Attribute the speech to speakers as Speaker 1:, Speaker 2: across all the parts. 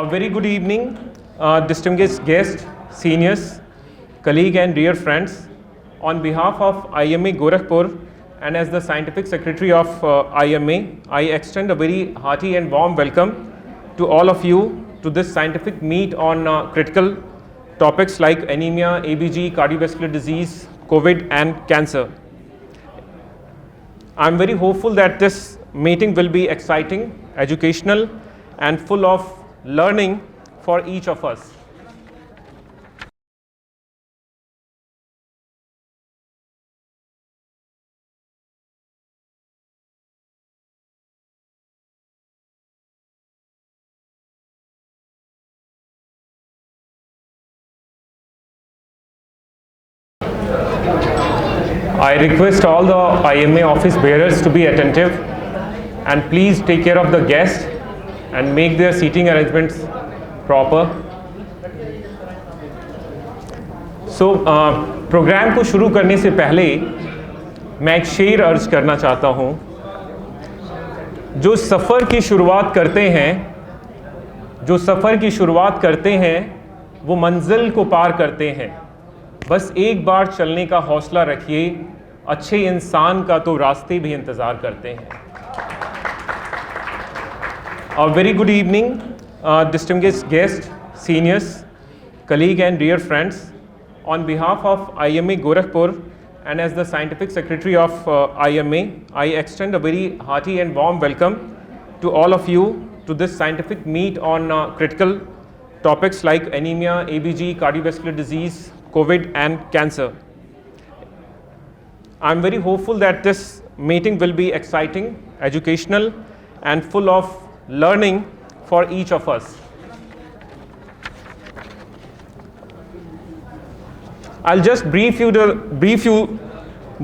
Speaker 1: A very good evening, distinguished guests, seniors, colleagues and dear friends. On behalf of IMA Gorakhpur and as the Scientific Secretary of IMA, I extend a very hearty and warm welcome to all of you to this scientific meet on critical topics like anemia, ABG, cardiovascular disease, COVID and cancer. I'm very hopeful that this meeting will be exciting, educational and full of learning for each of us. I request all the IMA office bearers to be attentive and please take care of the guests and make their seating arrangements proper. So, programme को शुरू करने से पहले मैं एक शेर अर्ज करना चाहता हूँ। जो सफ़र की शुरुआत करते हैं वो मंजिल को पार करते हैं। बस एक बार चलने का हौसला रखिए, अच्छे इंसान का तो रास्ते भी इंतज़ार करते हैं। A very good evening, distinguished guests, seniors, colleagues and dear friends. On behalf of IMA Gorakhpur and as the Scientific Secretary of IMA, I extend a very hearty and warm welcome to all of you to this scientific meet on critical topics like anemia, ABG, cardiovascular disease, COVID and cancer. I'm very hopeful that this meeting will be exciting, educational and full of learning for each of us. I'll just brief you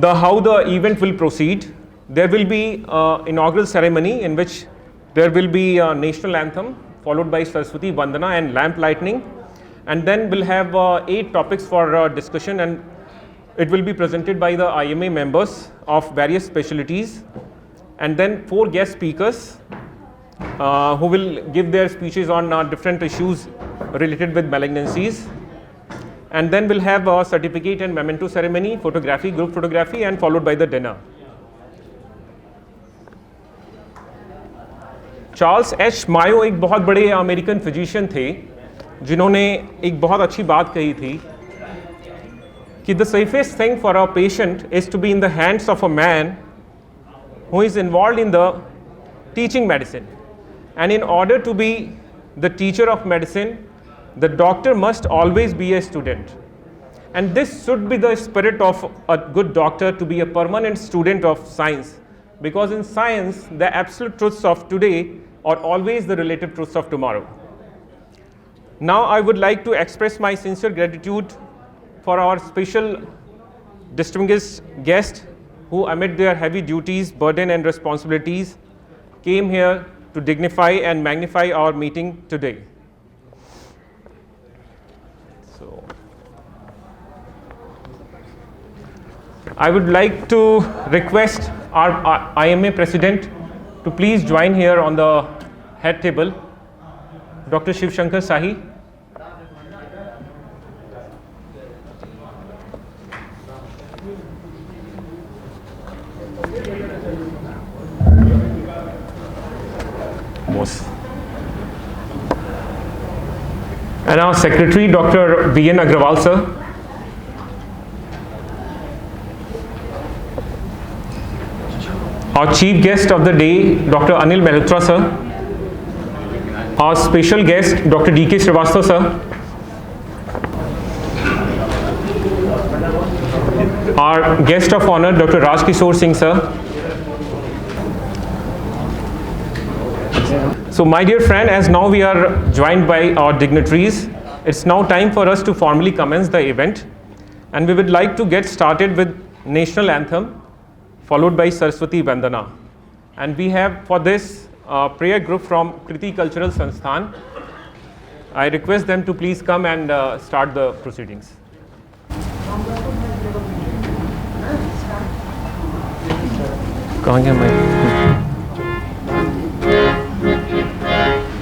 Speaker 1: how the event will proceed. There will be inaugural ceremony in which there will be a national anthem followed by Saraswati Vandana and lamp lighting, and then we'll have 8 topics for discussion, and it will be presented by the IMA members of various specialties, and then 4 guest speakers who will give their speeches on different issues related with malignancies, and then we'll have a certificate and memento ceremony, photography, group photography, and followed by the dinner. Charles H Mayo एक बहुत बड़े American physician थे जिन्होंने एक बहुत अच्छी बात कही थी कि the safest thing for a patient is to be in the hands of a man who is involved in the teaching medicine. And in order to be the teacher of medicine, the doctor must always be a student. And this should be the spirit of a good doctor, to be a permanent student of science. Because in science, the absolute truths of today are always the relative truths of tomorrow. Now I would like to express my sincere gratitude for our special distinguished guests who amid their heavy duties, burden and responsibilities came here to dignify and magnify our meeting today. So, I would like to request our IMA President to please join here on the head table, Dr. Shiv Shankar Sahi. And our Secretary, Dr. B.N. Agrawal, sir. Our Chief Guest of the day, Dr. Anil Mehrotra, sir. Our special guest, Dr. D.K. Srivastava, sir. Our guest of honor, Dr. Raj Kishore Singh, sir. So my dear friend, as now we are joined by our dignitaries, it's now time for us to formally commence the event, and we would like to get started with national anthem followed by Saraswati Vandana. And we have for this prayer group from Kriti Cultural Sansthan. I request them to please come and start the proceedings. कहाँ गया मैं?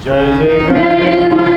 Speaker 1: जय जय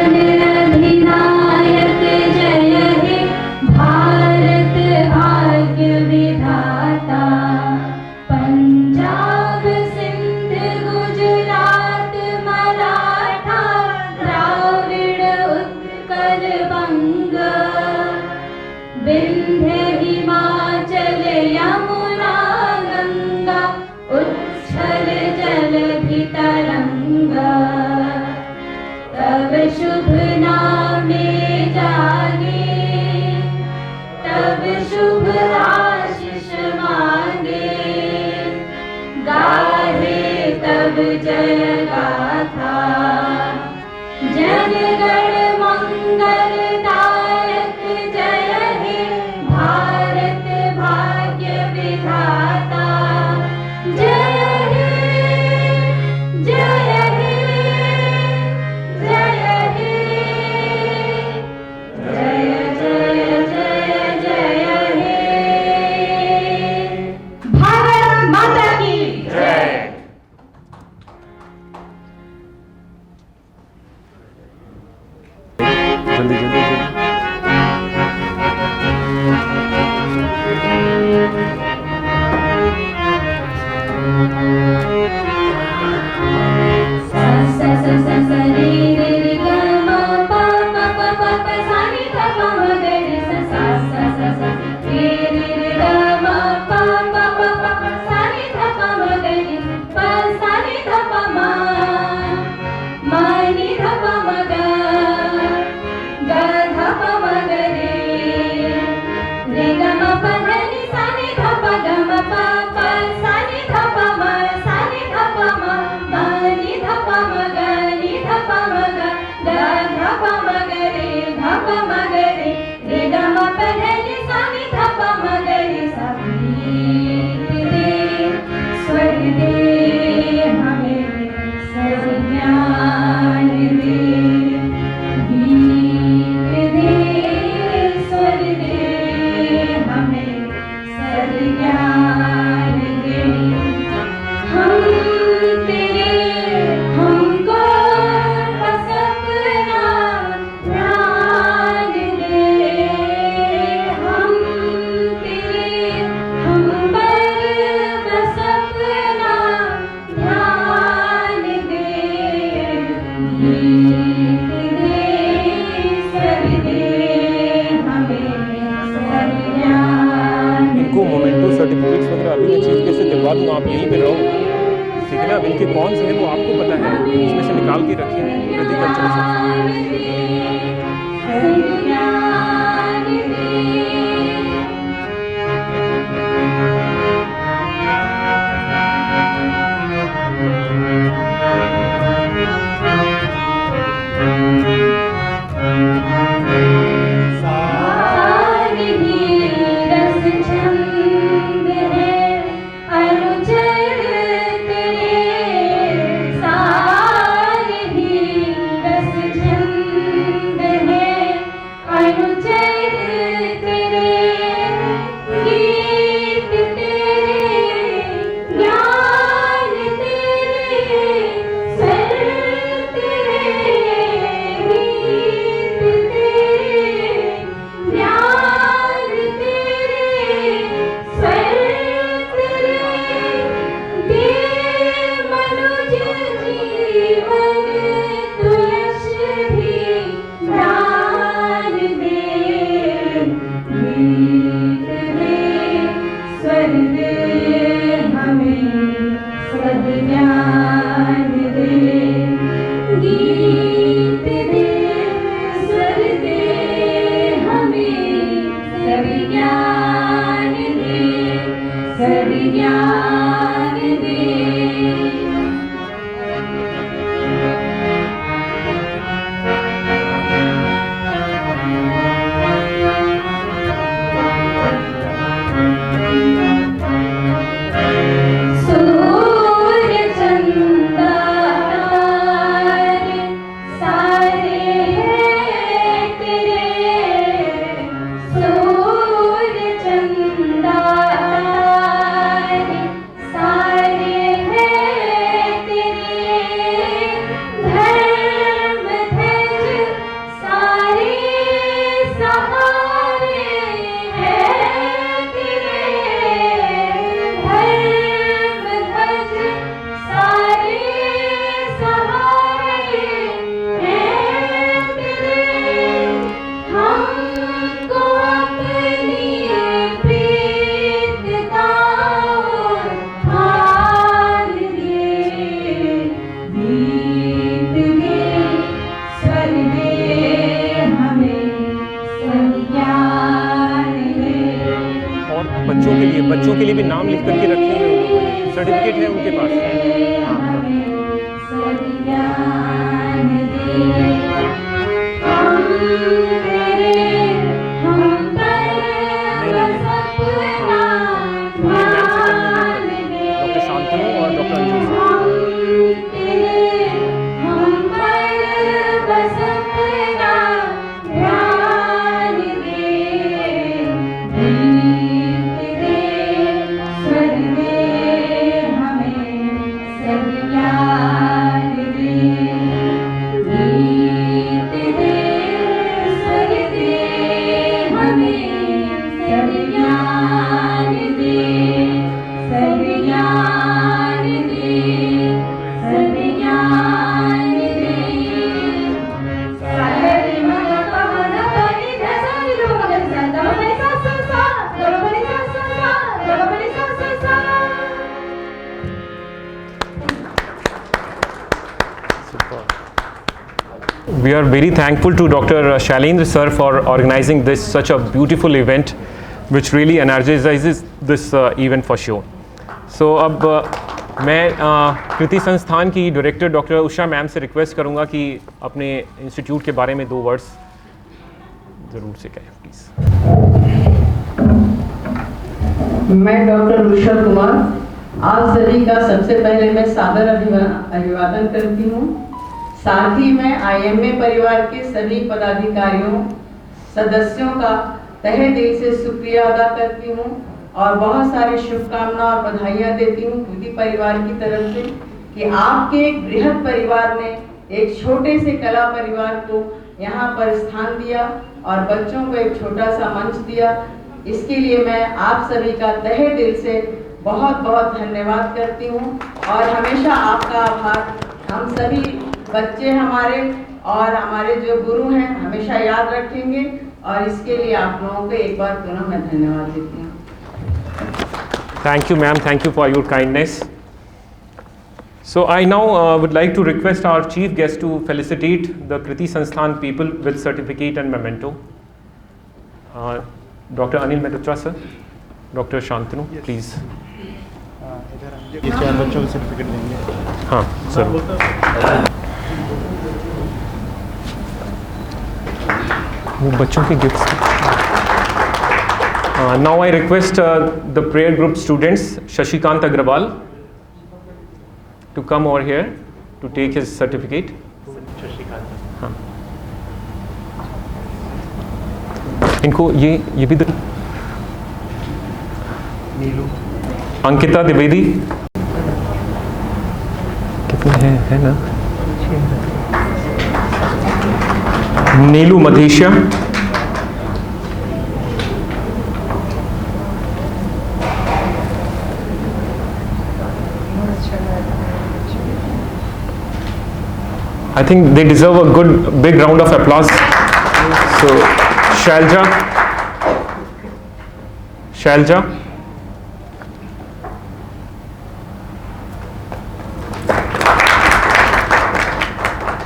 Speaker 1: इनको memento certificates वगैरह अभी मैं chief guest से दिलवा दूँगा, आप यहीं पे रहो, ठीक है ना। अब इनके कौन से हैं वो आपको पता है, इसमें से निकाल के रखिए। बच्चों के लिए भी नाम लिख करके रखे हुए उन लोगों ने, सर्टिफिकेट है उनके पास। डॉक्टर शांतनु और doctor Anju. We are very thankful to Dr. Shailendra sir for organizing this such a beautiful event, which really energizes this event for sure. So अब मैं कृति संस्थान की डायरेक्टर डॉक्टर उषा मैम से रिक्वेस्ट करूँगा कि अपने इंस्टीट्यूट के बारे में 2 वर्ड्स ज़रूर से कहें प्लीज़।
Speaker 2: मैं डॉक्टर उषा कुमार आप सभी का सबसे पहले मैं सादर अभिवादन करती हूँ। साथ ही मैं IMA परिवार के सभी पदाधिकारियों सदस्यों का तहे दिल से शुक्रिया अदा करती हूँ और बहुत सारी शुभकामनाएं और बधाइयाँ देती हूँ क्योंकि परिवार की तरफ से कि आपके एक बृहद परिवार ने एक छोटे से कला परिवार को यहाँ पर स्थान दिया और बच्चों को एक छोटा सा मंच दिया। इसके लिए मैं आप सभी का तहे दिल से बहुत बहुत धन्यवाद करती हूँ और हमेशा आपका आभार हम सभी बच्चे हमारे और हमारे जो गुरु हैं हमेशा याद रखेंगे और इसके लिए आप लोगों को एक बार पुनः मैं धन्यवाद देती हूँ।
Speaker 1: Thank you, ma'am. Thank you for your kindness. So I now would like to request our chief guest to felicitate the Kriti Sansthan people with certificate and memento. Dr. Anil Mehrotra sir, Dr. Shantanu, please.
Speaker 3: ये 4 बच्चों को certificate देंगे।
Speaker 1: हाँ sir. वो बच्चों के gifts. Now I request the prayer group students Shashikant Agrawal to come over here to take his certificate. हाँ। इनको ये भी
Speaker 3: नीलू,
Speaker 1: अंकिता द्विवेदी कितने है ना, नीलू Madheshiya, I think they deserve a good big round of applause. So Shailja,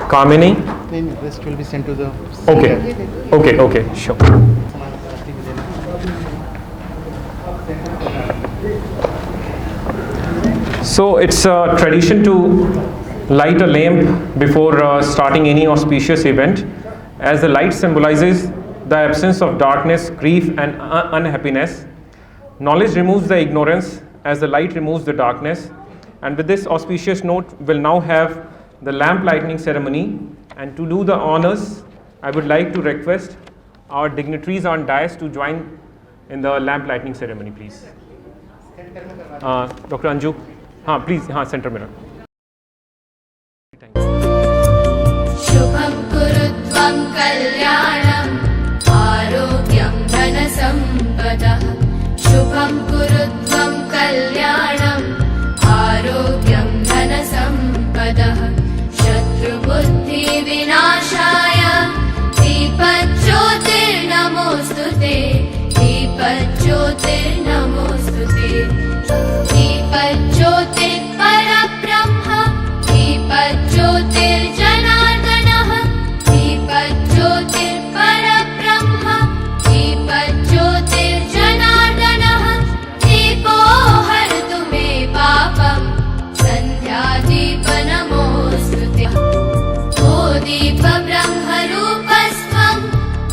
Speaker 1: Kamini.
Speaker 3: नहीं, rest will be sent to the
Speaker 1: Okay, sure. So it's a tradition to light a lamp before starting any auspicious event, as the light symbolizes the absence of darkness, grief and unhappiness. Knowledge removes the ignorance as the light removes the darkness. And with this auspicious note, we'll now have the lamp lighting ceremony. And to do the honors, I would like to request our dignitaries on dais to join in the lamp lighting ceremony, please. Dr. Anju, please, center mirror.
Speaker 4: शुभं कुरु त्वं कल्याणम् आरोग्यं धनसम्पदः शुभं कुरु त्वं कल्याणम् आरोग्यं धनसम्पदः शत्रुबुद्धिविनाशाय दीपज्योतिर्नमोऽस्तुते दीपज्योतिर्नमोऽस्तुते दीपज्योतिर्परब्रह्म दीपज्योतिर्जनार्दनः दीपज्योतिर्परब्रह्म दीपज्योतिर्जनार्दनः दीपो हरतु मे पापं सन्ध्यादीपनमोऽस्तुते ओ दीपब्रह्मरूपस्त्वं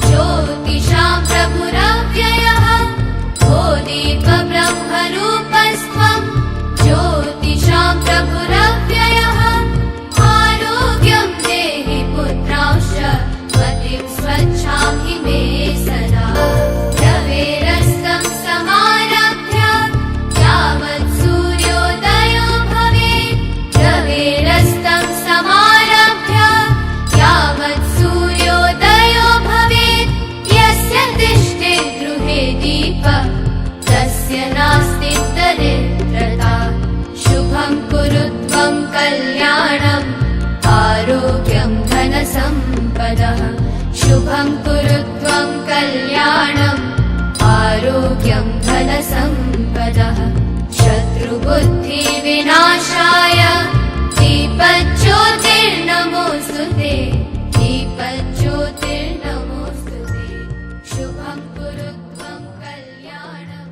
Speaker 4: ज्योतिषां प्रभुरव्ययः ओ दीपब्रह्मरूपस्त्वं ज्योतिषां प्रभुरव्ययः आरोग्यं देहि पुत्रांश्च मतिं स्वच्छां हि मे सदा रवेरस्तं समारभ्य यावत् सूर्योदयो भवेत् रवेरस्तं समारभ्य यावत् सूर्योदयो भवेत् यस्य तिष्ठे गृहे दीपः तस्य नास्ति दरिद्रता शुभं कुरु त्वं कल्याणम् आरोग्यं धनसम्पदः शुभं कुरु त्वं कल्याणम् आरोग्यं धनसम्पदः शत्रुबुद्धिविनाशाय दीपज्योतिर्नमोऽस्तुते दीपज्योतिर्नमोऽस्तुते शुभं कुरु त्वं कल्याणम्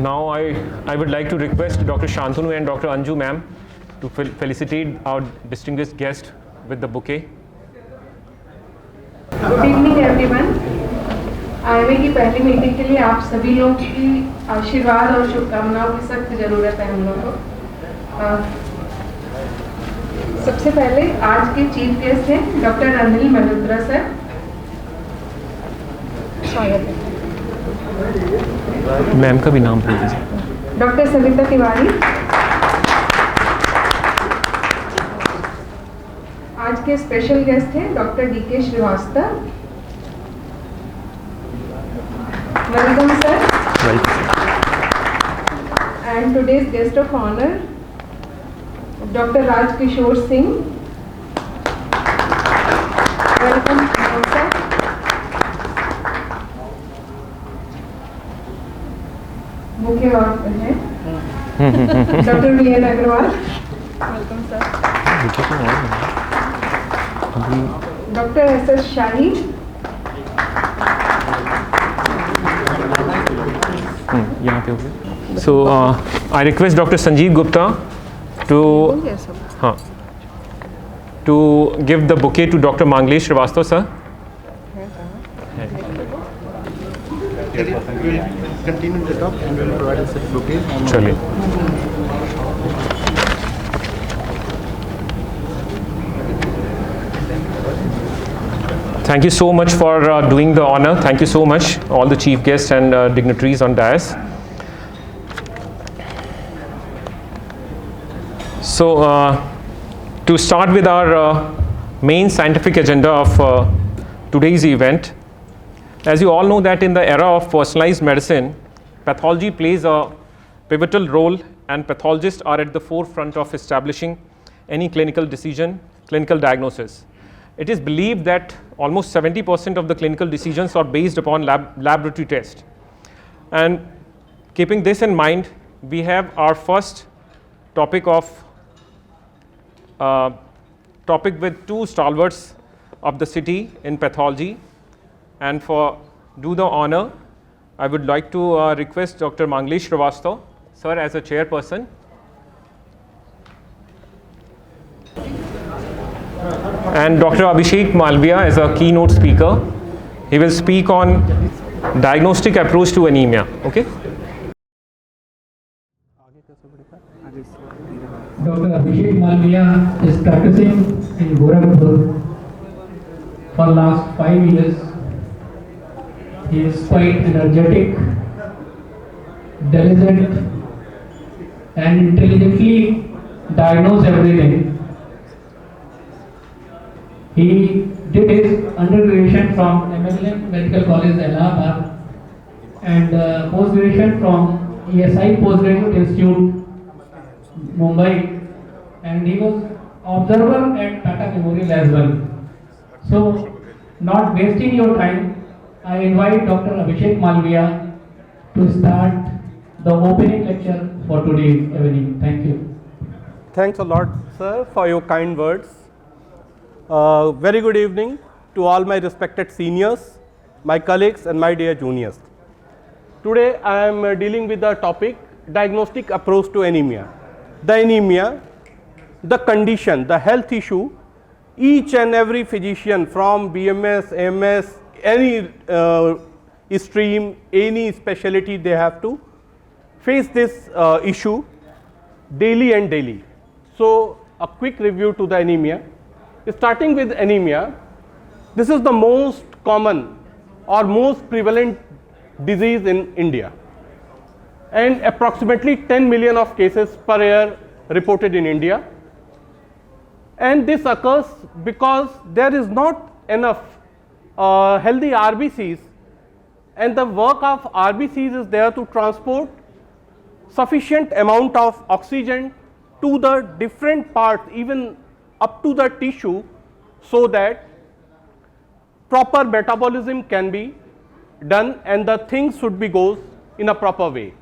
Speaker 1: Now I would like to request Dr. Shantanu and Dr. Anju ma'am to felicitate our distinguished guest with the bouquet.
Speaker 5: Good evening everyone. IMA की पहली मीटिंग के लिए आप सभी लोगों की आशीर्वाद और शुभकामनाओं की सख्त ज़रूरत है हम लोग को। सबसे पहले आज के चीफ गेस्ट हैं डॉक्टर अनिल मेहरोत्रा सर। स्वागत है।
Speaker 1: मैम का भी नाम बोल दीजिए।
Speaker 5: डॉक्टर सविता तिवारी। आज के स्पेशल गेस्ट हैं doctor DK Srivastava. Welcome sir. And today's guest of honour doctor Rajkishore Singh. Welcome sir. Dr. V.N. Agrawal. Welcome, sir. Dr. S.S. Shahi.
Speaker 1: यहाँ पे हो गया. So I request Dr. Sanjeev Gupta to give the bouquet to Dr. Manglesh Srivastava, sir.
Speaker 3: Continue the talk and we will provide a set bouquet.
Speaker 1: चलिए. Thank you so much for doing the honor. Thank you so much, all the chief guests and dignitaries on dais. So, to start with our main scientific agenda of today's event, as you all know that in the era of personalized medicine, pathology plays a pivotal role and pathologists are at the forefront of establishing any clinical decision, clinical diagnosis. It is believed that almost 70% of the clinical decisions are based upon laboratory tests. And keeping this in mind, we have our first topic with two stalwarts of the city in pathology. And for do the honor, I would like to request Dr. Manglesh Srivastava, sir, as a chairperson. And Dr. Abhishek Malviya as a keynote speaker. He will speak on diagnostic approach to anemia. Okay.
Speaker 6: Dr. Abhishek Malviya is practicing in Gorakhpur for last 5 years. He is quite energetic, diligent, and intelligently diagnose everything. He did his undergraduation from MLM Medical College, Allahabad, and post-graduation from ESI Postgraduate Institute, Mumbai, and he was observer at Tata Memorial as well. So, not wasting your time, I invite Dr. Abhishek Malviya to start the opening lecture for today's evening. Thank you.
Speaker 7: Thanks a lot, sir, for your kind words. Very good evening to all my respected seniors, my colleagues and my dear juniors. Today I am dealing with the topic diagnostic approach to anemia. The anemia, the condition, the health issue, each and every physician from BMS, MS, any stream, any specialty, they have to face this issue daily and daily. So, a quick review to the anemia. Starting with anemia, this is the most common or most prevalent disease in India, and approximately 10 million of cases per year reported in India. And this occurs because there is not enough healthy RBCs, and the work of RBCs is there to transport sufficient amount of oxygen to the different parts, even up to the tissue, so that proper metabolism can be done and the things should be goes in a proper way.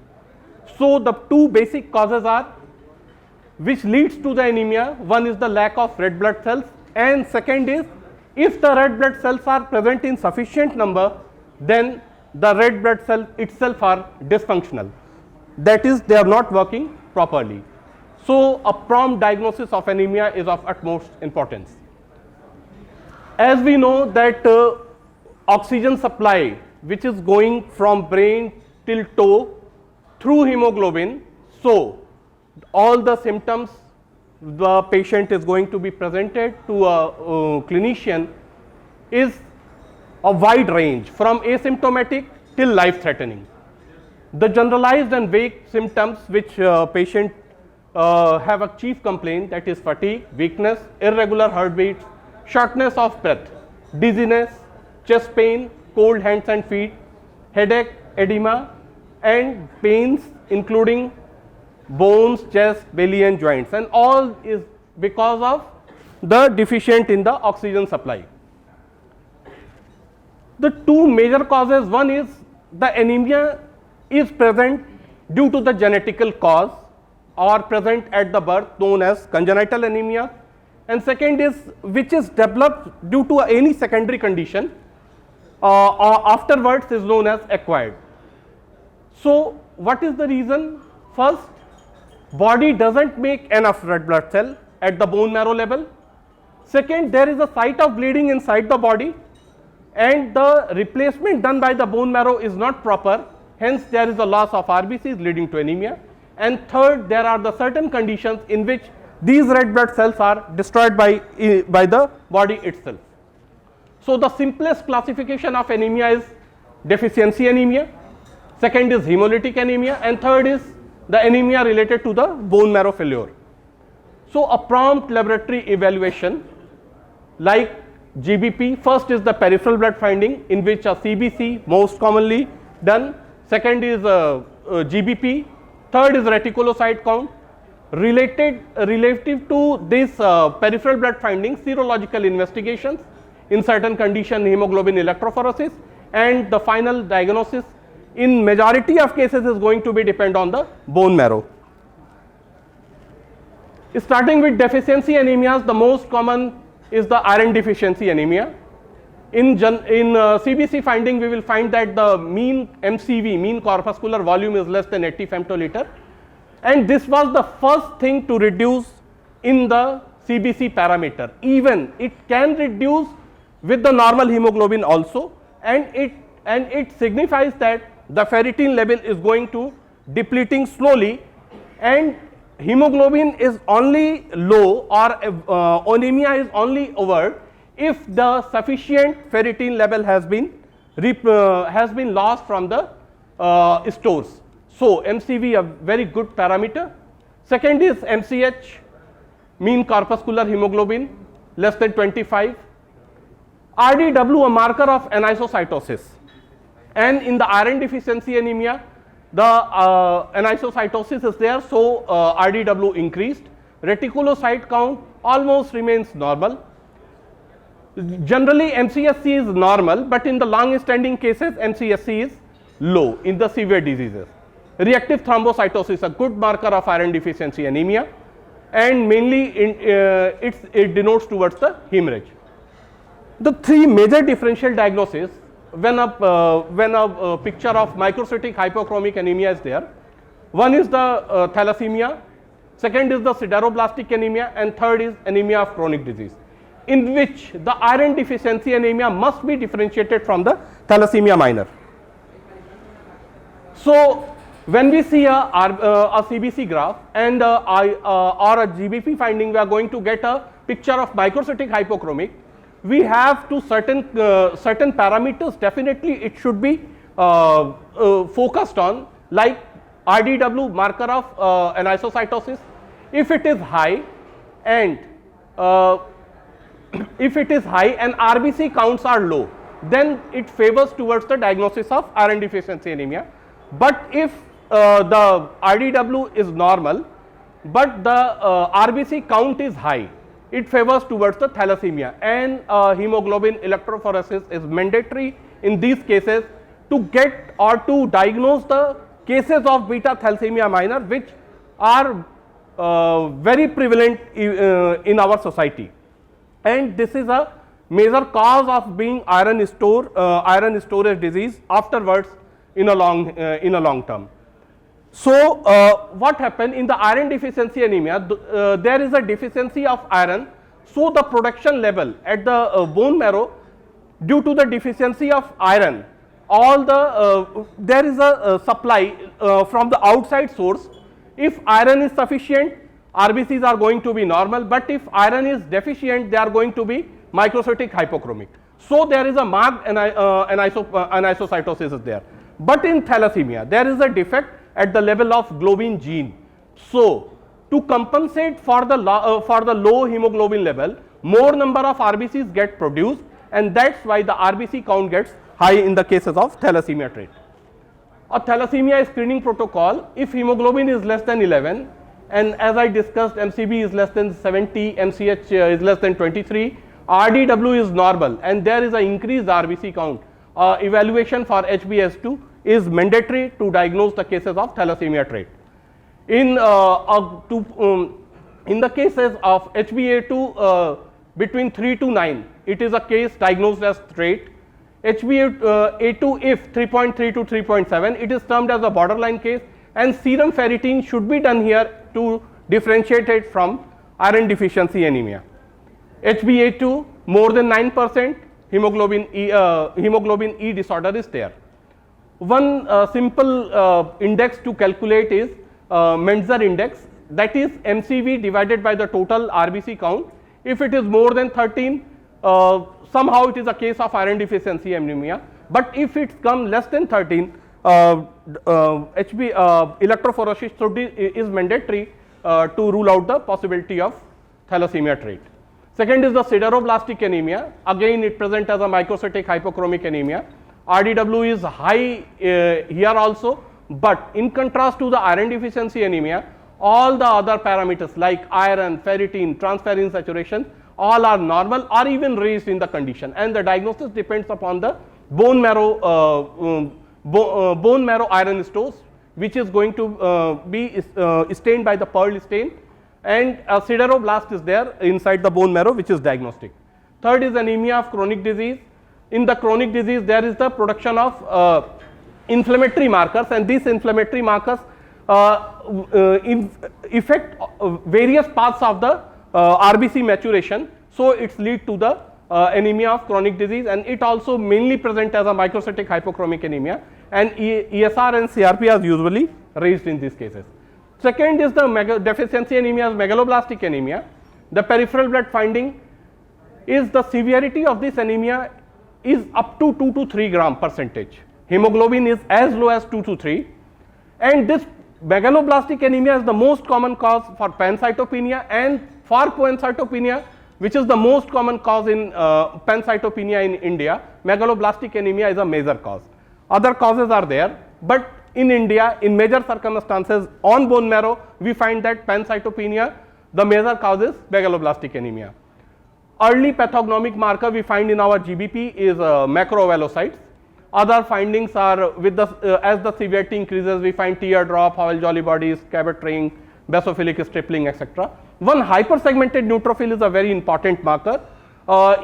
Speaker 7: So the two basic causes are which leads to the anemia. One is the lack of red blood cells, and second is if the red blood cells are present in sufficient number, then the red blood cell itself are dysfunctional. That is, they are not working properly. So a prompt diagnosis of anemia is of utmost importance. As we know that oxygen supply, which is going from brain till toe through hemoglobin, so all the symptoms the patient is going to be presented to a clinician is a wide range from asymptomatic till life threatening. The generalized and vague symptoms which patient have a chief complaint, that is fatigue, weakness, irregular heartbeat, shortness of breath, dizziness, chest pain, cold hands and feet, headache, edema, and pains including bones, chest, belly and joints, and all is because of the deficient in the oxygen supply. The two major causes, one is the anemia is present due to the genetical cause, are present at the birth known as congenital anemia, and second is which is developed due to any secondary condition or afterwards is known as acquired. So what is the reason? First, body doesn't make enough red blood cell at the bone marrow level. Second, there is a site of bleeding inside the body and the replacement done by the bone marrow is not proper, hence there is a loss of RBCs leading to anemia. And third, there are the certain conditions in which these red blood cells are destroyed by the body itself. So the simplest classification of anemia is deficiency anemia, second is hemolytic anemia, and third is the anemia related to the bone marrow failure. So a prompt laboratory evaluation like GBP, first is the peripheral blood finding in which a CBC most commonly done, second is GBP, third is reticulocyte count. Relative to this peripheral blood findings, serological investigations, in certain condition hemoglobin electrophoresis, and the final diagnosis in majority of cases is going to be depend on the bone marrow. Starting with deficiency anemias, the most common is the iron deficiency anemia. In CBC finding, we will find that the mean MCV, mean corpuscular volume, is less than 80 femtoliter, and this was the first thing to reduce in the CBC parameter. Even it can reduce with the normal hemoglobin also, and it signifies that the ferritin level is going to depleting slowly, and hemoglobin is only low or anemia is only over if the sufficient ferritin level has been lost from the stores. So MCV, a very good parameter. Second is MCH, mean corpuscular hemoglobin, less than 25. RDW, a marker of anisocytosis, and in the iron deficiency anemia, the anisocytosis is there, so RDW increased. Reticulocyte count almost remains normal. Generally MCSC is normal, but in the long standing cases MCSC is low in the severe diseases. Reactive thrombocytosis, a good marker of iron deficiency anemia, and mainly it denotes towards the hemorrhage. The three major differential diagnoses when a picture of microcytic hypochromic anemia is there. One is the thalassemia, second is the sideroblastic anemia, and third is anemia of chronic disease, in which the iron deficiency anemia must be differentiated from the thalassemia minor. So when we see a CBC graph and or a GBP finding, we are going to get a picture of microcytic hypochromic. We have to certain parameters, definitely it should be focused on, like RDW, marker of anisocytosis. If it is high and RBC counts are low, then it favors towards the diagnosis of iron deficiency anemia. But if the RDW is normal but the RBC count is high, it favors towards the thalassemia, and hemoglobin electrophoresis is mandatory in these cases to get or to diagnose the cases of beta thalassemia minor, which are very prevalent in our society, and this is a major cause of being iron storage disease afterwards in a long term. So what happened in the iron deficiency anemia, there is a deficiency of iron, so the production level at the bone marrow, due to the deficiency of iron, there is a supply from the outside source. If iron is sufficient, RBCs are going to be normal, but if iron is deficient, they are going to be microcytic hypochromic. So there is a marked anisocytosis is there. But in thalassemia, there is a defect at the level of globin gene. So to compensate for the low hemoglobin level, more number of RBCs get produced, and that's why the RBC count gets high in the cases of thalassemia trait. A thalassemia screening protocol, if hemoglobin is less than 11, and as I discussed, MCV is less than 70, MCH is less than 23, RDW is normal, and there is an increased RBC count, evaluation for HbS2 is mandatory to diagnose the cases of thalassemia trait. In in the cases of HbA2 between 3 to 9, it is a case diagnosed as straight. HbA2 if 3.3 to 3.7, it is termed as a borderline case, and serum ferritin should be done here to differentiate it from iron deficiency anemia. HbA2 more than 9%, hemoglobin E disorder is there. One simple index to calculate is Menzer index, that is MCV divided by the total RBC count. If it is more than 13, somehow it is a case of iron deficiency anemia, but if it comes less than 13, electrophoresis is mandatory to rule out the possibility of thalassemia trait. Second is the sideroblastic anemia. Again, it presents as a microcytic hypochromic anemia. RDW is high here also, but in contrast to the iron deficiency anemia, all the other parameters like iron, ferritin, transferrin saturation, all are normal or even raised in the condition, and the diagnosis depends upon the bone marrow iron stores, which is going to be stained by the Pearl stain, and a sideroblast is there inside the bone marrow, which is diagnostic. Third is anemia of chronic disease. In the chronic disease, there is the production of inflammatory markers, and these inflammatory markers affect various parts of the RBC maturation, so it leads to the anemia of chronic disease, and it also mainly present as a microcytic hypochromic anemia, and ESR and CRP are usually raised in these cases. Second is the deficiency anemia, megaloblastic anemia. The peripheral blood finding is the severity of this anemia is up to 2 to 3 gram percentage. Hemoglobin is as low as 2 to 3, and this megaloblastic anemia is the most common cause for pancytopenia, and for pancytopenia, which is the most common cause in pancytopenia in India, megaloblastic anemia is a major cause. Other causes are there, but in India, in major circumstances on bone marrow, we find that pancytopenia, the major cause is megaloblastic anemia. Early pathognomic marker we find in our GBP is macrovalocytes. Other findings are with the as the severity increases, we find teardrop, Howell Jolly bodies, Cabot ring, basophilic stippling, etc. One hypersegmented neutrophil is a very important marker.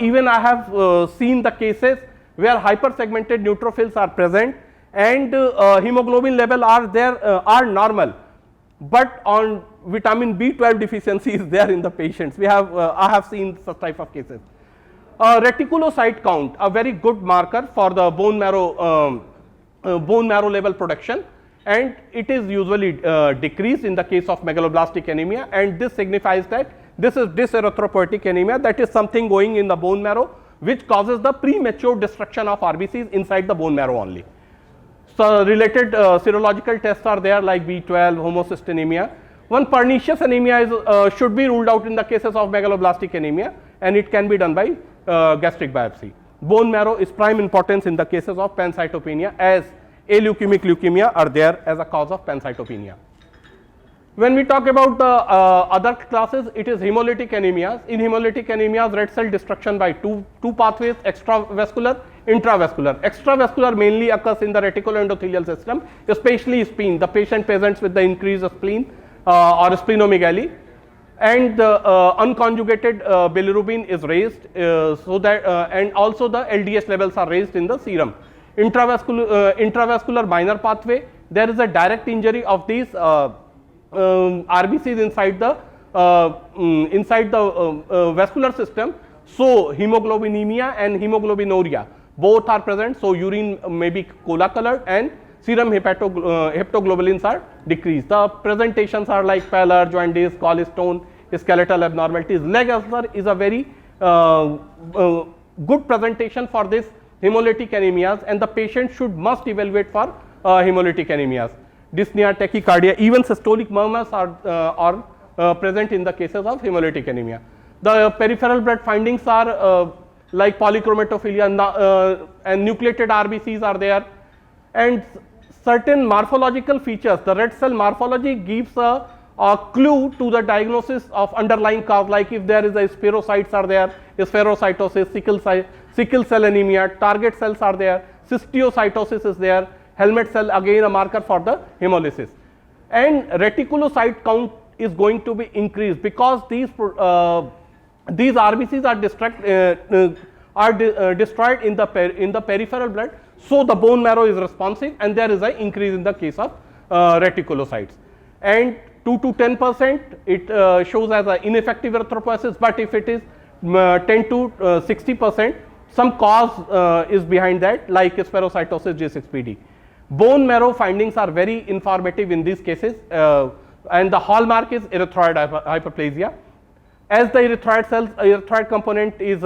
Speaker 7: Even I have seen the cases where hypersegmented neutrophils are present, and hemoglobin level are normal, but on vitamin B12 deficiency is there in the patients. I have seen such type of cases. Reticulocyte count, a very good marker for the bone marrow level production, and it is usually decreased in the case of megaloblastic anemia, and this signifies that this is dyserythropoietic anemia, that is something going in the bone marrow which causes the premature destruction of RBCs inside the bone marrow only. So related serological tests are there like B12, homocystinemia. One pernicious anemia is, should be ruled out in the cases of megaloblastic anemia, and it can be done by gastric biopsy. Bone marrow is prime importance in the cases of pancytopenia, as aleukemic leukemia are there as a cause of pancytopenia. When we talk about the other classes, it is hemolytic anemias. In hemolytic anemias, red cell destruction by two pathways, extravascular, intravascular. Extravascular mainly occurs in the reticuloendothelial system, especially spleen. The patient presents with the increased spleen or splenomegaly, and the unconjugated bilirubin is raised, so that and also the LDH levels are raised in the serum. Intravascular minor pathway, there is a direct injury of these RBCs inside the vascular system, so hemoglobinemia and hemoglobinuria both are present, so urine may be cola colored and serum hepatoglobulins are decreased. The presentations are like pallor, jaundice, gallstone, skeletal abnormalities. Leg ulcer is a very good presentation for this hemolytic anemias, and the patient must evaluate for hemolytic anemias. Dyspnea, tachycardia, even systolic murmurs are present in the cases of hemolytic anemia. The peripheral blood findings are like polychromatophilia and nucleated RBCs are there, and certain morphological features. The red cell morphology gives a clue to the diagnosis of underlying cause, like if there is a spherocytes are there, spherocytosis, sickle cell anemia, target cells are there, cystiocytosis is there, helmet cell again a marker for the hemolysis. and reticulocyte count is going to be increased because these RBCs are destroyed in the peripheral blood. So the bone marrow is responsive, and there is an increase in the case of reticulocytes. And 2 to 10% it shows as an ineffective erythropoiesis, but if it is 10 to 60%, some cause is behind that, like spherocytosis G6PD. Bone marrow findings are very informative in these cases, and the hallmark is erythroid hyperplasia. As the erythroid component is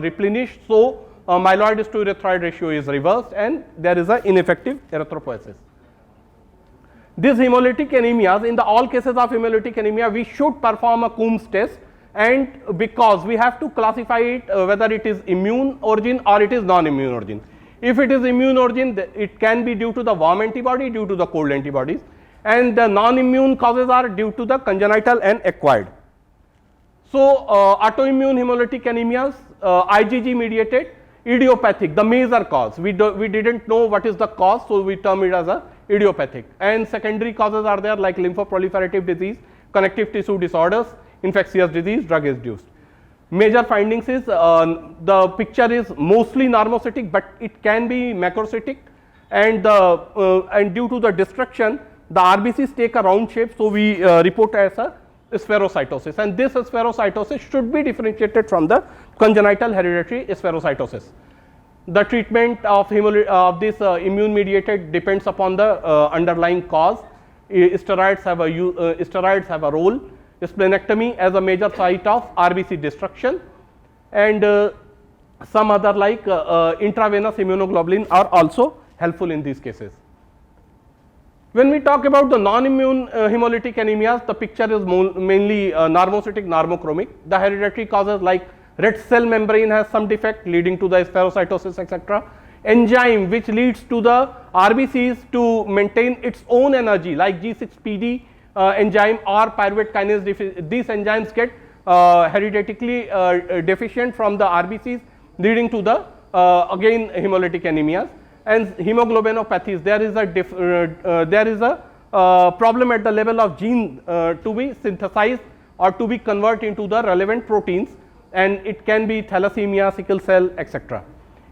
Speaker 7: replenished, so myeloid to erythroid ratio is reversed, and there is an ineffective erythropoiesis. These hemolytic anemias, in all cases of hemolytic anemia, we should perform a Coombs test, and because we have to classify it whether it is immune origin or it is non-immune origin. If it is immune origin, it can be due to the warm antibody, due to the cold antibodies, and the non-immune causes are due to the congenital and acquired. So, autoimmune hemolytic anemias, IgG mediated, idiopathic, the major cause. We didn't know what is the cause, so we term it as a idiopathic. And secondary causes are there like lymphoproliferative disease, connective tissue disorders, infectious disease, drug induced. Major findings is the picture is mostly normocytic, but it can be macrocytic, and due to the destruction, the RBCs take a round shape, so we report as a spherocytosis, and this spherocytosis should be differentiated from the congenital hereditary spherocytosis. The treatment of this immune mediated depends upon the underlying cause. Steroids have a role. Splenectomy as a major site of RBC destruction, and some other like intravenous immunoglobulin are also helpful in these cases. When we talk about the non-immune hemolytic anemias, the picture is mainly normocytic, normochromic. The hereditary causes like red cell membrane has some defect leading to the spherocytosis, etc. Enzyme which leads to the RBCs to maintain its own energy like G6PD enzyme or pyruvate kinase, these enzymes get hereditarily deficient from the RBCs, leading to the again hemolytic anemias. And hemoglobinopathies, there is a problem at the level of gene to be synthesized or to be converted into the relevant proteins, and it can be thalassemia, sickle cell, etc.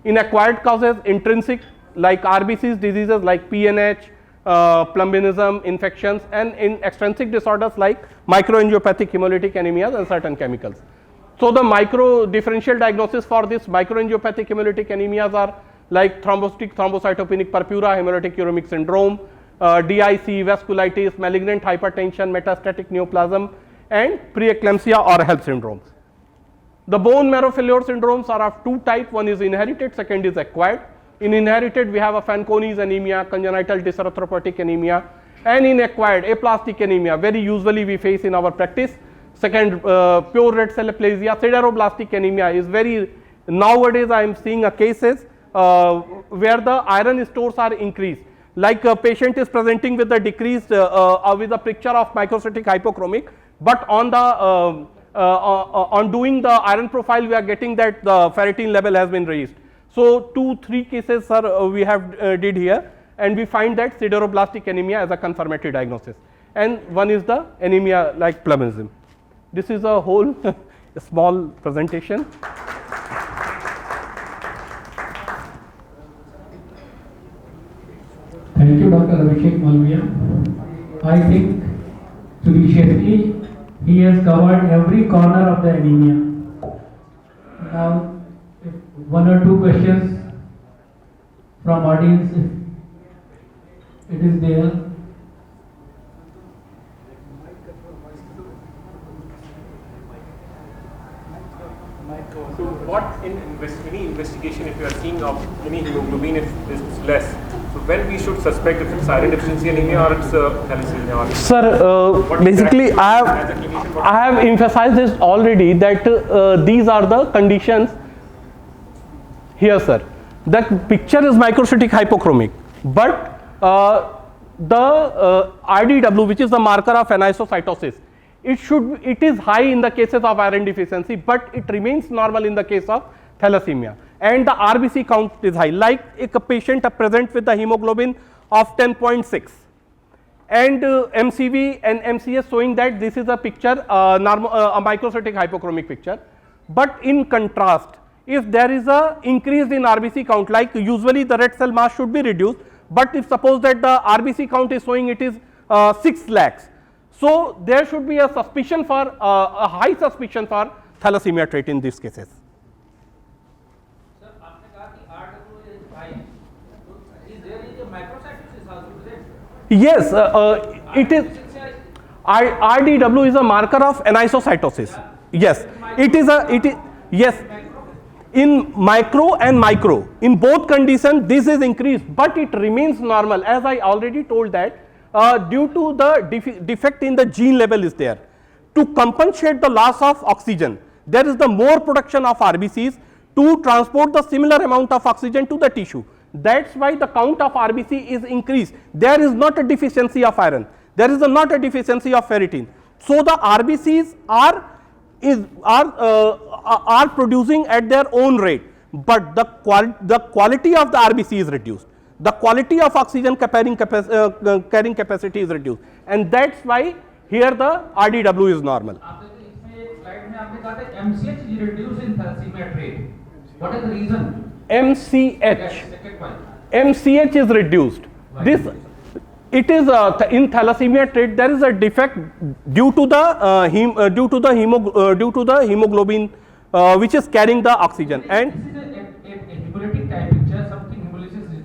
Speaker 7: In acquired causes, intrinsic like RBCs diseases like PNH, plumbanism, infections, and in extrinsic disorders like microangiopathic hemolytic anemias and certain chemicals. So the micro differential diagnosis for this microangiopathic hemolytic anemias are like thrombocytic thrombocytopenic purpura, hemolytic uremic syndrome, DIC, vasculitis, malignant hypertension, metastatic neoplasm, and preeclampsia or HELLP syndromes. The bone marrow failure syndromes are of two types, one is inherited, second is acquired. In inherited, we have a Fanconi's anemia, congenital dyserythropoietic anemia, and in acquired aplastic anemia, very usually we face in our practice. Second, pure red cell aplasia, sideroblastic anemia is very, nowadays I am seeing cases where the iron stores are increased. Like a patient is presenting with a decreased, with a picture of microcytic hypochromic, but on the on doing the iron profile, we are getting that the ferritin level has been raised. So 2-3 cases we have did here, and we find that sideroblastic anemia as a confirmatory diagnosis, and one is the anemia like plumbanism. This is a whole small presentation.
Speaker 6: Thank you, Dr. Abhishek Malviya. I think judiciously he has covered every corner of the anemia. Now, if one or two questions from audience, if it is there.
Speaker 1: So what in any investigation, if you are seeing of any hemoglobin if it's less, so when we should suspect if it's iron deficiency anemia or it's thalassemia?
Speaker 7: Sir, basically I have emphasized this already that these are the conditions here, sir. The picture is microcytic hypochromic, but the IDW, which is the marker of anisocytosis, it is high in the cases of iron deficiency, but it remains normal in the case of thalassemia, and the RBC count is high. Like a patient present with the hemoglobin of 10.6, and MCV and MCS showing that this is a picture, a microcytic hypochromic picture. But in contrast, if there is a increase in RBC count, like usually the red cell mass should be reduced, but if suppose that the RBC count is showing it is 6 lakhs, so there should be a suspicion for a high suspicion for thalassemia trait in these cases.
Speaker 6: Sir, आपने कहा कि RW is high. So is there a microcytosis also present?
Speaker 7: Yes, it is. RDW is a marker of anisocytosis. Yes, it is yes. In micro and micro, in both conditions this is increased, but it remains normal, as I already told that due to the defect in the gene level is there. To compensate the loss of oxygen, there is the more production of RBCs to transport the similar amount of oxygen to the tissue. That's why the count of RBC is increased. There is not a deficiency of iron, there is not a deficiency of ferritin. So the RBCs are producing at their own rate, but the quality of the RBC is reduced. The quality of oxygen carrying capacity is reduced, and that's why here the RDW is normal.
Speaker 6: MCH is reduced in thalassemia trait. What is the reason?
Speaker 7: MCH is reduced. This it is in thalassemia trait there is a defect due to the hemoglobin which is carrying the oxygen, and
Speaker 6: this is a hemolytic type picture, something hemolysis is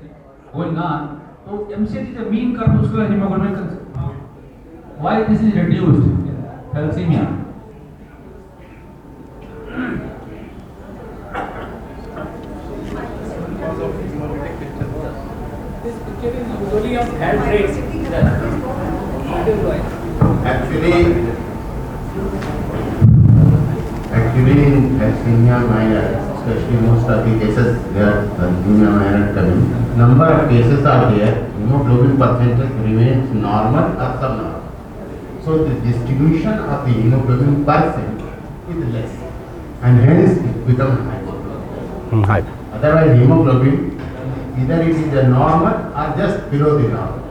Speaker 6: going on. So MCH is a mean corpuscular hemoglobin. Why this is reduced in thalassemia?
Speaker 3: This picture is usually of heart rate.
Speaker 8: Actually in thalassemia minor, especially most of the cases where thalassemia minor coming, number of cases are there, hemoglobin percentage remains normal or subnormal. So the distribution of the hemoglobin percent is less, and hence it becomes high. Otherwise hemoglobin, either it is a normal or just below the normal.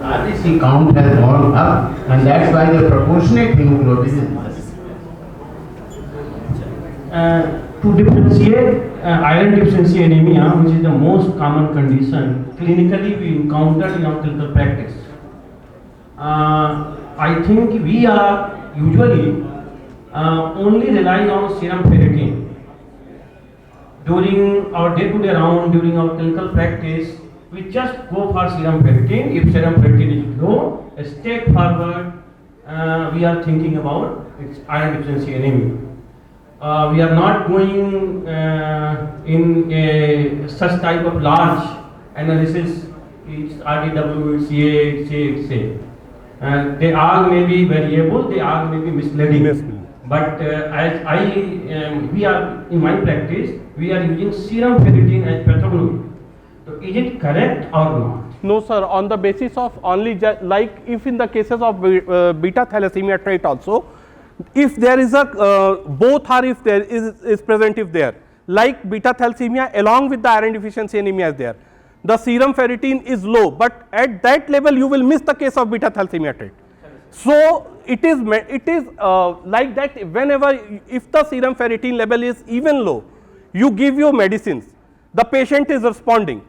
Speaker 8: RBC count has gone up, and that's why the proportionate hemoglobin is less.
Speaker 6: To differentiate iron deficiency anemia, which is the most common condition, clinically we encounter in our clinical practice. I think we are usually only relying on serum ferritin. During our day-to-day round, during our clinical practice, we just go for serum ferritin. If serum ferritin is low, straightforward, we are thinking about its iron deficiency anemia. We are not going in a such type of large analysis. It's RDW, it's A, it's A, it's A. They all may be variable, they all may be misleading. But we are in my practice, we are using serum ferritin as pathognomonic. So is it correct or not?
Speaker 7: No sir, on the basis of only like if in the cases of beta thalassemia trait also, if there is a both are if there is present, if there like beta thalassemia along with the iron deficiency anemia is there, the serum ferritin is low, but at that level you will miss the case of beta thalassemia trait. So it is like that whenever if the serum ferritin level is even low, you give your medicines, the patient is responding,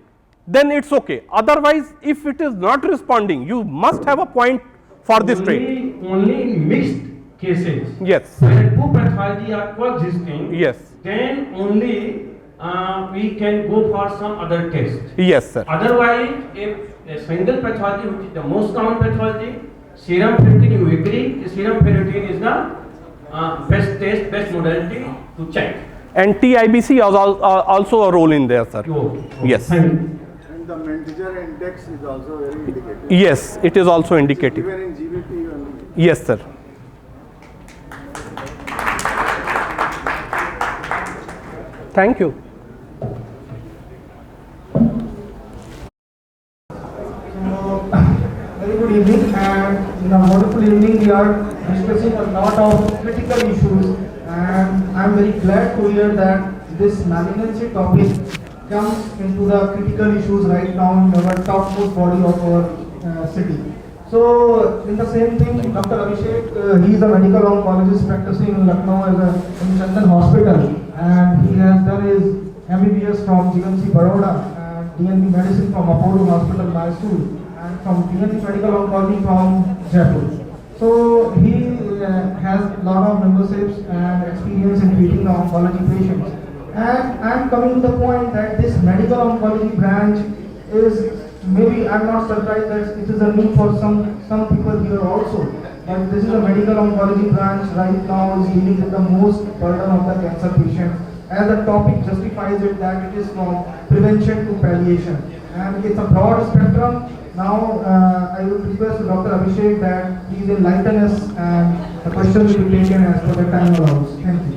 Speaker 7: then it's okay. Otherwise, if it is not responding, you must have a point for this trait.
Speaker 6: Only in mixed cases.
Speaker 7: Yes.
Speaker 6: When two pathology are coexisting,
Speaker 7: Yes.
Speaker 6: then only we can go for some other test.
Speaker 7: Yes, sir.
Speaker 6: Otherwise, if a single pathology, which is the most common pathology, serum ferritin, you agree, serum ferritin is the best test, best modality to check.
Speaker 7: And TIBC has also a role in there, sir.
Speaker 6: Okay.
Speaker 7: Yes.
Speaker 3: And the Mendlinger index is also very indicative.
Speaker 7: Yes, it is also indicative.
Speaker 3: Even in GBP only.
Speaker 7: Yes, sir. Thank you.
Speaker 9: Very good evening, and in a wonderful evening we are discussing a lot of critical issues, and I am very glad to hear that this malignancy topic comes into the critical issues right now in our topmost body of our city. So, in the same thing, Dr. Abhishek, he is a medical oncologist practicing in Lucknow in Chandan Hospital, and he has done his MBBS from GMC Baroda and DNB Medicine from Apollo Hospital, Mysore, and from DNB Medical Oncology from Jaipur. So, he has a lot of memberships and experience in treating the oncology patients. And I am coming to the point that this medical oncology branch is, maybe I am not surprised that it is a need for some people here also. But this is a medical oncology branch right now is dealing with the most burden of the cancer patients. As the topic justifies it that it is from prevention to palliation. And it's a broad spectrum. Now I would request Dr. Abhishek that please enlighten us and the questions will be taken as per the time allows. Thank you.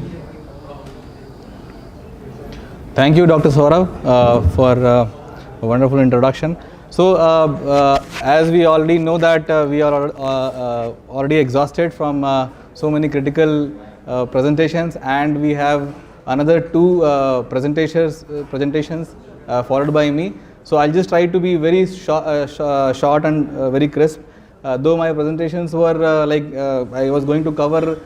Speaker 10: Thank you, Dr. Saurav, for a wonderful introduction. So, as we already know that we are already exhausted from so many critical presentations, and we have another two presentations followed by me. So, I'll just try to be very short and very crisp. Though my presentations were I was going to cover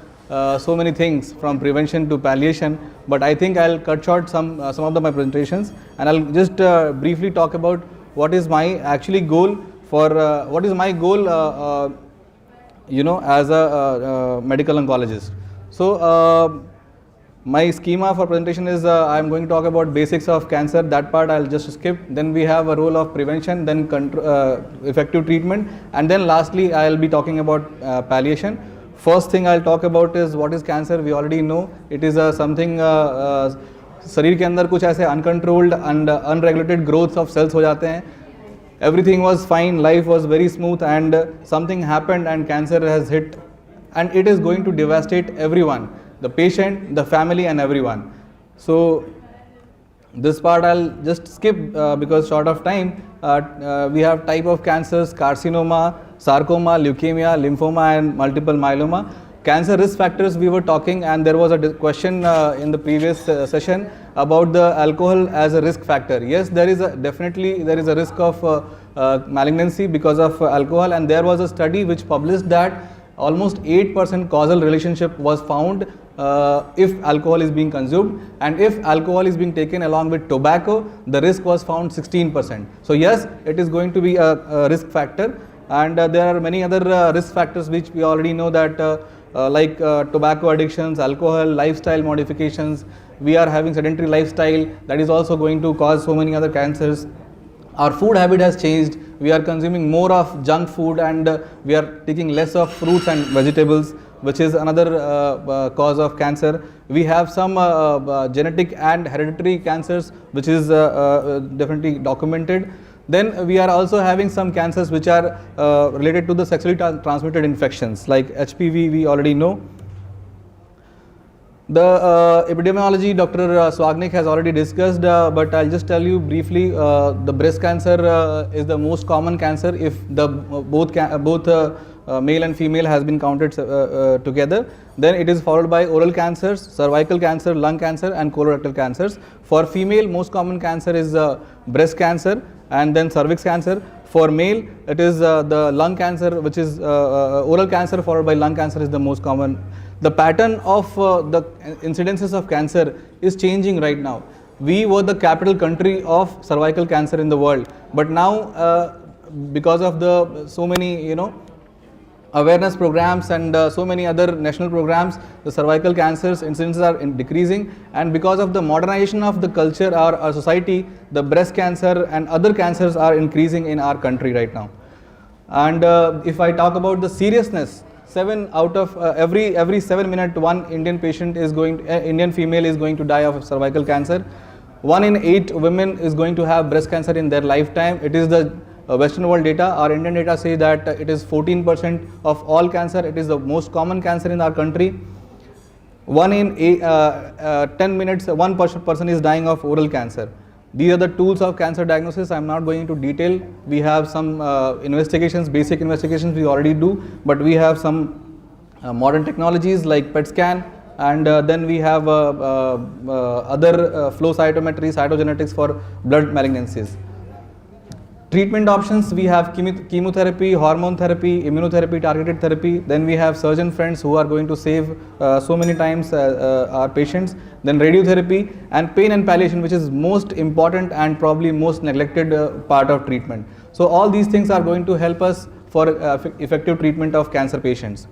Speaker 10: so many things from prevention to palliation, but I think I'll cut short some of my presentations, and I'll just briefly talk about what is my actually goal for what is my goal as a medical oncologist. So my schema for presentation is I am going to talk about basics of cancer. That part I'll just skip. Then we have a role of prevention, then effective treatment, and then lastly I'll be talking about palliation. First thing I'll talk about is what is cancer. We already know it is something शरीर के अंदर कुछ ऐसे uncontrolled and unregulated growths of cells हो जाते हैं. Everything was fine, life was very smooth, and something happened and cancer has hit, and it is going to devastate everyone, the patient, the family, and everyone. So this part I'll just skip because short of time. We have type of cancers: carcinoma, sarcoma, leukemia, lymphoma, and multiple myeloma. Cancer risk factors we were talking, and there was a question in the previous session about the alcohol as a risk factor. Yes, there is definitely a risk of malignancy because of alcohol, and there was a study which published that almost 8% causal relationship was found if alcohol is being consumed, and if alcohol is being taken along with tobacco, the risk was found 16%. So yes, it is going to be a risk factor, and there are many other risk factors which we already know that like tobacco addictions, alcohol, lifestyle modifications. We are having sedentary lifestyle, that is also going to cause so many other cancers. Our food habit has changed. We are consuming more of junk food, and we are taking less of fruits and vegetables, which is another cause of cancer. We have some genetic and hereditary cancers, which is definitely documented. Then we are also having some cancers which are related to the sexually transmitted infections like HPV, we already know. The epidemiology Dr. Swagnik has already discussed, but I'll just tell you briefly. The breast cancer is the most common cancer if the both male and female has been counted together. Then it is followed by oral cancers, cervical cancer, lung cancer, and colorectal cancers. For female, most common cancer is breast cancer, and then cervix cancer. For male, it is the lung cancer, which is oral cancer followed by lung cancer is the most common. The pattern of the incidences of cancer is changing right now. We were the capital country of cervical cancer in the world, but now because of the so many awareness programs and so many other national programs, the cervical cancers incidences are decreasing, and because of the modernization of the culture, our society, the breast cancer and other cancers are increasing in our country right now. And if I talk about the seriousness, 7 out of every 7 minutes, one Indian female is going to die of cervical cancer. 1 in 8 women is going to have breast cancer in their lifetime. It is the Western world data. Our Indian data say that it is 14% of all cancer. It is the most common cancer in our country. 1 in 10 minutes, one person is dying of oral cancer. These are the tools of cancer diagnosis. I am not going into detail. We have some investigations, basic investigations we already do, but we have some modern technologies like PET scan, and then we have other flow cytometry, cytogenetics for blood malignancies. Treatment options, we have chemotherapy, hormone therapy, immunotherapy, targeted therapy. Then we have surgeon friends who are going to save so many times our patients. Then radiotherapy and pain and palliation, which is most important and probably most neglected part of treatment. So all these things are going to help us for effective treatment of cancer patients.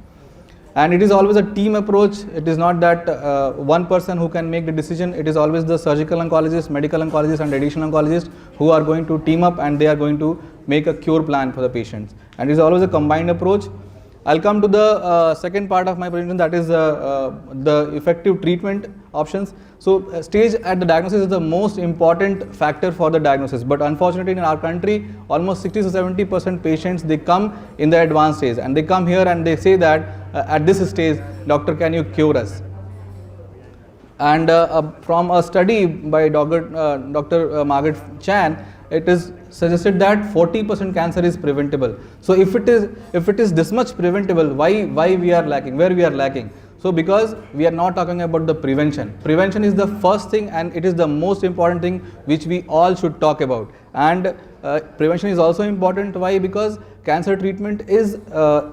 Speaker 10: And it is always a team approach. It is not that one person who can make the decision. It is always the surgical oncologist, medical oncologist and radiation oncologist who are going to team up, and they are going to make a cure plan for the patients. And it is always a combined approach. I'll come to the second part of my presentation, that is the effective treatment options. So stage at the diagnosis is the most important factor for the diagnosis, but unfortunately in our country almost 60 to 70% patients, they come in the advanced stage, and they come here and they say that at this stage, doctor, can you cure us? And from a study by Dr. Margaret Chan, it is suggested that 40% cancer is preventable. So if it is this much preventable, why we are lacking, where we are lacking? So because we are not talking about the prevention. Prevention is the first thing, and it is the most important thing which we all should talk about. And prevention is also important. Why? Because cancer treatment is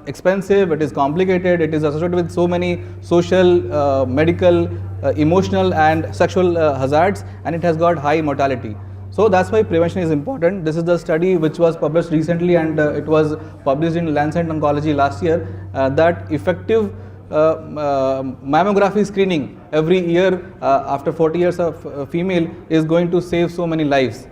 Speaker 10: expensive, it is complicated, it is associated with so many social, medical, emotional and sexual hazards, and it has got high mortality. So that's why prevention is important. This is the study which was published recently, and it was published in Lancet Oncology last year, that effective mammography screening every year after 40 years of female is going to save so many lives.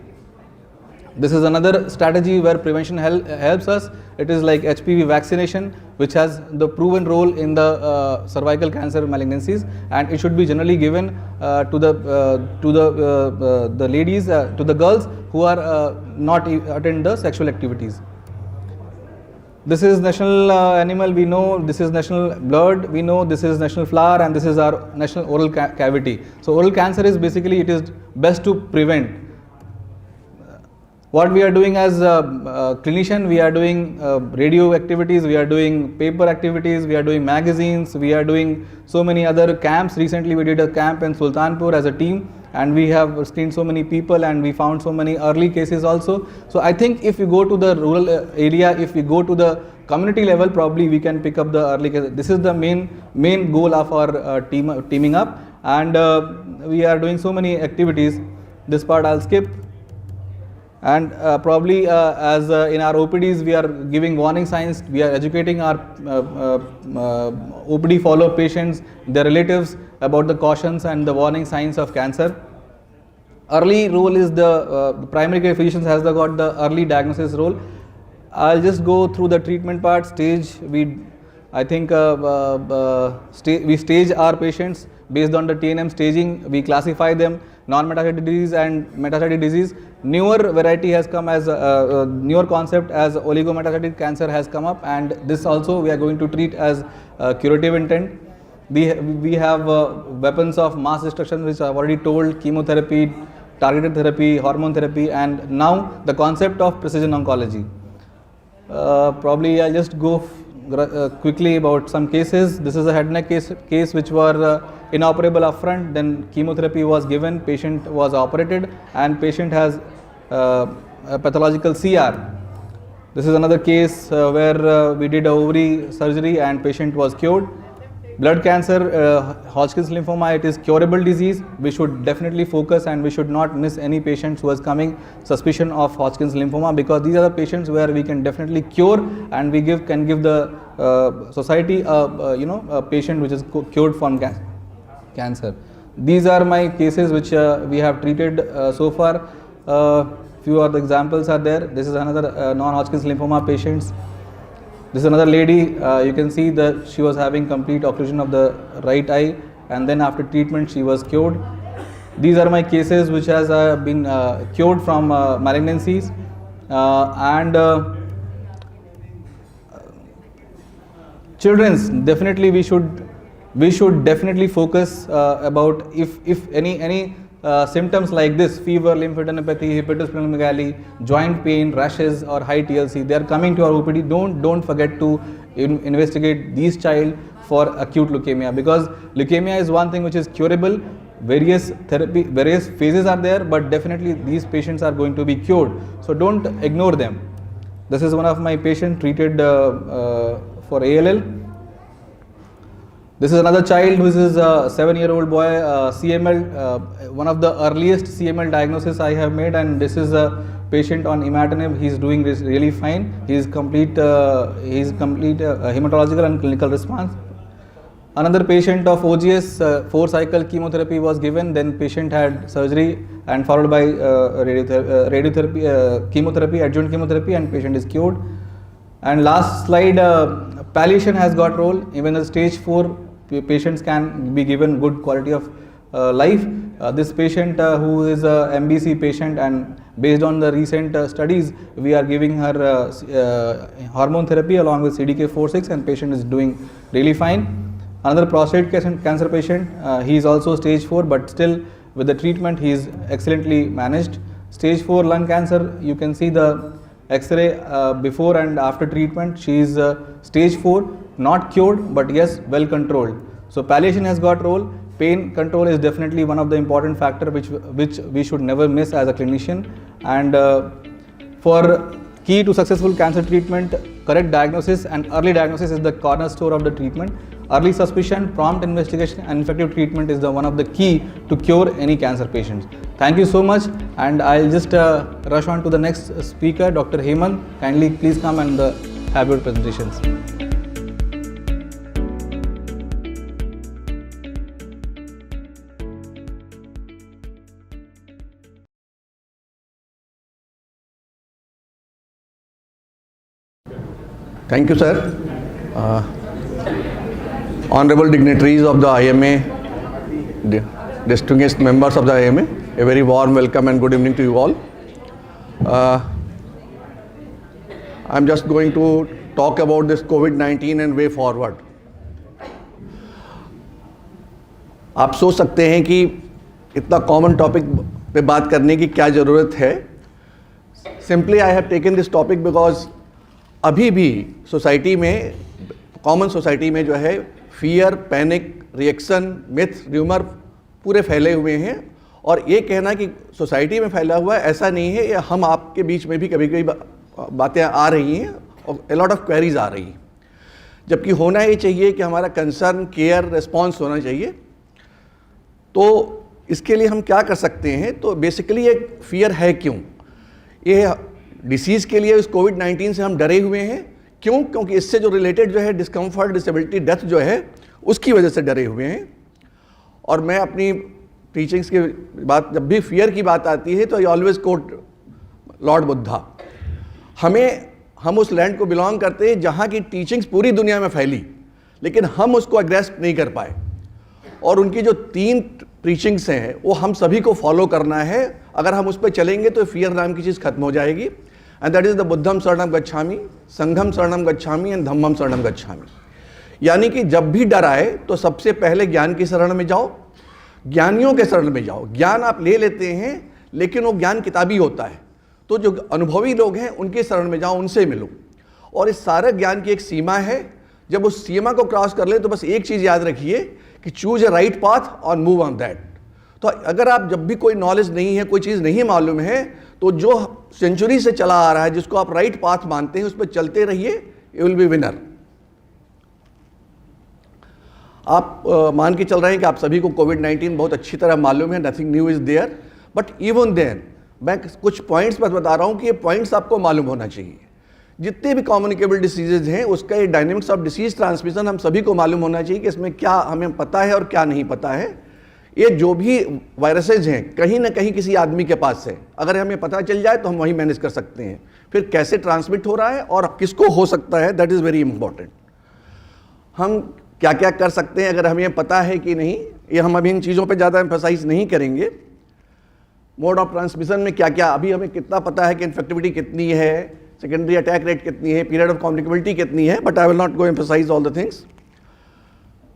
Speaker 10: This is another strategy where prevention helps us. It is like HPV vaccination, which has the proven role in the cervical cancer malignancies, and it should be generally given to the ladies, to the girls who are not attend the sexual activities. This is national animal, we know. This is national blood, we know. This is national flower, and this is our national oral cavity. So oral cancer is basically, it is best to prevent. What we are doing as a clinician, we are doing radio activities, we are doing paper activities, we are doing magazines, we are doing so many other camps. Recently we did a camp in Sultanpur as a team, and we have screened so many people, and we found so many early cases also. So I think if we go to the rural area, if we go to the community level, probably we can pick up the early cases. This is the main goal of our teaming up, and we are doing so many activities. This part I'll skip. And probably as in our OPDs, we are giving warning signs, we are educating our OPD follow-up patients, their relatives about the cautions and the warning signs of cancer. Early role is the primary care physicians has got the early diagnosis role. I'll just go through the treatment part. Stage, we stage our patients based on the TNM staging. We classify them, non-metastatic disease and metastatic disease. Newer variety has come as newer concept as oligometastatic cancer has come up, and this also we are going to treat as curative intent. We have weapons of mass destruction, which I have already told: chemotherapy, targeted therapy, hormone therapy, and now the concept of precision oncology. Probably I'll just go quickly about some cases. This is a head neck case which were inoperable upfront, then chemotherapy was given, patient was operated, and patient has a pathological CR. This is another case where we did a ovary surgery and patient was cured. Blood cancer, Hodgkin's lymphoma, it is curable disease. We should definitely focus, and we should not miss any patients who is coming suspicion of Hodgkin's lymphoma, because these are the patients where we can definitely cure, and we can give the society a patient which is cured from cancer. These are my cases which we have treated so far. Few of the examples are there. This is another non-Hodgkin's lymphoma patients. This is another lady. You can see that she was having complete occlusion of the right eye, and then after treatment she was cured. These are my cases which has been cured from malignancies, and children's, definitely we should definitely focus about if any symptoms like this: fever, lymphadenopathy, hepatosplenomegaly, joint pain, rashes or high TLC, they are coming to our OPD. Don't forget to investigate these child for acute leukemia, because leukemia is one thing which is curable. Various phases are there, but definitely these patients are going to be cured. So don't ignore them. This is one of my patients treated for ALL. This is another child who is a 7-year-old boy, CML, one of the earliest CML diagnosis I have made, and this is a patient on imatinib. He is doing really fine. He is complete hematological and clinical response. Another patient of OGS, 4-cycle chemotherapy was given, then patient had surgery and followed by radiotherapy, chemotherapy, adjuvant chemotherapy, and patient is cured. And last slide, palliation has got role. Even at stage 4, patients can be given good quality of life. This patient who is a MBC patient, and based on the recent studies, we are giving her hormone therapy along with CDK4/6, and patient is doing really fine. Another prostate cancer patient, he is also stage 4, but still with the treatment he is excellently managed. Stage 4 lung cancer, you can see the X-ray before and after treatment. She is stage 4, not cured, but yes, well controlled. So palliation has got role. Pain control is definitely one of the important factor which we should never miss as a clinician. And for key to successful cancer treatment, correct diagnosis and early diagnosis is the cornerstone of the treatment. Early suspicion, prompt investigation, and effective treatment is one of the key to cure any cancer patients. Thank you so much, and I'll just rush on to the next speaker, Dr. Hemant. Kindly please come and have your presentations.
Speaker 11: Thank you, sir. Honorable dignitaries of the IMA, distinguished members of the IMA, a very warm welcome and good evening to you all. I'm just going to talk about this COVID-19 and way forward. आप सोच सकते हैं कि इतना common topic पे बात करने की क्या ज़रूरत है. Simply I have taken this topic because अभी भी सोसाइटी में, कॉमन सोसाइटी में जो है fear, panic, reaction, myth, rumour पूरे फैले हुए हैं. और ये कहना कि सोसाइटी में फैला हुआ है, ऐसा नहीं है. ये हम आपके बीच में भी कभी कभी बातें आ रही हैं और ए लॉट ऑफ क्वेरीज आ रही हैं, जबकि होना ये चाहिए कि हमारा कंसर्न, केयर, रिस्पॉन्स होना चाहिए. तो इसके लिए हम क्या कर सकते हैं? तो बेसिकली ये फियर है क्यों? ये डिसीज़ के लिए इस कोविड-19 से हम डरे हुए हैं. क्यों? क्योंकि इससे जो रिलेटेड जो है डिस्कम्फर्ट, डिसेबिलिटी, डेथ जो है उसकी वजह से डरे हुए हैं. और मैं अपनी टीचिंग्स की बात, जब भी फियर की बात आती है तो I always quote Lord Buddha. हम उस लैंड को बिलोंग करते हैं जहाँ की टीचिंग्स पूरी दुनिया में फैली, लेकिन हम उसको ग्रैस्प नहीं कर पाए. और उनकी जो 3 टीचिंग्स हैं वो हम सभी को फॉलो करना है. अगर हम उस पर चलेंगे तो फियर नाम की चीज़ खत्म हो जाएगी. एंड दैट इज़ द बुद्धम शरणम गच्छामि, संघम शरणम गच्छामि एंड धम्मम शरणम गच्छामि. यानी कि जब भी डर आए तो सबसे पहले ज्ञान की शरण में जाओ, ज्ञानियों के शरण में जाओ. ज्ञान आप ले लेते हैं लेकिन वो ज्ञान किताबी होता है, तो जो अनुभवी लोग हैं उनके शरण में जाओ, उनसे मिलो. और इस सारे ज्ञान की एक सीमा है. जब उस सीमा को क्रॉस कर ले तो बस एक चीज़ याद रखिए कि चूज ए राइट पाथ और मूव ऑन दैट. तो अगर आप जब भी कोई नॉलेज नहीं है, कोई चीज़ नहीं मालूम है, तो जो सेंचुरी से चला आ रहा है, जिसको आप राइट पाथ मानते हैं, उस पर चलते रहिए. You will B winner. आप मान के चल रहे हैं कि आप सभी को कोविड-19 बहुत अच्छी तरह मालूम है, nothing new is there. But even then मैं कुछ पॉइंट्स बस बता रहा हूँ कि ये पॉइंट्स आपको मालूम होना चाहिए. जितने भी कम्युनिकेबल डिसीजेज हैं उसका ये डायनेमिक्स ऑफ डिसीज ट्रांसमिशन हम सभी को मालूम होना चाहिए कि इसमें क्या हमें पता है और क्या नहीं पता है. ये जो भी वायरसेज हैं कहीं ना कहीं किसी आदमी के पास है. अगर हमें पता चल जाए तो हम वही मैनेज कर सकते हैं. फिर कैसे ट्रांसमिट हो रहा है और किसको हो सकता है, दैट इज़ वेरी इंपॉर्टेंट. हम क्या क्या कर सकते हैं अगर हमें पता है कि नहीं, ये हम अभी इन चीज़ों पे ज़्यादा एम्फसाइज नहीं करेंगे. मोड ऑफ ट्रांसमिशन में क्या क्या अभी हमें कितना पता है कि इन्फेक्टिविटी कितनी है, सेकेंडरी अटैक रेट कितनी है, पीरियड ऑफ कॉम्प्लिकेबिलिटी कितनी है, but I will not go emphasise all the things.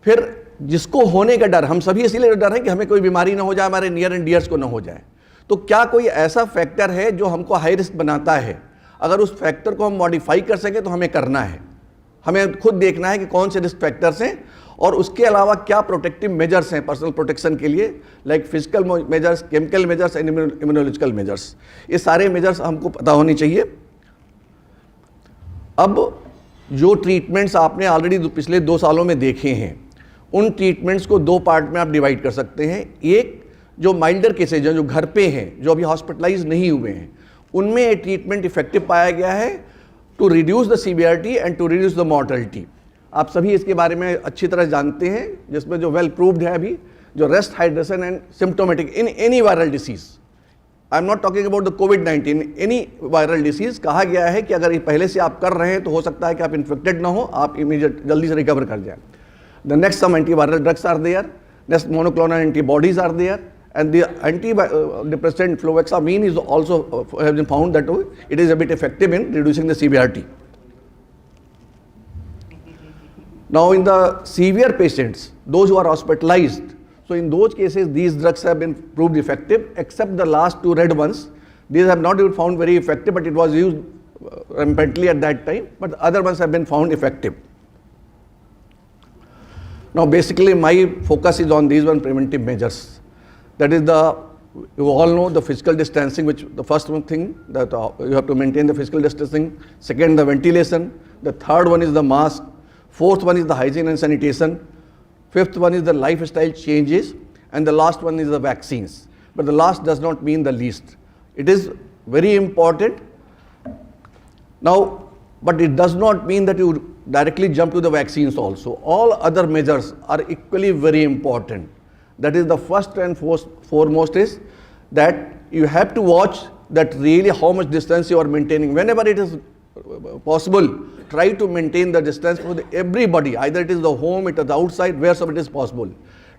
Speaker 11: फिर जिसको होने का डर, हम सभी इसीलिए डर है कि हमें कोई बीमारी ना हो जाए, हमारे नियर एंड डियर्स को ना हो जाए. तो क्या कोई ऐसा फैक्टर है जो हमको हाई रिस्क बनाता है? अगर उस फैक्टर को हम मॉडिफाई कर सकें तो हमें करना है. हमें खुद देखना है कि कौन से रिस्क फैक्टर्स हैं और उसके अलावा क्या प्रोटेक्टिव मेजर्स हैं पर्सनल प्रोटेक्शन के लिए, like physical measures, chemical measures and immunological measures. ये सारे मेजर्स हमको पता होनी चाहिए। अब जो ट्रीटमेंट्स आपने ऑलरेडी पिछले 2 सालों में देखे हैं, उन ट्रीटमेंट्स को 2 पार्ट में आप डिवाइड कर सकते हैं। एक जो माइल्डर केसेज हैं, जो घर पे हैं, जो अभी हॉस्पिटलाइज नहीं हुए हैं, उनमें ये ट्रीटमेंट इफेक्टिव पाया गया है to reduce the severity and to reduce the mortality. आप सभी इसके बारे में अच्छी तरह जानते हैं, जिसमें जो वेल प्रूव्ड है अभी, जो rest, hydration and symptomatic in any viral disease, I am not talking about the covid, any viral disease, कहा गया है कि अगर ये पहले से आप कर रहे हैं तो हो सकता है कि आप इन्फेक्टेड ना हो, आप इमीडिएट जल्दी से रिकवर कर जाए। The next some antiviral drugs are there, next monoclonal antibodies are there, and the antidepressant fluvoxamine is also has been found that it is a bit effective in reducing the severity. Now in the severe patients, those who are hospitalized, so in those cases these drugs have been proved effective, except the last 2 red ones. These have not been found very effective, but it was used rampantly at that time, but the other ones have been found effective. Now basically my focus is on these preventive measures. That is you all know the physical distancing, which the first one thing that you have to maintain the physical distancing. Second, the ventilation. The third one is the mask. Fourth one is the hygiene and sanitation. Fifth one is the lifestyle changes. And the last one is the vaccines. But the last does not mean the least. It is very important. Now, but it does not mean that you directly jump to the vaccines also. All other measures are equally very important. That is the first and foremost is that you have to watch that really how much distance you are maintaining. Whenever it is possible, try to maintain the distance for everybody. Either it is the home, it is the outside, wherever it is possible.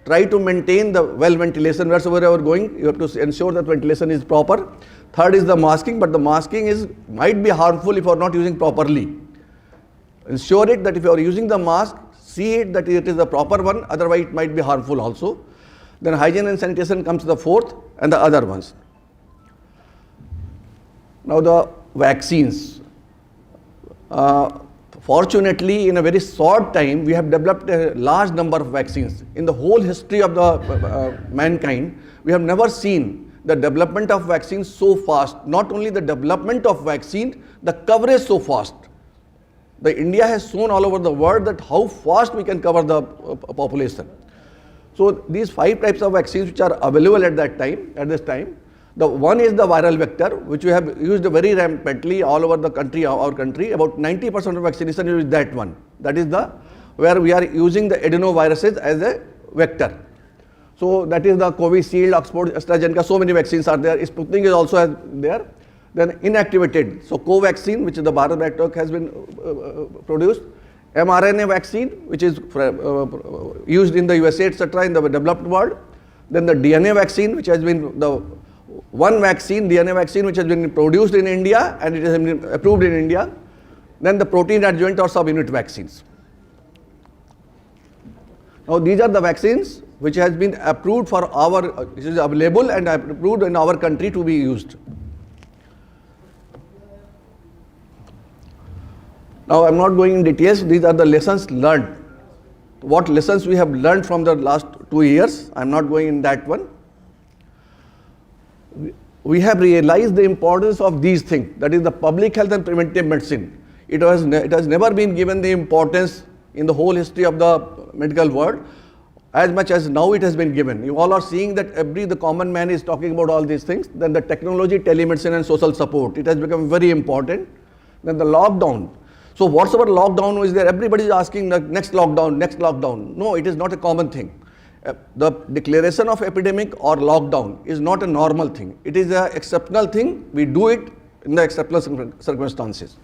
Speaker 11: Try to maintain the well ventilation wherever you are going. You have to ensure that ventilation is proper. Third is the masking, but the masking might be harmful if you are not using properly. Ensure it that if you are using the mask, see it that it is the proper one, otherwise it might be harmful also. Then hygiene and sanitation comes to the fourth and the other ones. Now the vaccines. Fortunately, in a very short time, we have developed a large number of vaccines. In the whole history of the mankind, we have never seen the development of vaccines so fast. Not only the development of vaccine, the coverage so fast. The India has shown all over the world that how fast we can cover the population. So these 5 types of vaccines which are available at this time, the one is the viral vector, which we have used very rampantly all over the country, our country. About 90% of vaccination is that one. That is where we are using the adenoviruses as a vector. So that is the Covishield, Oxford, AstraZeneca, so many vaccines are there. Sputnik is also there. Then inactivated, so Covaxin, which is the Bharat Biotech has been produced. mRNA vaccine, which is used in the USA, etc., in the developed world. Then the DNA vaccine, which has been the one vaccine, DNA vaccine, which has been produced in India and it has been approved in India. Then the protein adjuvant or subunit vaccines. Now these are the vaccines which has been approved for which is available and approved in our country to be used. Now I am not going in details, these are the lessons learned. What lessons we have learned from the last 2 years, I am not going in that one. We have realized the importance of these things, that is the public health and preventive medicine. It has never been given the importance in the whole history of the medical world as much as now it has been given. You all are seeing that the common man is talking about all these things. Then the technology, telemedicine and social support, it has become very important. Then the lockdown. So whatsoever lockdown is there, everybody is asking the next lockdown, next lockdown. No, it is not a common thing. The declaration of epidemic or lockdown is not a normal thing. It is an exceptional thing. We do it in the exceptional circumstances.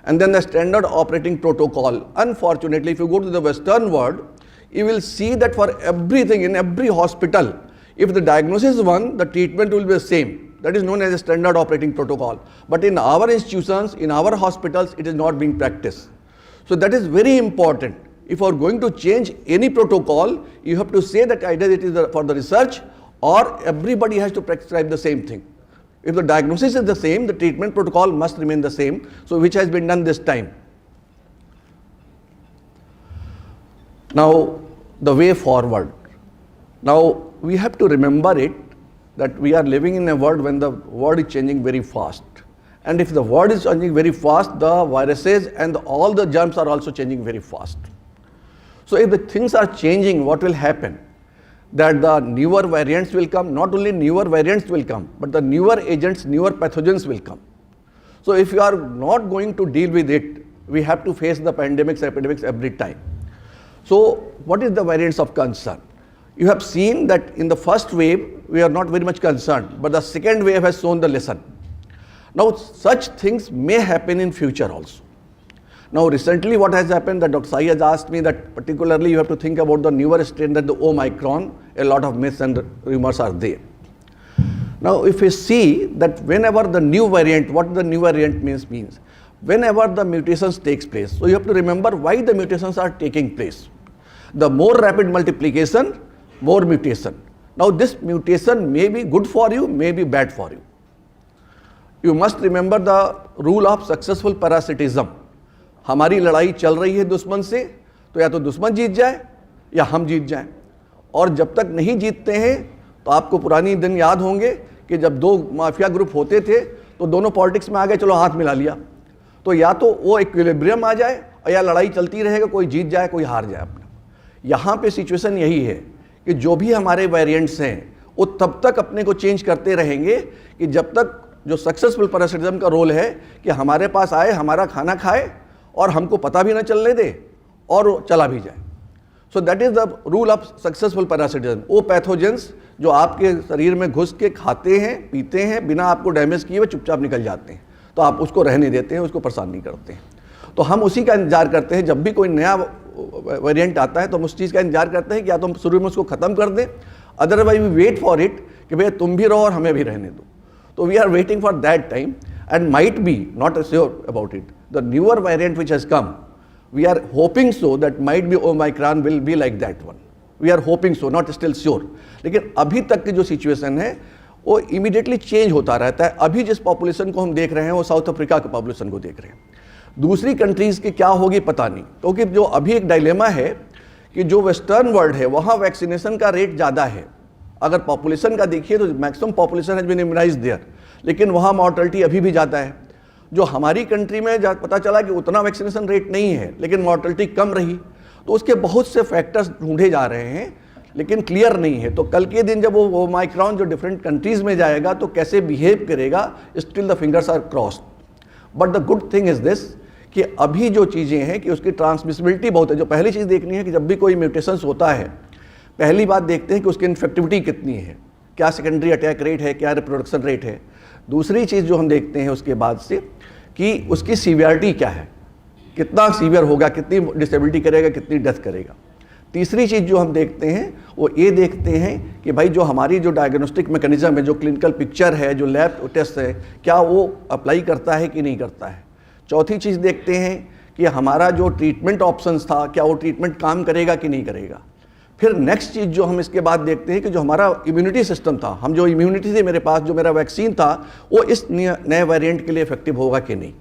Speaker 11: And then the standard operating protocol. Unfortunately, if you go to the Western world, you will see that for everything in every hospital, if the diagnosis is one, the treatment will be the same. That is known as a standard operating protocol. But in our institutions, in our hospitals, it is not being practiced. So that is very important. If you are going to change any protocol, you have to say that either it is for the research or everybody has to prescribe the same thing. If the diagnosis is the same, the treatment protocol must remain the same. So which has been done this time. Now, the way forward. Now, we have to remember it that we are living in a world when the world is changing very fast. And if the world is changing very fast, the viruses and all the germs are also changing very fast. So if the things are changing, what will happen? That the newer variants will come, not only newer variants will come, but the newer agents, newer pathogens will come. So if you are not going to deal with it, we have to face the pandemics, epidemics every time. So what is the variants of concern? You have seen that in the first wave, we are not very much concerned, but the second wave has shown the lesson. Now, such things may happen in future also. Now, recently what has happened that Dr. Sai has asked me that particularly you have to think about the newer strain, that the Omicron, a lot of myths and rumors are there. Now, if we see that whenever the new variant, what the new variant means, whenever the mutations takes place, so you have to remember why the mutations are taking place. The more rapid multiplication, more mutation. Now, this mutation may be good for you, may be bad for you. You must remember the rule of successful parasitism. हमारी लड़ाई चल रही है दुश्मन से, तो या तो दुश्मन जीत जाए या हम जीत जाएं। और जब तक नहीं जीतते हैं तो आपको पुरानी दिन याद होंगे कि जब दो माफिया ग्रुप होते थे तो दोनों पॉलिटिक्स में आ गए, चलो हाथ मिला लिया। तो या तो वो इक्विलिब्रियम आ जाए या लड़ाई चलती रहेगा, कोई जीत जाए कोई हार जाए अपना। यहाँ पे सिचुएशन यही है कि जो भी हमारे वेरिएंट्स हैं वो तब तक अपने को चेंज करते रहेंगे कि जब तक जो सक्सेसफुल पैरासिटिज्म का रोल है कि हमारे पास आए, हमारा खाना खाए और हमको पता भी ना चलने दे और चला भी जाए। So that is the rule of successful parasitism. वो पैथोजेंस जो आपके शरीर में घुस के खाते हैं, पीते हैं, बिना आपको डैमेज किए हुए चुपचाप निकल जाते हैं, तो आप उसको रहने देते हैं, उसको परेशान नहीं करते हैं। तो हम उसी का इंतजार करते हैं। जब भी कोई नया वेरिएंट आता है तो हम उस चीज़ का इंतजार करते हैं कि या तो हम शुरू में उसको ख़त्म कर दें, otherwise we wait for it कि भैया तुम भी रहो और हमें भी रहने दो। तो we are waiting for that time and might be not sure about it the newer variant which has come, we are hoping so that might be Omicron will be like that one. We are hoping so, not still sure. लेकिन अभी तक की जो situation है वो immediately change होता रहता है। अभी जिस पॉपुलेशन को हम देख रहे हैं वो साउथ अफ्रीका के पॉपुलेशन को देख रहे हैं। दूसरी कंट्रीज़ की क्या होगी पता नहीं, क्योंकि जो अभी एक डायलेमा है कि जो वेस्टर्न वर्ल्ड है वहाँ वैक्सीनेशन का रेट ज़्यादा है। अगर पॉपुलेशन का देखिए तो maximum population has been immunised there, लेकिन वहाँ मॉर्टलिटी अभी भी ज़्यादा है। जो हमारी कंट्री में पता चला कि उतना वैक्सीनेशन रेट नहीं है लेकिन मॉर्टलिटी कम रही, तो उसके बहुत से फैक्टर्स ढूंढे जा रहे हैं लेकिन क्लियर नहीं है। तो कल के दिन जब वो ओमाइक्रॉन जो डिफरेंट कंट्रीज़ में जाएगा तो कैसे बिहेव करेगा, still the fingers are crossed. But the good thing is this कि अभी जो चीज़ें हैं कि उसकी ट्रांसमिसिबिलिटी बहुत है। जो पहली चीज़ देखनी है कि जब भी कोई म्यूटेशंस होता है, पहली बात देखते हैं कि उसकी इन्फेक्टिविटी कितनी है, क्या सेकेंडरी अटैक रेट है, क्या रिप्रोडक्शन रेट है। दूसरी चीज़ जो हम देखते हैं उसके बाद से कि उसकी सीवियरिटी क्या है, कितना सीवियर होगा, कितनी डिसेबिलिटी करेगा, कितनी डेथ करेगा। तीसरी चीज़ जो हम देखते हैं वो ये देखते हैं कि भाई जो हमारी जो डायग्नोस्टिक मैकेनिज्म है, जो क्लिनिकल पिक्चर है, जो लैब टेस्ट है, क्या वो अप्लाई करता है कि नहीं करता है। चौथी चीज़ देखते हैं कि हमारा जो ट्रीटमेंट ऑप्शंस था, क्या वो ट्रीटमेंट काम करेगा कि नहीं करेगा। फिर नेक्स्ट चीज़ जो हम इसके बाद देखते हैं कि जो हमारा इम्यूनिटी सिस्टम था, हम जो इम्यूनिटी थी मेरे पास, जो मेरा वैक्सीन था, वो इस नए वेरिएंट के लिए इफेक्टिव होगा कि नहीं।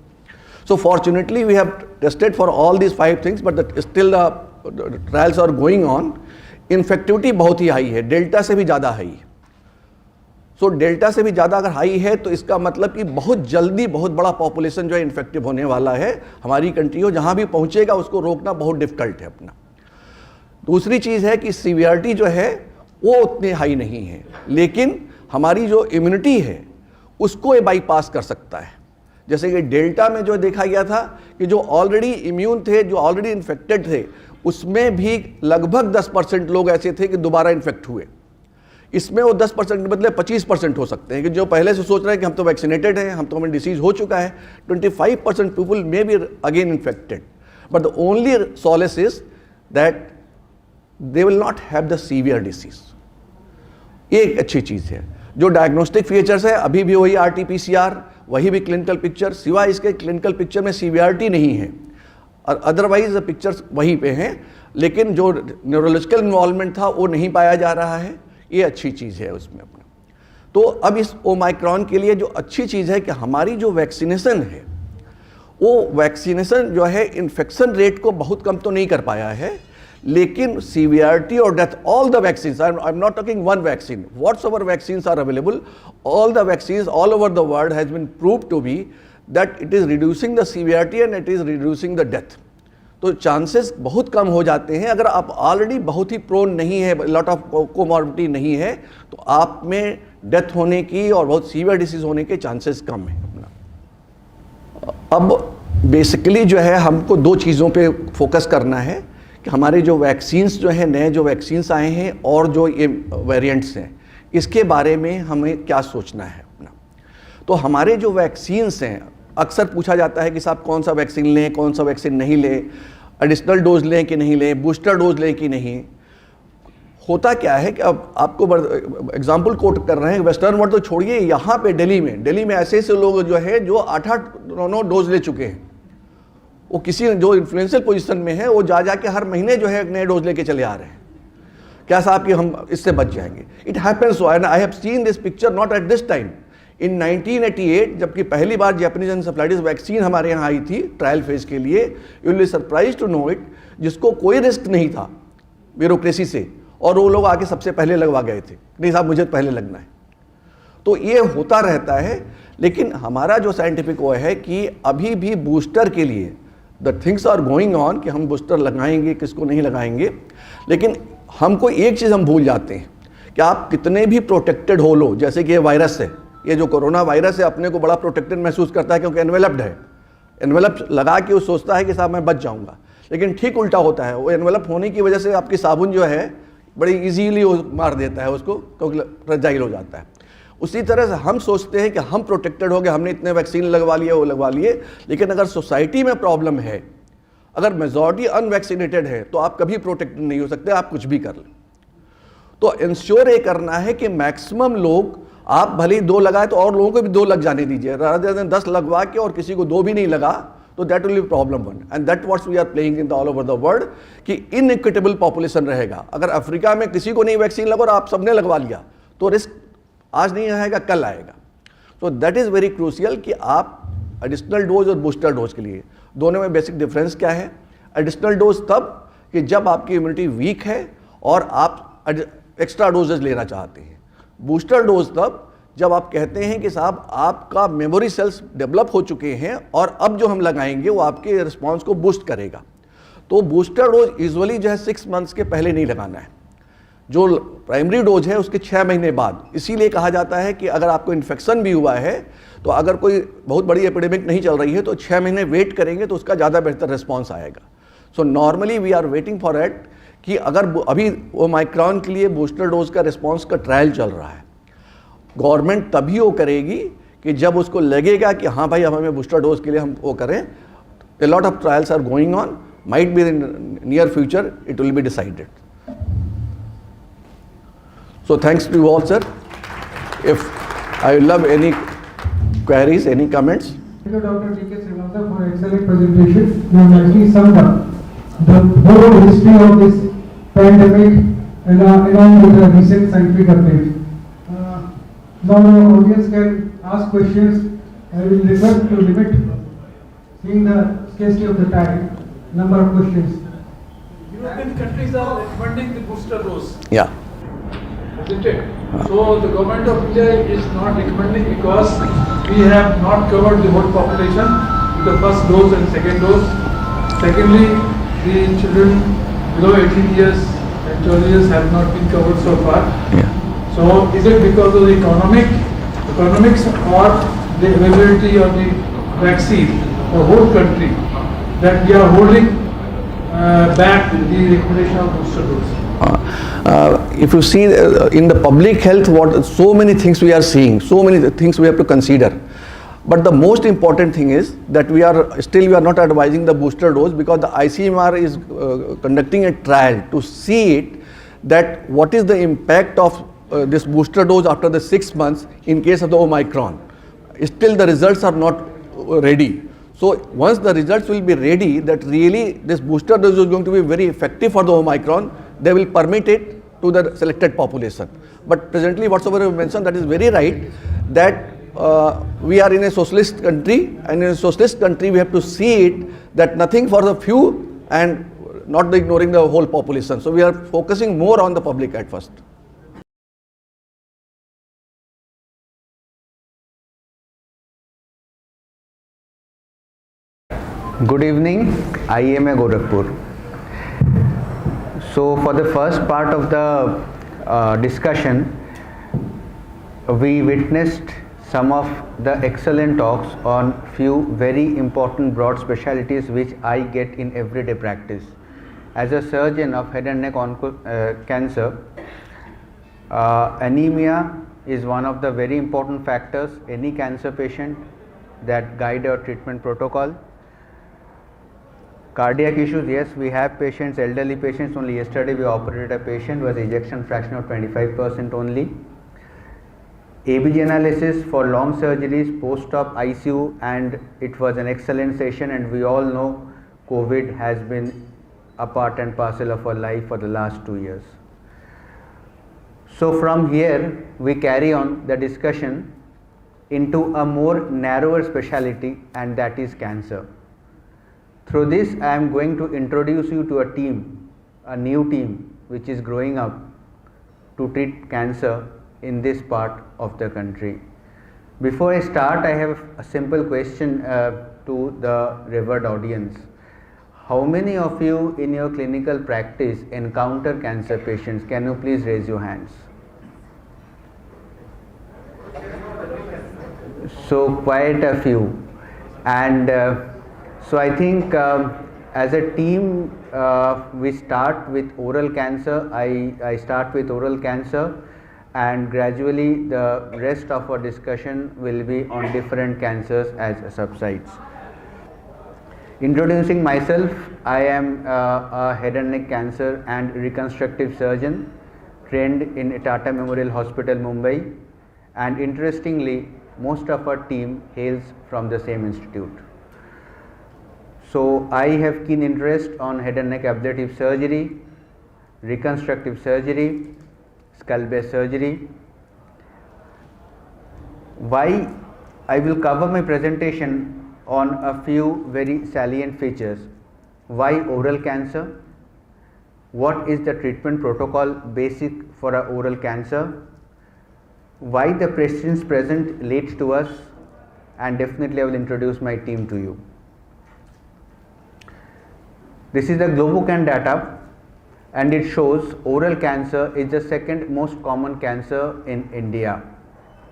Speaker 11: So fortunately we have tested for all these 5 things but still the trials are going on. Infectivity बहुत ही हाई है, डेल्टा से भी ज़्यादा हाई है। सो डेल्टा से भी ज़्यादा अगर हाई है तो इसका मतलब कि बहुत जल्दी बहुत बड़ा पॉपुलेशन जो है इन्फेक्टिव होने वाला है। हमारी कंट्री हो जहाँ भी पहुँचेगा उसको रोकना बहुत डिफिकल्ट है अपना। दूसरी चीज़ है कि सीवियरिटी जो है वो उतनी हाई नहीं है, लेकिन हमारी जो इम्यूनिटी है उसको ये बाईपास कर सकता है। जैसे कि डेल्टा में जो देखा गया था कि जो ऑलरेडी इम्यून थे, जो ऑलरेडी इन्फेक्टेड थे, उसमें भी लगभग 10% लोग ऐसे थे कि दोबारा इन्फेक्ट हुए। इसमें वो 10% के बदले 25% हो सकते हैं कि जो पहले से सोच रहे हैं कि हम तो वैक्सीनेटेड हैं, हम तो हमें डिसीज हो चुका है। 25% people may be again infected, but the only solace is that they will not have the severe disease. ये एक अच्छी चीज़ है। जो डायग्नोस्टिक फीचर्स है अभी भी वही RT-PCR, वही भी क्लिनिकल पिक्चर, सिवाय इसके क्लिनिकल पिक्चर में सीवियरिटी नहीं है और अदरवाइज पिक्चर्स वहीं पे हैं, लेकिन जो न्यूरोलॉजिकल इन्वॉल्वमेंट था वो नहीं पाया जा रहा है। ये अच्छी चीज़ है उसमें अपना। तो अब इस ओमाइक्रॉन के लिए जो अच्छी चीज़ है कि हमारी जो वैक्सीनेशन है वो वैक्सीनेशन जो है इन्फेक्शन रेट को बहुत कम तो नहीं कर पाया है, लेकिन सीवियरिटी और death, all the vaccine, I am not talking one vaccine, what's ever vaccine are available, all the vaccine all over the world has been prove to be that it is reducing the severity and it is reducing the death. तो chances बहुत कम हो जाते हैं। अगर आप already बहुत ही prone नहीं है, लॉट ऑफ कोमॉर्बिडिटी नहीं है, तो आप में डेथ होने की और बहुत सीवियर डिसीज होने के चांसेस कम है। अब बेसिकली जो है हमको दो चीज़ों पे फोकस करना है कि हमारे जो वैक्सीन्स जो हैं, नए जो वैक्सीन्स आए हैं और जो ये वेरिएंट्स हैं, इसके बारे में हमें क्या सोचना है अपना। तो हमारे जो वैक्सीन्स हैं, अक्सर पूछा जाता है कि साहब कौन सा वैक्सीन लें, कौन सा वैक्सीन नहीं लें, एडिशनल डोज लें कि नहीं लें, बूस्टर डोज लें कि नहीं। होता क्या है कि अब आपको एग्जाम्पल कोट कर रहे हैं, वेस्टर्न वर्ल्ड तो छोड़िए, यहाँ पे दिल्ली में ऐसे ऐसे लोग जो है जो 8-8-9 डोज ले चुके हैं। वो किसी जो इन्फ्लुएंशियल पोजीशन में है, वो जा के हर महीने जो है नए डोज लेके चले आ रहे हैं। क्या साहब कि हम इससे बच जाएंगे? It happens so, and I have seen this picture not at this time. In 1988 जबकि पहली बार जैपनीज एन्सेफेलाइटिस वैक्सीन हमारे यहाँ आई थी ट्रायल फेज के लिए, you will be surprise to know it, जिसको कोई रिस्क नहीं था ब्यूरोक्रेसी से, और वो लोग आके सबसे पहले लगवा गए थे, नहीं साहब मुझे पहले लगना है। तो ये होता रहता है, लेकिन हमारा जो साइंटिफिक वो है कि अभी भी बूस्टर के लिए the things are going on कि हम बूस्टर लगाएंगे, किसको नहीं लगाएंगे। लेकिन हमको एक चीज़ हम भूल जाते हैं कि आप कितने भी प्रोटेक्टेड हो लो, जैसे कि ये वायरस है, ये जो कोरोना वायरस है अपने को बड़ा प्रोटेक्टेड महसूस करता है क्योंकि एनवेलप्ड है, एनवेलप लगा के वो सोचता है कि साहब मैं बच जाऊंगा, लेकिन ठीक उल्टा होता है। वो एनवेलप होने की वजह से आपकी साबुन जो है बड़ी इजीली वो मार देता है उसको, क्योंकि फ्रेजाइल हो जाता है। उसी तरह से हम सोचते हैं कि हम प्रोटेक्टेड हो गए, हमने इतने वैक्सीन लगवा लिए, वो लगवा लिए, लेकिन अगर सोसाइटी में प्रॉब्लम है, अगर मेजॉरिटी अनवैक्सीनेटेड है, तो आप कभी प्रोटेक्टेड नहीं हो सकते, आप कुछ भी कर लें। तो इंश्योर ये करना है कि मैक्सिमम लोग, आप भले ही 2 लगाए तो और लोगों को भी 2 लग जाने दीजिए, रादर देन 10 लगवा के और किसी को 2 भी नहीं लगा, तो that will be problem 1, and that what's we are playing in the all over the world कि इनइक्विटेबल पॉपुलेशन रहेगा। अगर अफ्रीका में किसी को नहीं वैक्सीन लगा और आप सबने लगवा लिया, तो रिस्क आज नहीं आएगा, कल आएगा। तो दैट इज़ वेरी क्रूशियल कि आप एडिशनल डोज और बूस्टर डोज के लिए दोनों में बेसिक डिफरेंस क्या है। एडिशनल डोज तब कि जब आपकी इम्यूनिटी वीक है और आप एक्स्ट्रा डोजेज लेना चाहते हैं। बूस्टर डोज तब जब आप कहते हैं कि साहब आपका मेमोरी सेल्स डेवलप हो चुके हैं और अब जो हम लगाएंगे वो आपके रिस्पॉन्स को बूस्ट करेगा। तो बूस्टर डोज यूजुअली जो है 6 मंथ्स के पहले नहीं लगाना है, जो प्राइमरी डोज है उसके 6 महीने बाद। इसीलिए कहा जाता है कि अगर आपको इन्फेक्शन भी हुआ है, तो अगर कोई बहुत बड़ी एपिडेमिक नहीं चल रही है, तो 6 महीने वेट करेंगे तो उसका ज़्यादा बेहतर रिस्पॉन्स आएगा। So normally we are waiting for it कि अगर अभी वो माइक्रॉन के लिए बूस्टर डोज का रिस्पॉन्स का ट्रायल चल रहा है, गवर्नमेंट तभी वो करेगी कि जब उसको लगेगा कि हाँ भाई हमें बूस्टर डोज के लिए हम वो करें। A lot of trials are going on, might be in near future it will be decided. So thanks to you all, sir. If I will love any queries, any comments.
Speaker 9: Thank you, Dr. D.K. Srivastava, for excellent presentation. You have actually summed up the whole history of this pandemic along with the recent scientific updates. Now the audience can ask questions. I will request to limit, seeing the scarcity of the time, number of questions.
Speaker 12: European countries are recommending the booster dose.
Speaker 11: Yeah.
Speaker 12: Isn't it? So the government of India is not recommending because we have not covered the whole population with the first dose and second dose. Secondly, the children below 18 years and 12 years have not been covered so far.
Speaker 11: Yeah.
Speaker 12: So is it because of the economics or the availability of the vaccine for whole country that we are holding back the recommendation of booster dose?
Speaker 11: If you see in the public health, what so many things we are seeing, so many things we have to consider. But the most important thing is that we are not advising the booster dose because the ICMR is conducting a trial to see it that what is the impact of this booster dose after the 6 months in case of the Omicron. Still the results are not ready. So once the results will be ready, that really this booster dose is going to be very effective for the Omicron, they will permit it to the selected population. But presently whatsoever you mentioned, that is very right, that we are in a socialist country, and in a socialist country we have to see it that nothing for the few and not ignoring the whole population. So we are focusing more on the public at first.
Speaker 13: Good evening, IMA Gorakhpur. So for the first part of the discussion, we witnessed some of the excellent talks on few very important broad specialties which I get in everyday practice. As a surgeon of head and neck cancer, anemia is one of the very important factors any cancer patient that guide our treatment protocol. Cardiac issues, yes, we have patients, elderly patients. Only yesterday we operated a patient with ejection fraction of 25% only. ABG analysis for long surgeries, post-op ICU, and it was an excellent session, and we all know COVID has been a part and parcel of our life for the last 2 years. So from here we carry on the discussion into a more narrower specialty, and that is cancer. Through this, I am going to introduce you to a team, a new team which is growing up to treat cancer in this part of the country. Before I start, I have a simple question to the revered audience. How many of you in your clinical practice encounter cancer patients? Can you please raise your hands? So quite a few. And so I think as a team we start with oral cancer. I start with oral cancer, and gradually the rest of our discussion will be on different cancers as subsides. Introducing myself, I am a head and neck cancer and reconstructive surgeon trained in Tata Memorial Hospital, Mumbai, and interestingly most of our team hails from the same institute. So I have keen interest on head and neck ablative surgery, reconstructive surgery, skull base surgery. Why? I will cover my presentation on a few very salient features. Why oral cancer? What is the treatment protocol basic for a oral cancer? Why the patients present leads to us, and definitely I will introduce my team to you. This is the Globocan data, and it shows oral cancer is the second most common cancer in India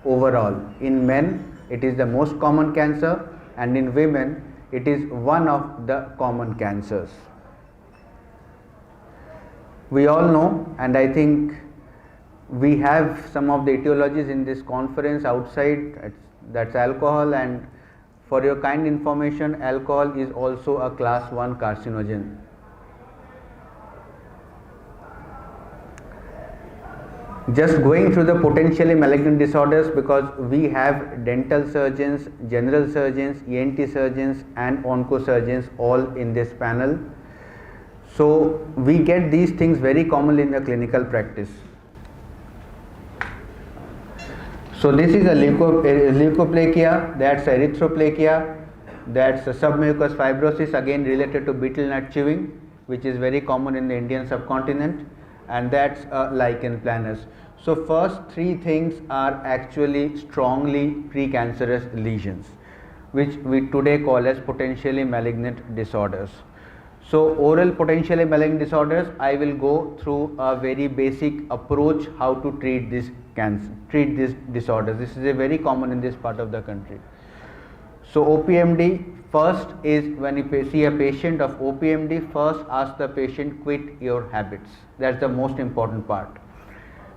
Speaker 13: overall. In men it is the most common cancer, and in women it is one of the common cancers. We all know, and I think we have some of the etiologies in this conference outside, that's alcohol, and for your kind information, alcohol is also a class 1 carcinogen. Just going through the potentially malignant disorders, because we have dental surgeons, general surgeons, ENT surgeons and oncosurgeons all in this panel. So we get these things very commonly in the clinical practice. So this is a leukoplakia, that's erythroplakia, that's a submucous fibrosis, again related to betel nut chewing, which is very common in the Indian subcontinent, and that's lichen planus. So first three things are actually strongly precancerous lesions, which we today call as potentially malignant disorders. So oral potentially malignant disorders, I will go through a very basic approach how to treat this cancer, treat these disorders. This is a very common in this part of the country. So OPMD, first is when you see a patient of OPMD, first ask the patient quit your habits. That's the most important part.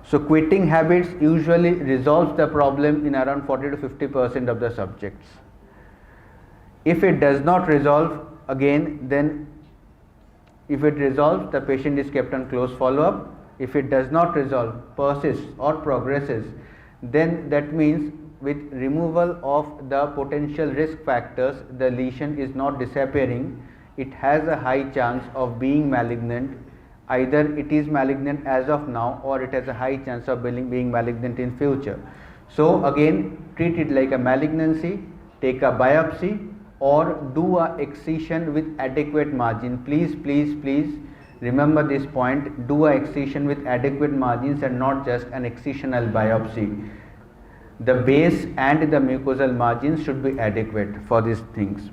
Speaker 13: So quitting habits usually resolves the problem in around 40 to 50% of the subjects. If it does not resolve, again then if it resolves, the patient is kept on close follow-up. If it does not resolve, persists or progresses, then that means with removal of the potential risk factors, the lesion is not disappearing. It has a high chance of being malignant. Either it is malignant as of now, or it has a high chance of being malignant in future. So again, treat it like a malignancy, take a biopsy or do a excision with adequate margin. Please remember this point, do a excision with adequate margins and not just an excisional biopsy. The base and the mucosal margins should be adequate for these things.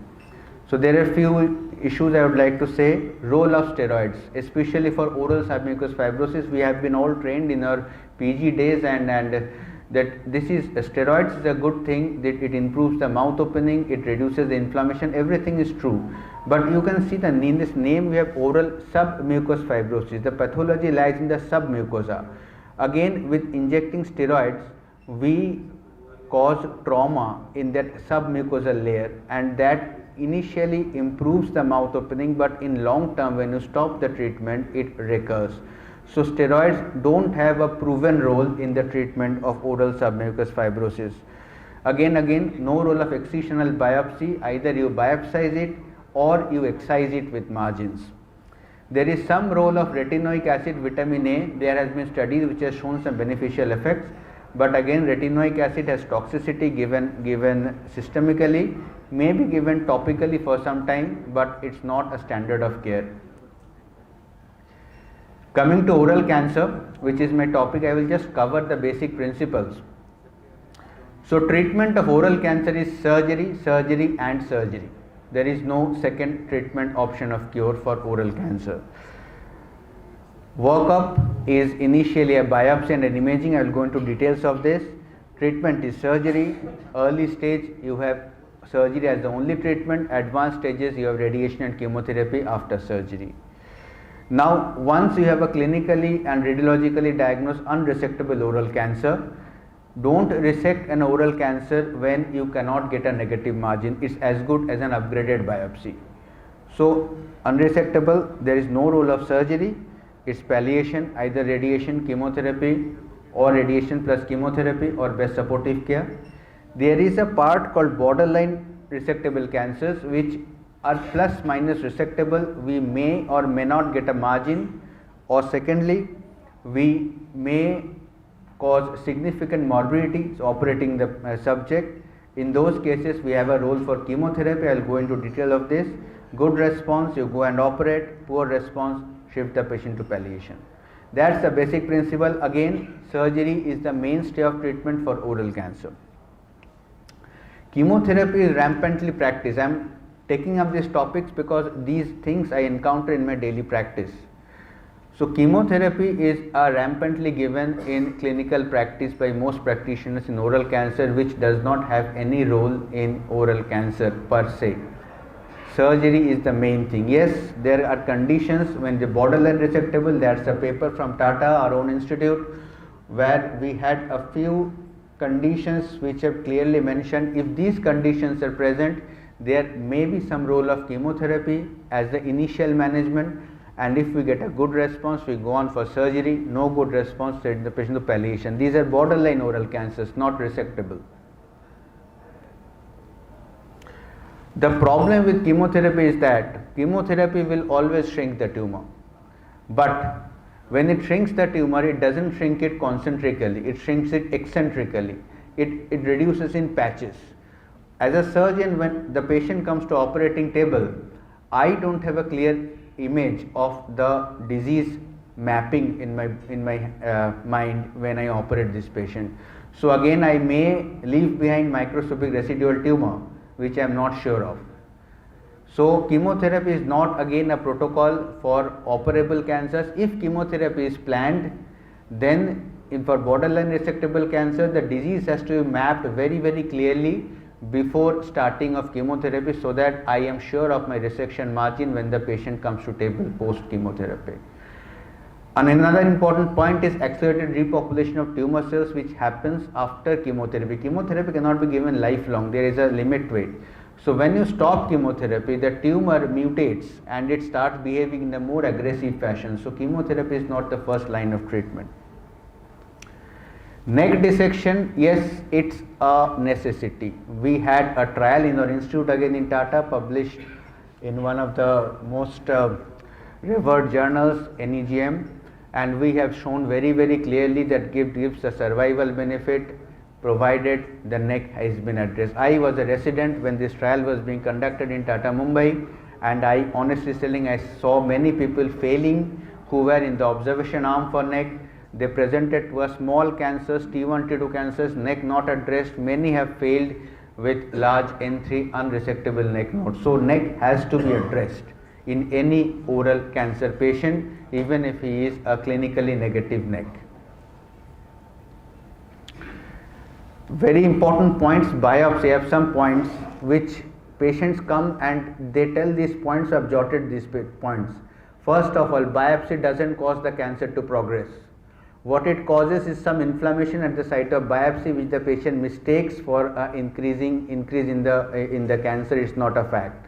Speaker 13: So there are few issues I would like to say. Role of steroids, especially for oral submucous fibrosis, we have been all trained in our PG days and that this is steroids is a good thing, that it improves the mouth opening, it reduces the inflammation, everything is true. But you can see in this name we have oral submucous fibrosis. The pathology lies in the submucosa. Again, with injecting steroids, we cause trauma in that submucosal layer, and that initially improves the mouth opening, but in long term when you stop the treatment it recurs. So steroids don't have a proven role in the treatment of oral submucous fibrosis. Again, no role of excisional biopsy, either you biopsize it or you excise it with margins. There is some role of retinoic acid, vitamin A. There has been studies which has shown some beneficial effects, but again retinoic acid has toxicity given systemically, may be given topically for some time, but it's not a standard of care. Coming to oral cancer, which is my topic, I will just cover the basic principles. So treatment of oral cancer is surgery, surgery and surgery. There is no second treatment option of cure for oral cancer. Workup is initially a biopsy and an imaging. I will go into details of this. Treatment is surgery. Early stage you have surgery as the only treatment. Advanced stages you have radiation and chemotherapy after surgery. Now once you have a clinically and radiologically diagnosed unresectable oral cancer, don't resect an oral cancer when you cannot get a negative margin. It's as good as an upgraded biopsy. So unresectable, there is no role of surgery. It's palliation, either radiation, chemotherapy or radiation plus chemotherapy or best supportive care. There is a part called borderline resectable cancers which are plus minus resectable. We may or may not get a margin, or secondly we may cause significant morbidity, so operating the subject. In those cases we have a role for chemotherapy. I will go into detail of this. Good response, you go and operate. Poor response, shift the patient to palliation. That's the basic principle. Again, surgery is the mainstay of treatment for oral cancer. Chemotherapy is rampantly practiced. I am taking up these topics because these things I encounter in my daily practice. So chemotherapy is rampantly given in clinical practice by most practitioners in oral cancer, which does not have any role in oral cancer per se. Surgery is the main thing. Yes, there are conditions when the borderline resectable. That's a paper from Tata, our own institute, where we had a few conditions which have clearly mentioned if these conditions are present, there may be some role of chemotherapy as the initial management, and if we get a good response we go on for surgery. No good response, send the patient to palliation. These are borderline oral cancers, not resectable. The problem with chemotherapy is that chemotherapy will always shrink the tumor, but when it shrinks the tumor, it doesn't shrink it concentrically, it shrinks it eccentrically. It reduces in patches. As a surgeon, when the patient comes to operating table, I don't have a clear image of the disease mapping in my mind when I operate this patient. So again, I may leave behind microscopic residual tumor, which I am not sure of. So chemotherapy is not again a protocol for operable cancers. If chemotherapy is planned, then for borderline resectable cancer, the disease has to be mapped very, very clearly before starting of chemotherapy, so that I am sure of my resection margin when the patient comes to table post chemotherapy. And another important point is accelerated repopulation of tumor cells, which happens after chemotherapy. Chemotherapy cannot be given lifelong, there is a limit to it. So when you stop chemotherapy, the tumor mutates and it starts behaving in a more aggressive fashion. So chemotherapy is not the first line of treatment. Neck dissection, yes, it's a necessity. We had a trial in our institute again in Tata, published in one of the most revered journals, NEGM, and we have shown very, very clearly that gives a survival benefit provided the neck has been addressed. I was a resident when this trial was being conducted in Tata, Mumbai, and I honestly telling, I saw many people failing who were in the observation arm for neck. They presented to us small cancers, T1, T2 cancers, neck not addressed. Many have failed with large N3 unresectable neck nodes. So neck has to be addressed in any oral cancer patient, even if he is a clinically negative neck. Very important points, biopsy. I have some points which patients come and they tell these points. I've jotted these points. First of all, biopsy doesn't cause the cancer to progress. What it causes is some inflammation at the site of biopsy, which the patient mistakes for increase in the cancer. It's not a fact.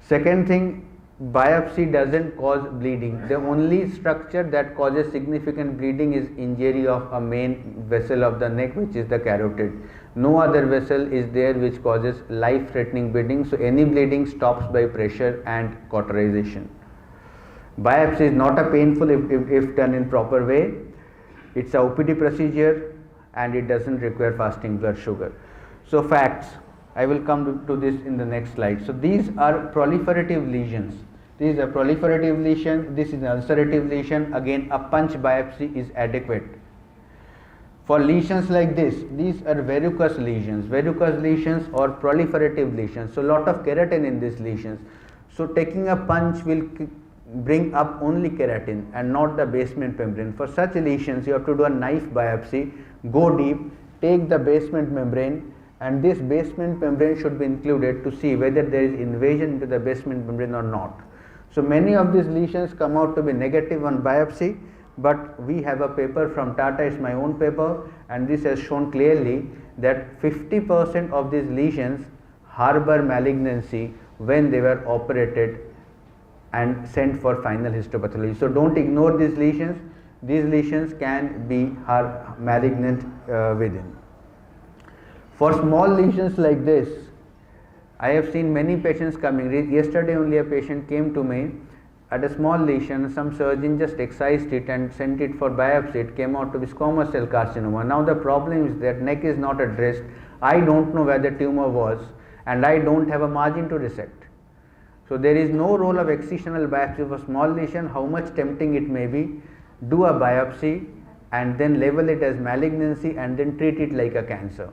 Speaker 13: Second thing, biopsy doesn't cause bleeding. The only structure that causes significant bleeding is injury of a main vessel of the neck, which is the carotid. No other vessel is there which causes life-threatening bleeding. So any bleeding stops by pressure and cauterization. Biopsy is not a painful if done in proper way. It's a OPD procedure and it doesn't require fasting blood sugar. So facts, I will come to this in the next slide. So these are proliferative lesions. This is a proliferative lesion, this is an ulcerative lesion. Again, a punch biopsy is adequate. For lesions like this, these are verrucous lesions or proliferative lesions. So lot of keratin in these lesions. So taking a punch will bring up only keratin and not the basement membrane. For such lesions, you have to do a knife biopsy, go deep, take the basement membrane, and this basement membrane should be included to see whether there is invasion into the basement membrane or not. So many of these lesions come out to be negative on biopsy, but we have a paper from Tata, it's my own paper, and this has shown clearly that 50% of these lesions harbor malignancy when they were operated and sent for final histopathology. So don't ignore these lesions. These lesions can be malignant within. For small lesions like this, I have seen many patients coming. Yesterday only a patient came to me at a small lesion. Some surgeon just excised it and sent it for biopsy. It came out to be squamous cell carcinoma. Now the problem is that neck is not addressed. I don't know where the tumor was and I don't have a margin to resect. So there is no role of excisional biopsy for small lesion, how much tempting it may be. Do a biopsy and then label it as malignancy and then treat it like a cancer.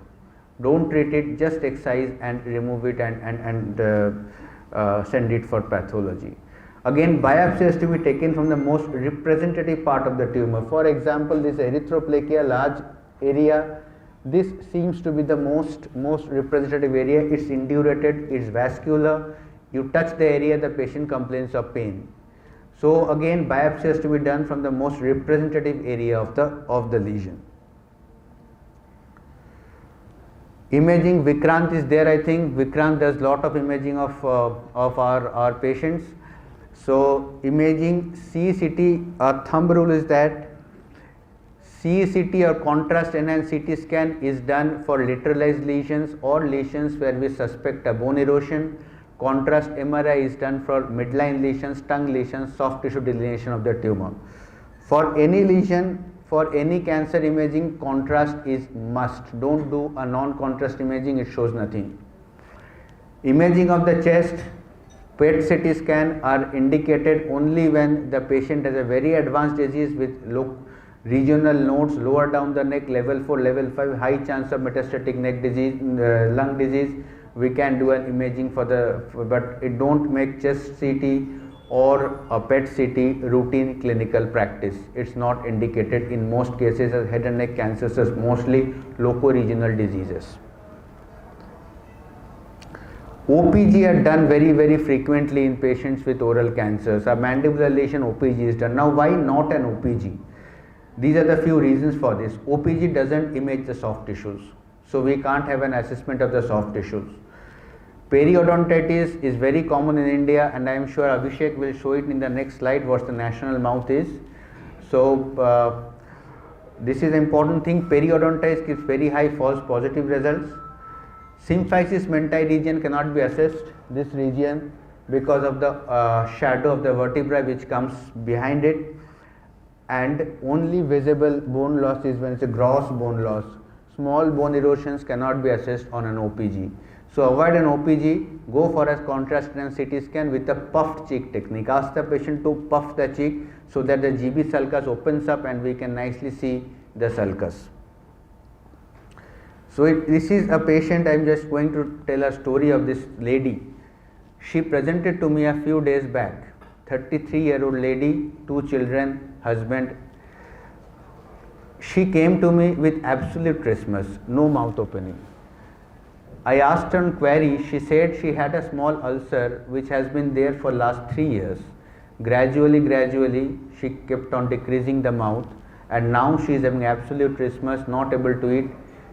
Speaker 13: Don't treat it, just excise and remove it and send it for pathology. Again, biopsy has to be taken from the most representative part of the tumor. For example, this erythroplakia, large area, this seems to be the most representative area. It's indurated, it's vascular. You touch the area, the patient complains of pain. So again, biopsy has to be done from the most representative area of the lesion. Imaging, Vikrant is there, I think. Vikrant does lot of imaging of our patients. So imaging, CCT, a thumb rule is that CCT or contrast enhanced CT scan is done for lateralized lesions or lesions where we suspect a bone erosion. Contrast MRI is done for midline lesions, tongue lesions, soft tissue delineation of the tumor. For any lesion, for any cancer imaging, contrast is must. Don't do a non-contrast imaging, it shows nothing. Imaging of the chest, PET CT scan are indicated only when the patient has a very advanced disease with regional nodes lower down the neck, level 4, level 5, high chance of metastatic neck disease, lung disease. We can do an imaging but it don't make chest CT or a PET CT routine clinical practice. It's not indicated in most cases as head and neck cancers as mostly loco-regional diseases. OPG are done very frequently in patients with oral cancers. A mandibular lesion OPG is done. Now why not an OPG? These are the few reasons for this. OPG doesn't image the soft tissues. So we can't have an assessment of the soft tissues. Periodontitis is very common in India, and I am sure Abhishek will show it in the next slide what the national mouth is. So this is an important thing. Periodontitis gives very high false positive results. Symphysis mentae region cannot be assessed, this region, because of the shadow of the vertebra which comes behind it, and only visible bone loss is when it's a gross bone loss. Small bone erosions cannot be assessed on an OPG. So avoid an OPG, go for a contrast and CT scan with a puffed cheek technique. Ask the patient to puff the cheek so that the GB sulcus opens up and we can nicely see the sulcus. So this is a patient. I am just going to tell a story of this lady. She presented to me a few days back. 33-year-old lady, 2 children, husband. She came to me with absolute trismus, no mouth opening. I asked her on query, she said she had a small ulcer which has been there for last 3 years. Gradually, she kept on decreasing the mouth, and now she is having absolute trismus, not able to eat.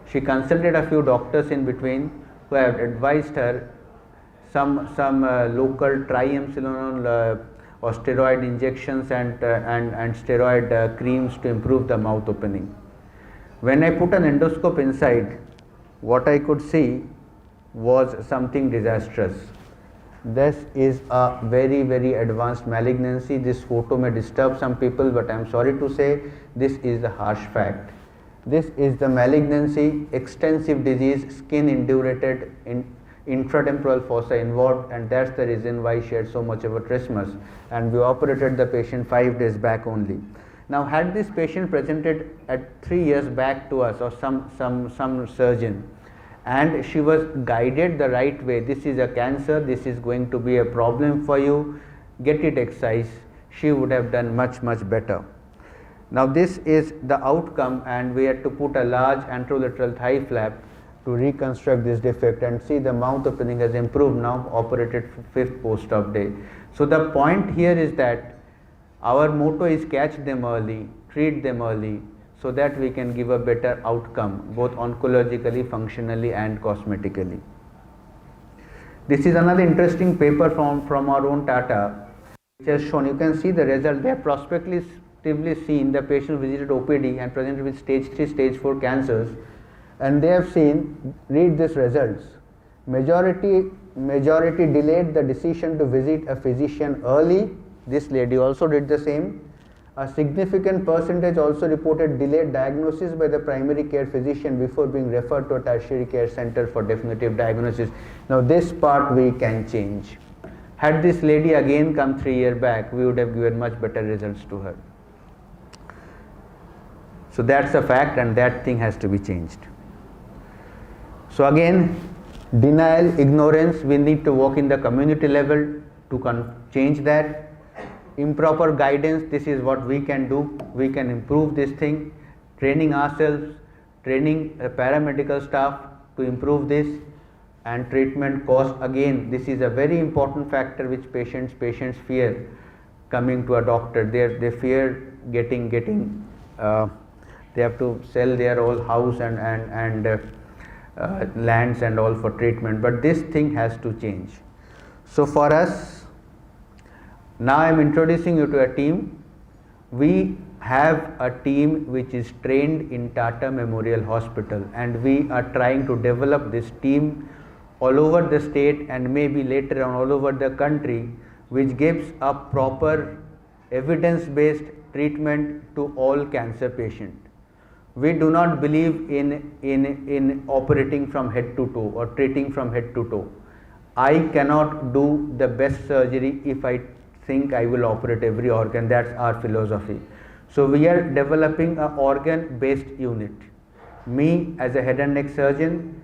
Speaker 13: She consulted a few doctors in between who have advised her some local triamcinolone or steroid injections and steroid creams to improve the mouth opening. When I put an endoscope inside, what I could see was something disastrous. This is a very, very advanced malignancy. This photo may disturb some people, but I am sorry to say this is the harsh fact. This is the malignancy, extensive disease, skin indurated, intratemporal fossa involved, and that's the reason why she had so much of a trismus, and we operated the patient 5 days back only. Now, had this patient presented at 3 years back to us or some surgeon, and she was guided the right way, this is a cancer, this is going to be a problem for you, get it excised, she would have done much better. Now this is the outcome, and we had to put a large anterolateral thigh flap to reconstruct this defect, and see the mouth opening has improved now, operated 5th post-op day. So the point here is that our motto is catch them early, treat them early, so that we can give a better outcome both oncologically, functionally and cosmetically. This is another interesting paper from our own Tata, which has shown, you can see the result. They have prospectively seen the patient visited OPD and presented with stage 3, stage 4 cancers, and they have seen, read these results, majority delayed the decision to visit a physician early. This lady also did the same. A significant percentage also reported delayed diagnosis by the primary care physician before being referred to a tertiary care center for definitive diagnosis. Now this part we can change. Had this lady again come 3 years back, we would have given much better results to her. So that's a fact, and that thing has to be changed. So again, denial, ignorance, we need to work in the community level to change that. Improper guidance, this is what we can do. We can improve this thing. Training ourselves, training paramedical staff to improve this, and treatment cost. Again, this is a very important factor which patients fear coming to a doctor. They fear getting they have to sell their whole house and lands and all for treatment. But this thing has to change. So for us, now I am introducing you to a team. We have a team which is trained in Tata Memorial Hospital, and we are trying to develop this team all over the state and maybe later on all over the country, which gives a proper evidence-based treatment to all cancer patients. We do not believe in operating from head to toe or treating from head to toe. I cannot do the best surgery if I think I will operate every organ. That's our philosophy. So we are developing an organ-based unit. Me as a head and neck surgeon,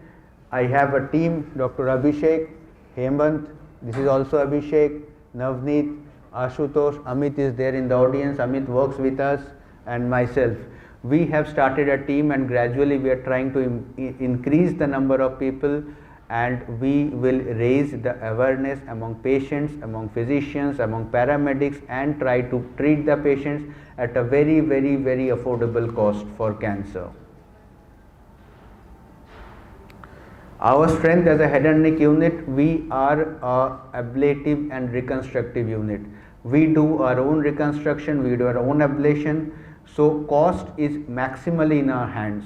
Speaker 13: I have a team, Dr. Abhishek, Hemant, this is also Abhishek, Navneet, Ashutosh, Amit is there in the audience, Amit works with us, and myself. We have started a team, and gradually we are trying to increase the number of people, and we will raise the awareness among patients, among physicians, among paramedics, and try to treat the patients at a very, very, very affordable cost for cancer. Our strength as a head and neck unit, we are a ablative and reconstructive unit. We do our own reconstruction, we do our own ablation, so cost is maximally in our hands.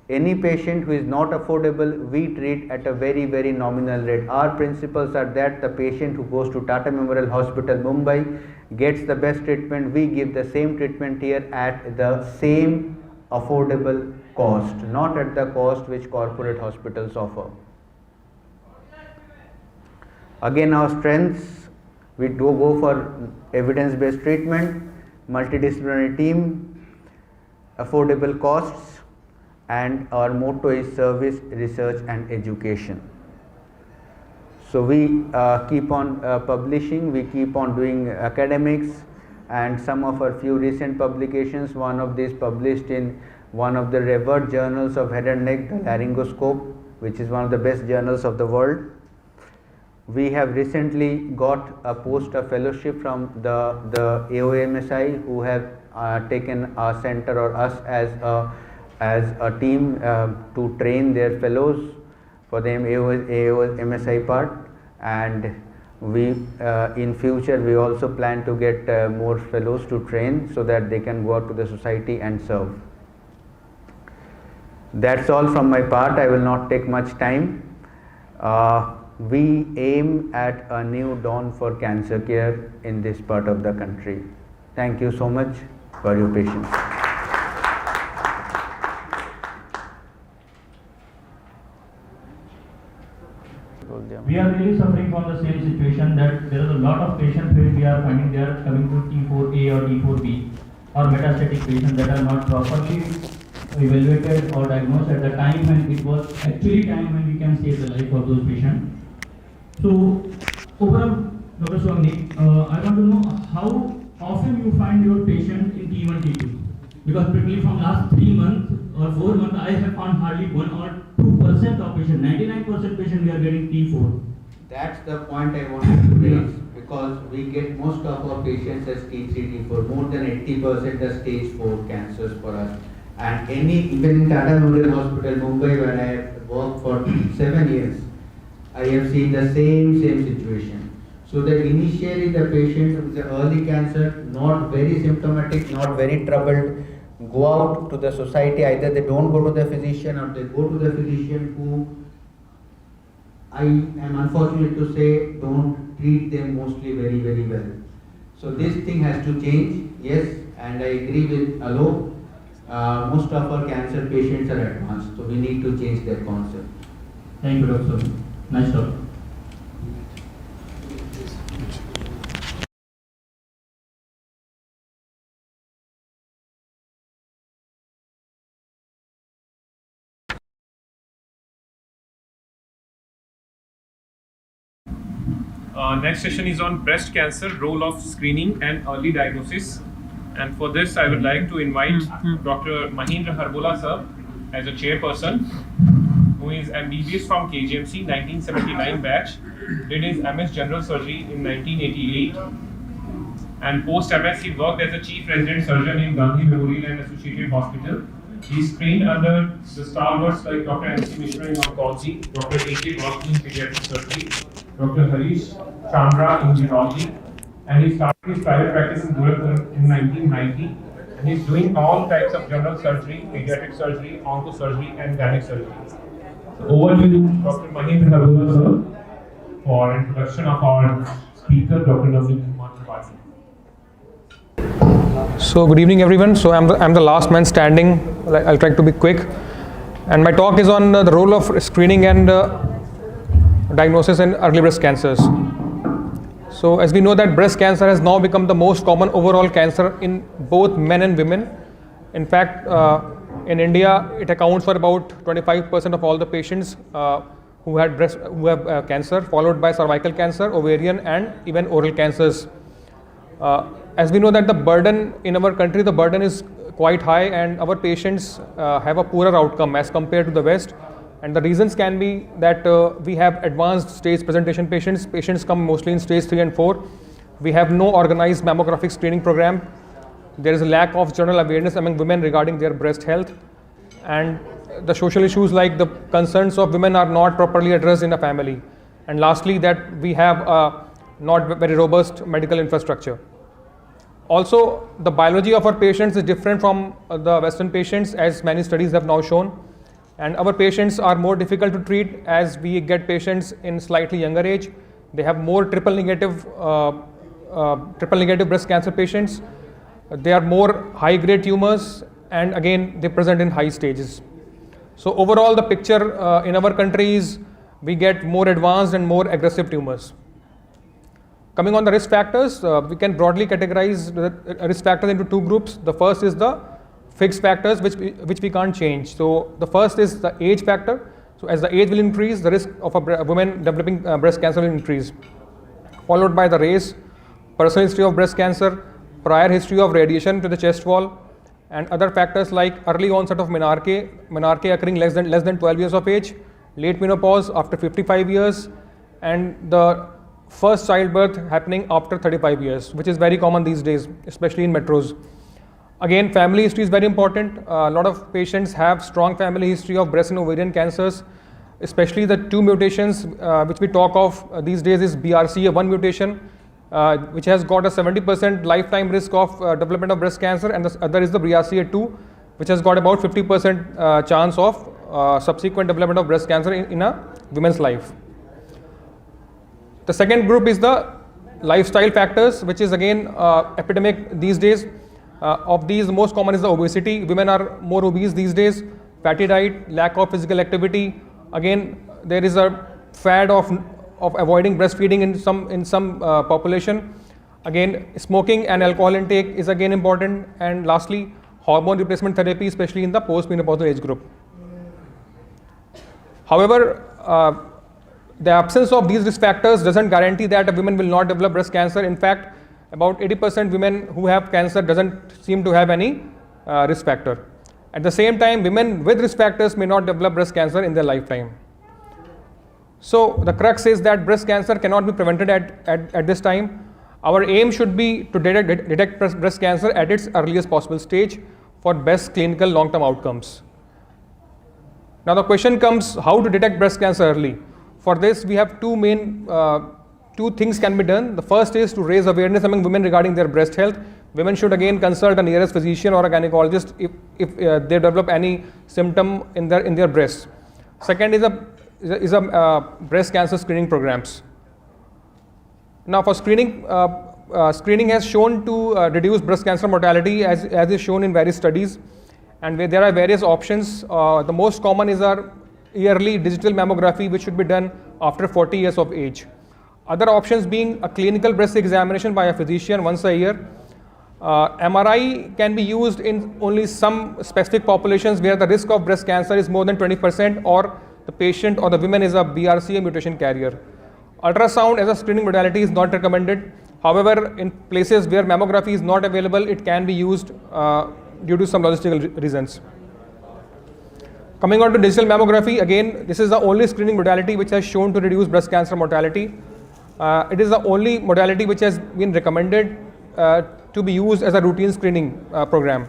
Speaker 13: Any patient who is not affordable, we treat at a very, very nominal rate. Our principles are that the patient who goes to Tata Memorial Hospital, Mumbai, gets the best treatment. We give the same treatment here at the same affordable cost, not at the cost which corporate hospitals offer. Again, our strengths, we do go for evidence-based treatment, multidisciplinary team, affordable costs, and our motto is service, research and education. So we keep on publishing, we keep on doing academics, and some of our few recent publications, one of these published in one of the revered journals of head and neck, the Laryngoscope, which is one of the best journals of the world. We have recently got a post of fellowship from the AOMSI, who have taken our center or us as a team to train their fellows for the AOMSI part, and we in future we also plan to get more fellows to train so that they can go out to the society and serve. That's all from my part. I will not take much time. We aim at a new dawn for cancer care in this part of the country. Thank you so much for your patience.
Speaker 6: We are really suffering from the same situation, that there is a lot of patients where we are finding they are coming to T4A or T4B or metastatic patients that are not properly evaluated or diagnosed at the time when it was actually time when we can save the life of those patients. So overall, Dr. Swami, I want to know how often you find your patient in T1, T2? Because particularly from last 3 months or 4 months, I have found hardly 1 or 2% of patients. 99% patients we are getting T4.
Speaker 13: That's the point I wanted to raise, because we get most of our patients as T3, T4, more than 80% are stage 4 cancers for us. And even in Tata Memorial Hospital, Mumbai, where I have worked for 7 years, I have seen the same situation. So that initially the patient with the early cancer, not very symptomatic, not very troubled, go out to the society. Either they don't go to the physician or they go to the physician, who I am unfortunate to say don't treat them mostly very, very well. So this thing has to change, yes, and I agree with Alok. Most of our cancer patients are advanced, so we need to change that concept.
Speaker 6: Thank you, Dr. Nice talk.
Speaker 1: Next session is on breast cancer, role of screening and early diagnosis. And for this, I would like to invite Dr. Mahendra Harbola sir as a chairperson, who is MBBS from KGMC, 1979 batch, did his MS General Surgery in 1988, and post-MS he worked as a chief resident surgeon in Gandhi Memorial and Associated Hospital. He's trained under the stalwarts like Dr. M.C. Mishra in oncology, Dr. A.K. Rossi in pediatric surgery, Dr. Harish Chandra in urology, and he started his private practice in Gorakhpur in 1990. And he's doing all types of general surgery, pediatric surgery, oncosurgery, and gynec surgery. So over to Dr. Mahendra Harbola sir for introduction of our speaker, Dr. Navneet Kumar Tripathi.
Speaker 14: So good evening everyone. So I'm the last man standing. I'll try to be quick. And my talk is on the role of screening and diagnosis in early breast cancers. So as we know that breast cancer has now become the most common overall cancer in both men and women. In fact, in India, it accounts for about 25% of all the patients who have cancer, followed by cervical cancer, ovarian, and even oral cancers. As we know that the burden in our country, the burden is quite high, and our patients have a poorer outcome as compared to the West. And the reasons can be that we have advanced stage presentation patients. Patients come mostly in stage 3 and 4. We have no organized mammographic screening program. There is a lack of general awareness among women regarding their breast health. And the social issues like the concerns of women are not properly addressed in the family. And lastly, that we have not very robust medical infrastructure. Also, the biology of our patients is different from the Western patients, as many studies have now shown. And our patients are more difficult to treat as we get patients in slightly younger age. They have more triple negative breast cancer patients. They are more high grade tumors, and again they present in high stages. So overall the picture in our country is we get more advanced and more aggressive tumors. Coming on the risk factors, we can broadly categorize the risk factors into two groups. The first is the fixed factors which we can't change. So the first is the age factor. So as the age will increase, the risk of a woman developing breast cancer will increase. Followed by the race, personal history of breast cancer, prior history of radiation to the chest wall, and other factors like early onset of menarche occurring less than 12 years of age, late menopause after 55 years, and the first childbirth happening after 35 years, which is very common these days, especially in metros. Again, family history is very important. A lot of patients have strong family history of breast and ovarian cancers, especially the two mutations which we talk of these days is BRCA1 mutation, which has got a 70% lifetime risk of development of breast cancer, and the other is the BRCA2, which has got about 50% chance of subsequent development of breast cancer in a woman's life. The second group is the lifestyle factors, which is again epidemic these days. Of these, the most common is the obesity. Women are more obese these days. Fatty diet, lack of physical activity. Again, there is a fad of avoiding breastfeeding in some population. Again, smoking and alcohol intake is again important. And lastly, hormone replacement therapy, especially in the postmenopausal age group. However, the absence of these risk factors doesn't guarantee that a woman will not develop breast cancer. In fact, about 80% women who have cancer doesn't seem to have any risk factor. At the same time, women with risk factors may not develop breast cancer in their lifetime. So the crux is that breast cancer cannot be prevented at this time. Our aim should be to detect breast cancer at its earliest possible stage for best clinical long-term outcomes. Now the question comes, how to detect breast cancer early? For this, we have two things can be done. The first is to raise awareness among women regarding their breast health. Women should again consult a nearest physician or a gynecologist if they develop any symptom in their breasts. Second is a breast cancer screening programs. Now for screening, screening has shown to reduce breast cancer mortality as is shown in various studies, and there are various options. The most common is our yearly digital mammography, which should be done after 40 years of age. Other options being a clinical breast examination by a physician once a year. MRI can be used in only some specific populations where the risk of breast cancer is more than 20% or the patient or the woman is a BRCA mutation carrier. Ultrasound as a screening modality is not recommended. However, in places where mammography is not available, it can be used due to some logistical reasons. Coming on to digital mammography, again, this is the only screening modality which has shown to reduce breast cancer mortality. It is the only modality which has been recommended to be used as a routine screening program.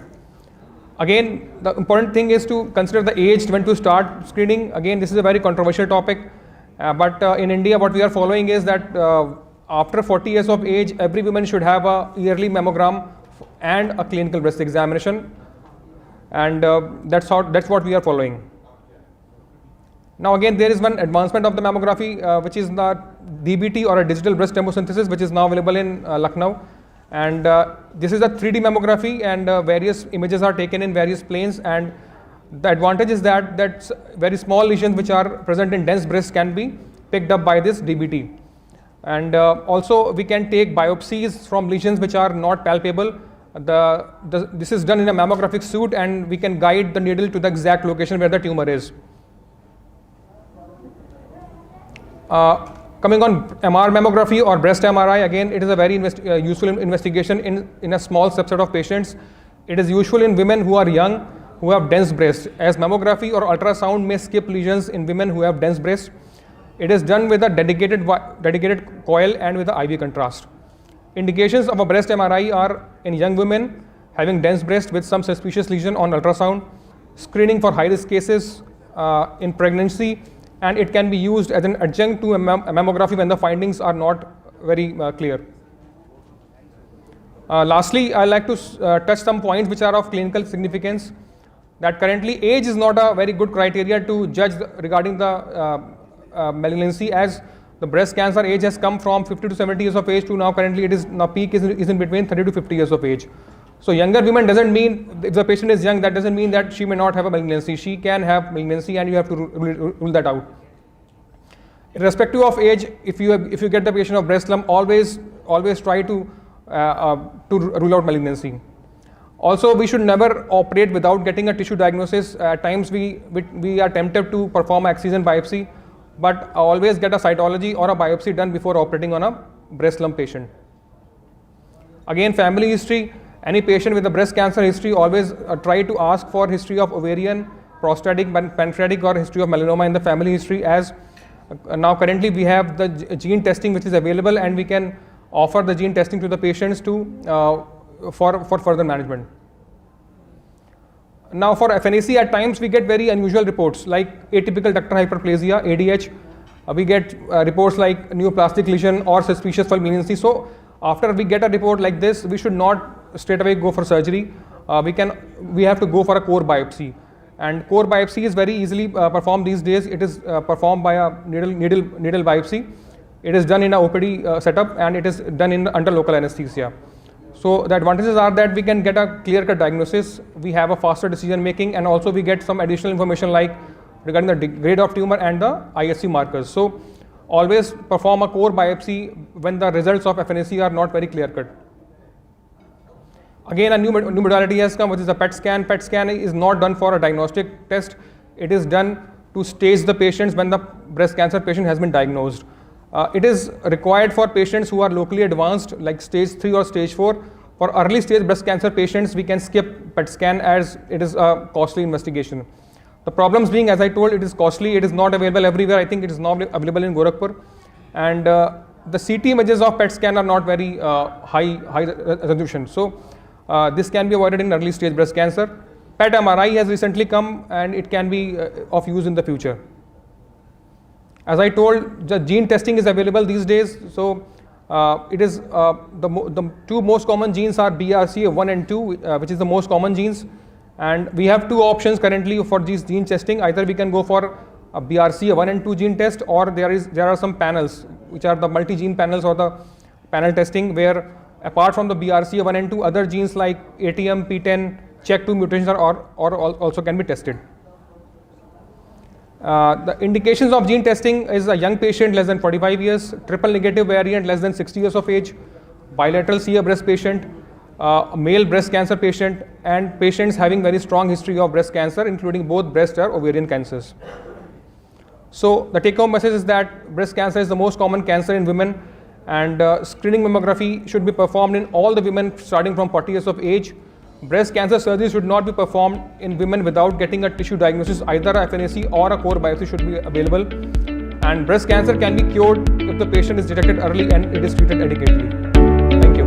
Speaker 14: Again, the important thing is to consider the age when to start screening. Again, this is a very controversial topic, but in India what we are following is that after 40 years of age, every woman should have a yearly mammogram and a clinical breast examination, and that's what we are following. Now again, there is one advancement of the mammography which is the DBT or a digital breast tomosynthesis, which is now available in Lucknow, and this is a 3D mammography, and various images are taken in various planes, and the advantage is that very small lesions which are present in dense breast can be picked up by this DBT, and also we can take biopsies from lesions which are not palpable. This is done in a mammographic suit, and we can guide the needle to the exact location where the tumor is. Coming on MR mammography or breast MRI, again it is a very useful investigation in a small subset of patients. It is useful in women who are young, who have dense breasts, as mammography or ultrasound may skip lesions in women who have dense breasts. It is done with a dedicated coil and with the IV contrast. Indications of a breast MRI are in young women having dense breast with some suspicious lesion on ultrasound, screening for high risk cases in pregnancy, and it can be used as an adjunct to a mammography when the findings are not very clear. Lastly, I like to touch some points which are of clinical significance. That currently age is not a very good criteria to judge regarding the malignancy, as the breast cancer age has come from 50 to 70 years of age to now currently it is now peak is in between 30 to 50 years of age. So younger women doesn't mean, if the patient is young, that doesn't mean that she may not have a malignancy. She can have malignancy, and you have to rule that out. Irrespective of age, if you get the patient of breast lump, always try to rule out malignancy. Also, we should never operate without getting a tissue diagnosis. At times we are tempted to perform excision biopsy, but always get a cytology or a biopsy done before operating on a breast lump patient. Again, family history. Any patient with a breast cancer history, always try to ask for history of ovarian, prostatic, pancreatic, or history of melanoma in the family history, as now currently we have the gene testing which is available, and we can offer the gene testing to the patients for further management. Now for FNAC, at times we get very unusual reports like atypical ductal hyperplasia, ADH. We get reports like neoplastic lesion or suspicious for malignancy. So after we get a report like this, we should not straight away go for surgery. We have to go for a core biopsy, and core biopsy is very easily performed these days. It is performed by a needle biopsy. It is done in a OPD setup, and it is done under local anesthesia. So the advantages are that we can get a clear-cut diagnosis, we have a faster decision making, and also we get some additional information like regarding the grade of tumor and the IHC markers. So always perform a core biopsy when the results of FNAC are not very clear-cut. Again, a new modality has come, which is a PET scan. PET scan is not done for a diagnostic test. It is done to stage the patients when the breast cancer patient has been diagnosed. It is required for patients who are locally advanced, like stage 3 or stage 4. For early stage breast cancer patients, we can skip PET scan as it is a costly investigation. The problems being, as I told, it is costly, it is not available everywhere. I think it is not available in Gorakhpur. And the CT images of PET scan are not very high resolution. So this can be avoided in early stage breast cancer. PET MRI has recently come, and it can be of use in the future. As I told, the gene testing is available these days. So it is the two most common genes are BRCA1 and 2, which is the most common genes. And we have two options currently for these gene testing. Either we can go for a BRCA1 and 2 gene test, or there are some panels, which are the multi-gene panels or the panel testing, where apart from the BRCA1 and 2, other genes like ATM, PTEN, CHEK2 mutations are also can be tested. The indications of gene testing is a young patient less than 45 years, triple negative variant less than 60 years of age, bilateral CA breast patient, male breast cancer patient, and patients having very strong history of breast cancer, including both breast or ovarian cancers. So the take home message is that breast cancer is the most common cancer in women, and screening mammography should be performed in all the women starting from 40 years of age. Breast cancer surgery should not be performed in women without getting a tissue diagnosis. Either a FNAC or a core biopsy should be available. And breast cancer can be cured if the patient is detected early and it is treated adequately. Thank you.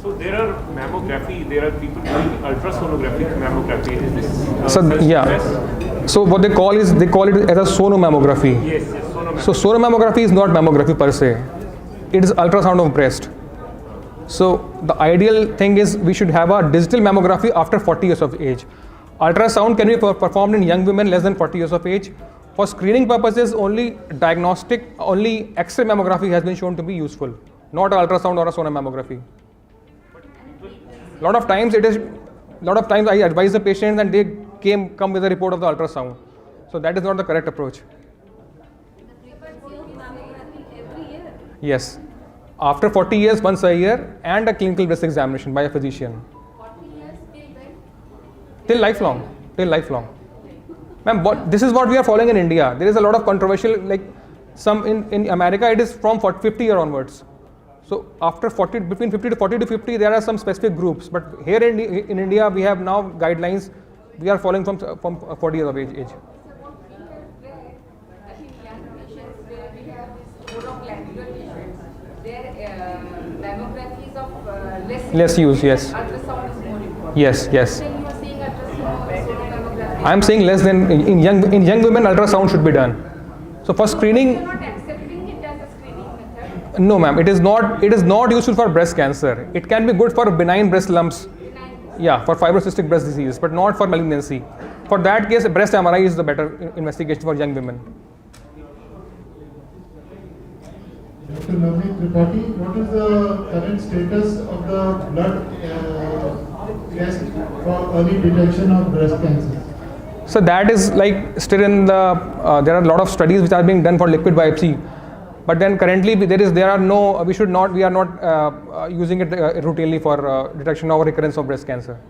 Speaker 1: So there are mammography, there are people doing ultrasonographic mammography. Is this?
Speaker 14: So yeah. So what they call it as a sonomammography.
Speaker 1: Yes, sonomammography.
Speaker 14: So sonomammography is not mammography per se. It is ultrasound of breast. So the ideal thing is we should have a digital mammography after 40 years of age. Ultrasound can be performed in young women less than 40 years of age. For screening purposes, only X-ray mammography has been shown to be useful, not ultrasound or a sonomammography. A lot of times I advise the patients and they come with a report of the ultrasound. So that is not the correct approach. Yes. After 40 years, once a year, and a clinical breast examination by a physician.
Speaker 4: 40 years
Speaker 14: Till lifelong. Till lifelong. Ma'am, this is what we are following in India. There is a lot of controversial, like some in America, it is from 50 year onwards. So after between 50 to 40 to 50, there are some specific groups. But here in India, we have now guidelines. We are following from 40 years of age. Less use, yes.
Speaker 5: Ultrasound is more important.
Speaker 14: Yes.
Speaker 5: You are saying ultrasound,
Speaker 14: I am saying less than in young women, ultrasound should be done. So for screening.
Speaker 5: you are not accepting it as a screening method.
Speaker 14: No, ma'am. It is not useful for breast cancer. It can be good for benign breast lumps. Yeah, for fibrocystic breast disease, but not for malignancy. For that case, breast MRI is the better investigation for young women.
Speaker 9: Dr. Navneet Tripathi, what is the current status of the blood early detection of breast cancer?
Speaker 14: So that is like still in the, there are a lot of studies which are being done for liquid biopsy. But then currently we are not using it routinely for detection or recurrence of breast cancer.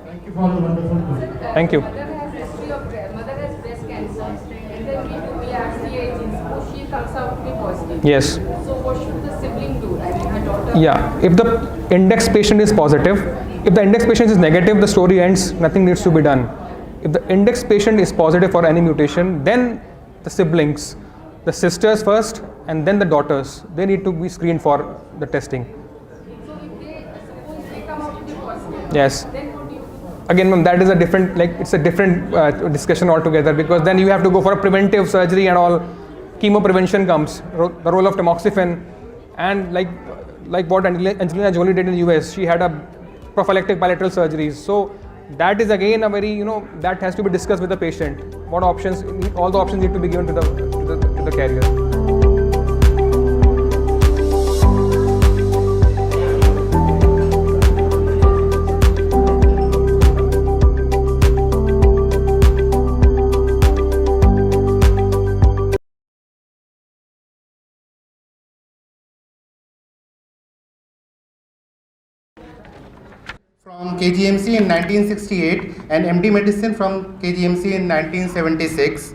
Speaker 9: Thank you for the wonderful talk.
Speaker 14: Thank you.
Speaker 5: Mother has breast cancer, and then we do BRCA genes. Suppose she comes out to be positive.
Speaker 14: Yes.
Speaker 5: So what should the sibling do? I mean, her daughter.
Speaker 14: Yeah. If the index patient is positive, if the index patient is negative, the story ends. Nothing needs to be done. If the index patient is positive for any mutation, then the siblings, the sisters first, and then the daughters, they need to be screened for the testing.
Speaker 5: So suppose they come out to be positive.
Speaker 14: Yes.
Speaker 5: Then what do you do?
Speaker 14: Again, ma'am, that is a different, it's a different discussion altogether, because then you have to go for a preventive surgery and all. Chemo prevention comes, the role of tamoxifen, and like what Angelina Jolie did in the US, she had a prophylactic bilateral surgeries. So that is again a very, that has to be discussed with the patient. What options, all the options need to be given to the carrier.
Speaker 3: From KGMC in 1968 and MD Medicine from KGMC in 1976.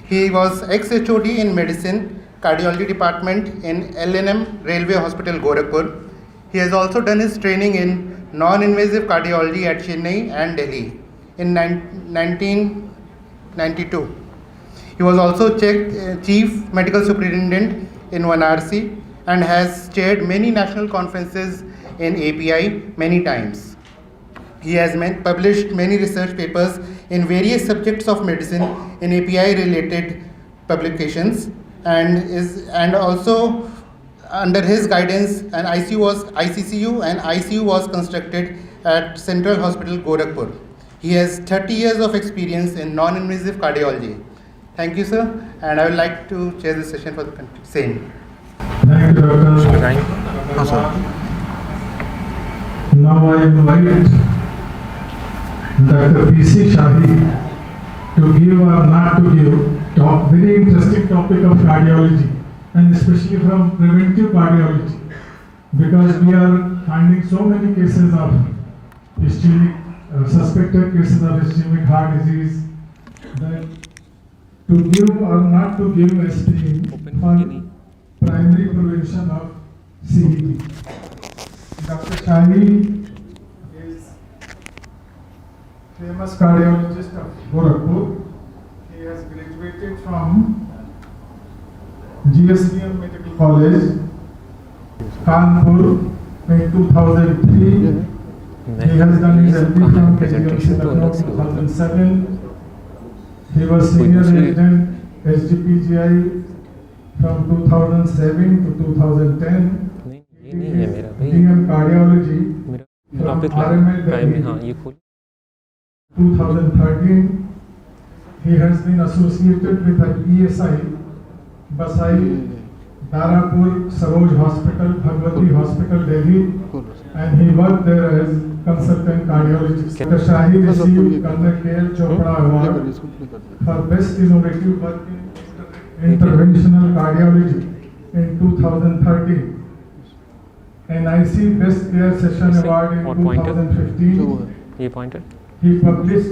Speaker 3: He was ex-HOD in Medicine, Cardiology Department in LNM Railway Hospital, Gorakhpur. He has also done his training in non-invasive cardiology at Chennai and Delhi in 1992. He was also Chief Medical Superintendent in Varanasi and has chaired many national conferences in API many times. He has published many research papers in various subjects of medicine in API related publications, and also under his guidance an ICCU and ICU was constructed at Central Hospital, Gorakhpur. He has 30 years of experience in non-invasive cardiology. Thank you, sir, and I would like to chair this session for the same.
Speaker 9: Thank you, Dr. Now I invite Dr. P.C. Shahi to give or not to give talk, very interesting topic of cardiology, and especially from preventive cardiology, because we are finding so many cases of ischemic, suspected cases of ischemic heart disease, that to give or not to give aspirin for primary prevention of CVT. Dr. Shahi is famous cardiologist of Gorakhpur. He has graduated from GSBM Medical College, Kanpur in 2003. He has done his MD from KGMC Lucknow 2007. He was senior resident SGPGI from 2007 to 2010. DM Cardiology from RML Delhi. 2013. He has been associated with the ESI, Basai, Darapur, Saroj Hospital, Bhagwati Hospital, Delhi, and he worked there as consultant cardiologist. Dr. Shahi received Colonel K.L. Chopra Award for Best Innovative Work in Interventional Cardiology in 2013. NIC Best Care Session Award in 2015. He published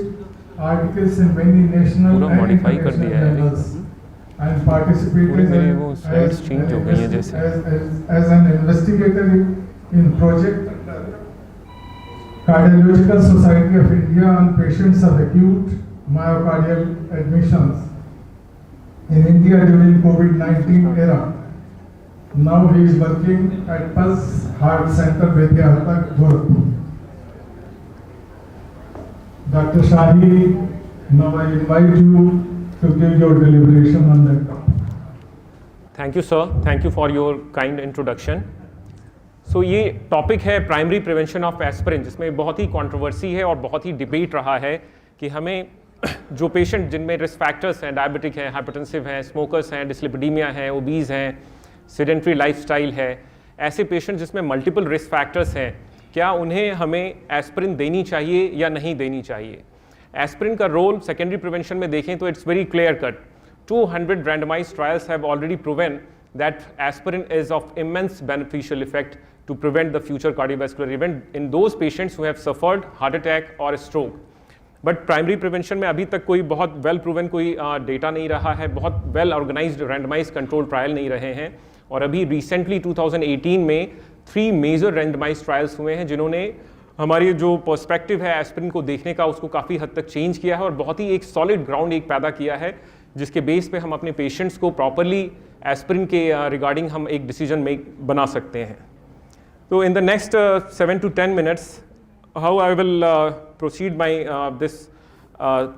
Speaker 9: articles in many national and international journals and participated as an investigator in project Cardiological Society of India on patients of acute myocardial admissions in India during COVID-19 era. Now he is working at Pulse Heart Center, Vidyalta, Gorakhpur. Dr. Shahi, now I invite you to give your deliberation on that topic.
Speaker 1: Thank you, sir. Thank you for your kind introduction. So ये topic है primary prevention of aspirin, जिसमें बहुत ही controversy है और बहुत ही debate रहा है कि हमें जो पेशेंट जिनमें रिस्क फैक्टर्स हैं, डायबिटिक हैं, हाइपरटेंसिव हैं, स्मोकर्स हैं, डिस्लिपिडीमिया है, ओबीज हैं, सेडेंट्री लाइफस्टाइल है, ऐसे पेशेंट जिसमें मल्टीपल रिस्क फैक्टर्स हैं, क्या उन्हें हमें एस्पिरिन देनी चाहिए या नहीं देनी चाहिए। एस्पिरिन का रोल सेकेंडरी प्रिवेंशन में देखें तो it's very clear cut. 200 randomized trials have already proven that aspirin is of immense beneficial effect to prevent the future cardiovascular event in those patients who have suffered heart attack or stroke. But primary prevention में अभी तक कोई बहुत well proven कोई data नहीं रहा है, बहुत well organised randomised control trial नहीं रहे हैं। और अभी रिसेंटली 2018 में 3 मेजर रैंडमाइज्ड ट्रायल्स हुए हैं जिन्होंने हमारी जो पर्सपेक्टिव है एस्पिरिन को देखने का उसको काफ़ी हद तक चेंज किया है और बहुत ही एक सॉलिड ग्राउंड एक पैदा किया है जिसके बेस पे हम अपने पेशेंट्स को प्रॉपरली एस्पिरिन के रिगार्डिंग हम एक डिसीजन बना सकते हैं। तो in the next 7 to 10 minutes how I will proceed my this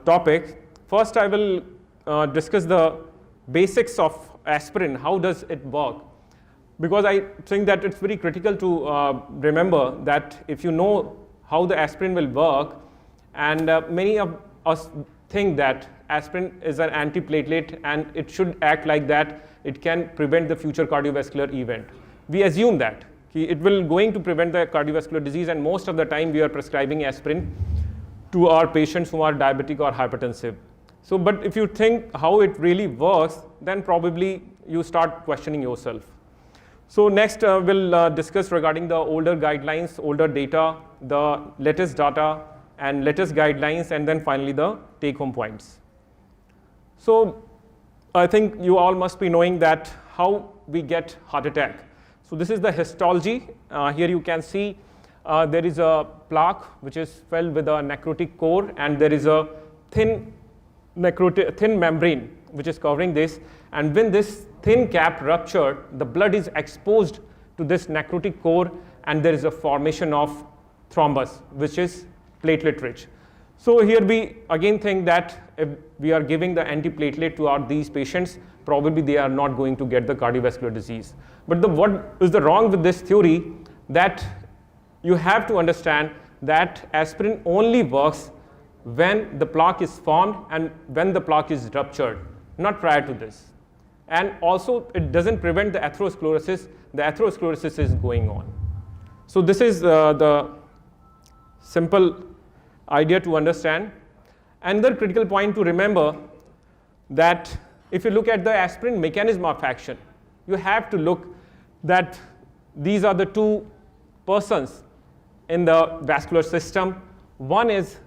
Speaker 1: topic. First I will discuss the basics of aspirin. How does it work? Because I think that it's very critical to remember that if you know how the aspirin will work, and many of us think that aspirin is an antiplatelet and it should act like that, it can prevent the future cardiovascular event. We assume that it will going to prevent the cardiovascular disease, and most of the time we are prescribing aspirin to our patients who are diabetic or hypertensive. So, but if you think how it really works, then probably you start questioning yourself. So next we'll discuss regarding the older guidelines, older data, the latest data and latest guidelines, and then finally the take-home points. So I think you all must be knowing that how we get heart attack. So this is the histology. Here you can see there is a plaque which is filled with a necrotic core, and there is a thin membrane which is covering this, and when this thin cap ruptured, the blood is exposed to this necrotic core and there is a formation of thrombus which is platelet rich. So here we again think that if we are giving the antiplatelet to these patients, probably they are not going to get the cardiovascular disease. But what is the wrong with this theory, that you have to understand that aspirin only works when the plaque is formed and when the plaque is ruptured, not prior to this. And also it doesn't prevent the atherosclerosis. The atherosclerosis is going on. So this is the simple idea to understand. Another critical point to remember, that if you look at the aspirin mechanism of action, you have to look that these are the two persons in the vascular system. One is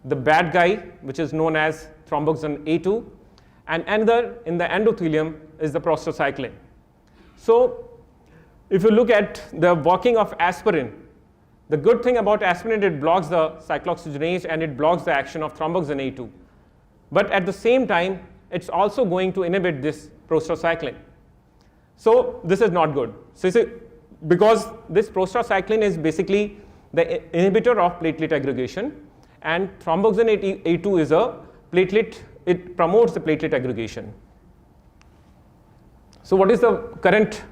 Speaker 1: the bad guy, which is known as thromboxane A2, and another in the endothelium is the prostacyclin. So if you look at the working of aspirin, the good thing about aspirin, it blocks the cyclooxygenase and it blocks the action of thromboxane A2. But at the same time, it's also going to inhibit this prostacyclin. So this is not good. So because this prostacyclin is basically the inhibitor of platelet aggregation, and thromboxane A2 is a platelet, it promotes the platelet aggregation. So what is the current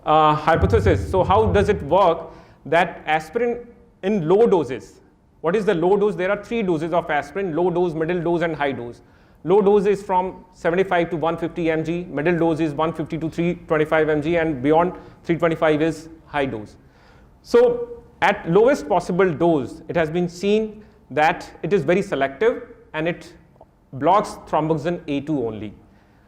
Speaker 1: hypothesis? So how does it work that aspirin in low doses, what is the low dose? There are 3 doses of aspirin: low dose, middle dose and high dose. Low dose is from 75 to 150 mg, middle dose is 150 to 325 mg, and beyond 325 is high dose. So at lowest possible dose, it has been seen that it is very selective and it blocks thromboxane A2 only.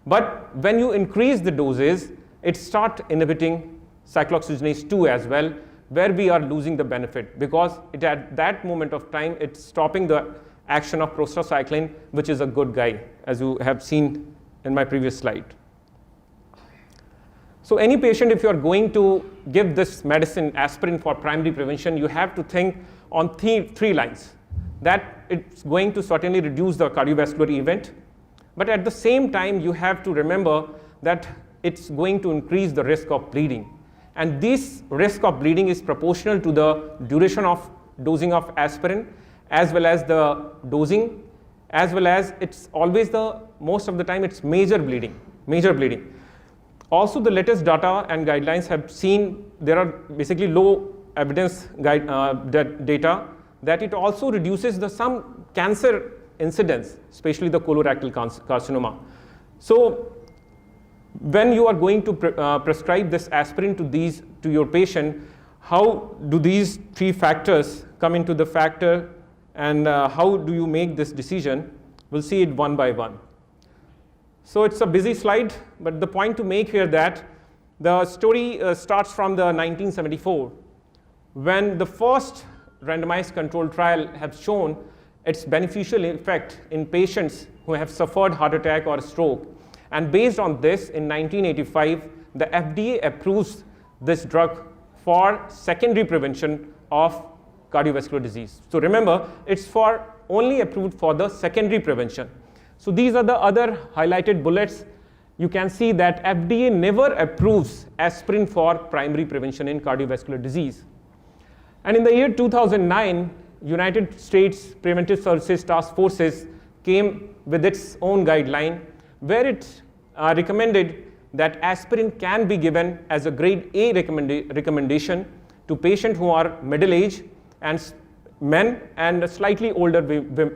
Speaker 1: But when you increase the doses, it starts inhibiting cyclooxygenase 2 as well, where we are losing the benefit, because it at that moment of time it's stopping the action of prostacyclin, which is a good guy, as you have seen in my previous slide. So any patient, if you are going to give this medicine, aspirin, for primary prevention, you have to think on three lines. That it's going to certainly reduce the cardiovascular event, but at the same time you have to remember that it's going to increase the risk of bleeding, and this risk of bleeding is proportional to the duration of dosing of aspirin, as well as the dosing, as well as it's always most of the time it's major bleeding. Also the latest data and guidelines have seen there are basically low evidence data that it also reduces some cancer incidence, especially the colorectal carcinoma. So when you are going to prescribe this aspirin to your patient, how do these three factors come into the factor, and how do you make this decision? We'll see it one by one. So it's a busy slide, but the point to make here that the story starts from the 1974, when the first randomized controlled trial has shown its beneficial effect in patients who have suffered heart attack or stroke. And based on this, in 1985, the FDA approves this drug for secondary prevention of cardiovascular disease. So remember, it's only approved for the secondary prevention. So these are the other highlighted bullets. You can see that FDA never approves aspirin for primary prevention in cardiovascular disease. And in the year 2009, United States Preventive Services Task Forces came with its own guideline, where it recommended that aspirin can be given as a grade A recommendation to patients who are middle age and men and slightly older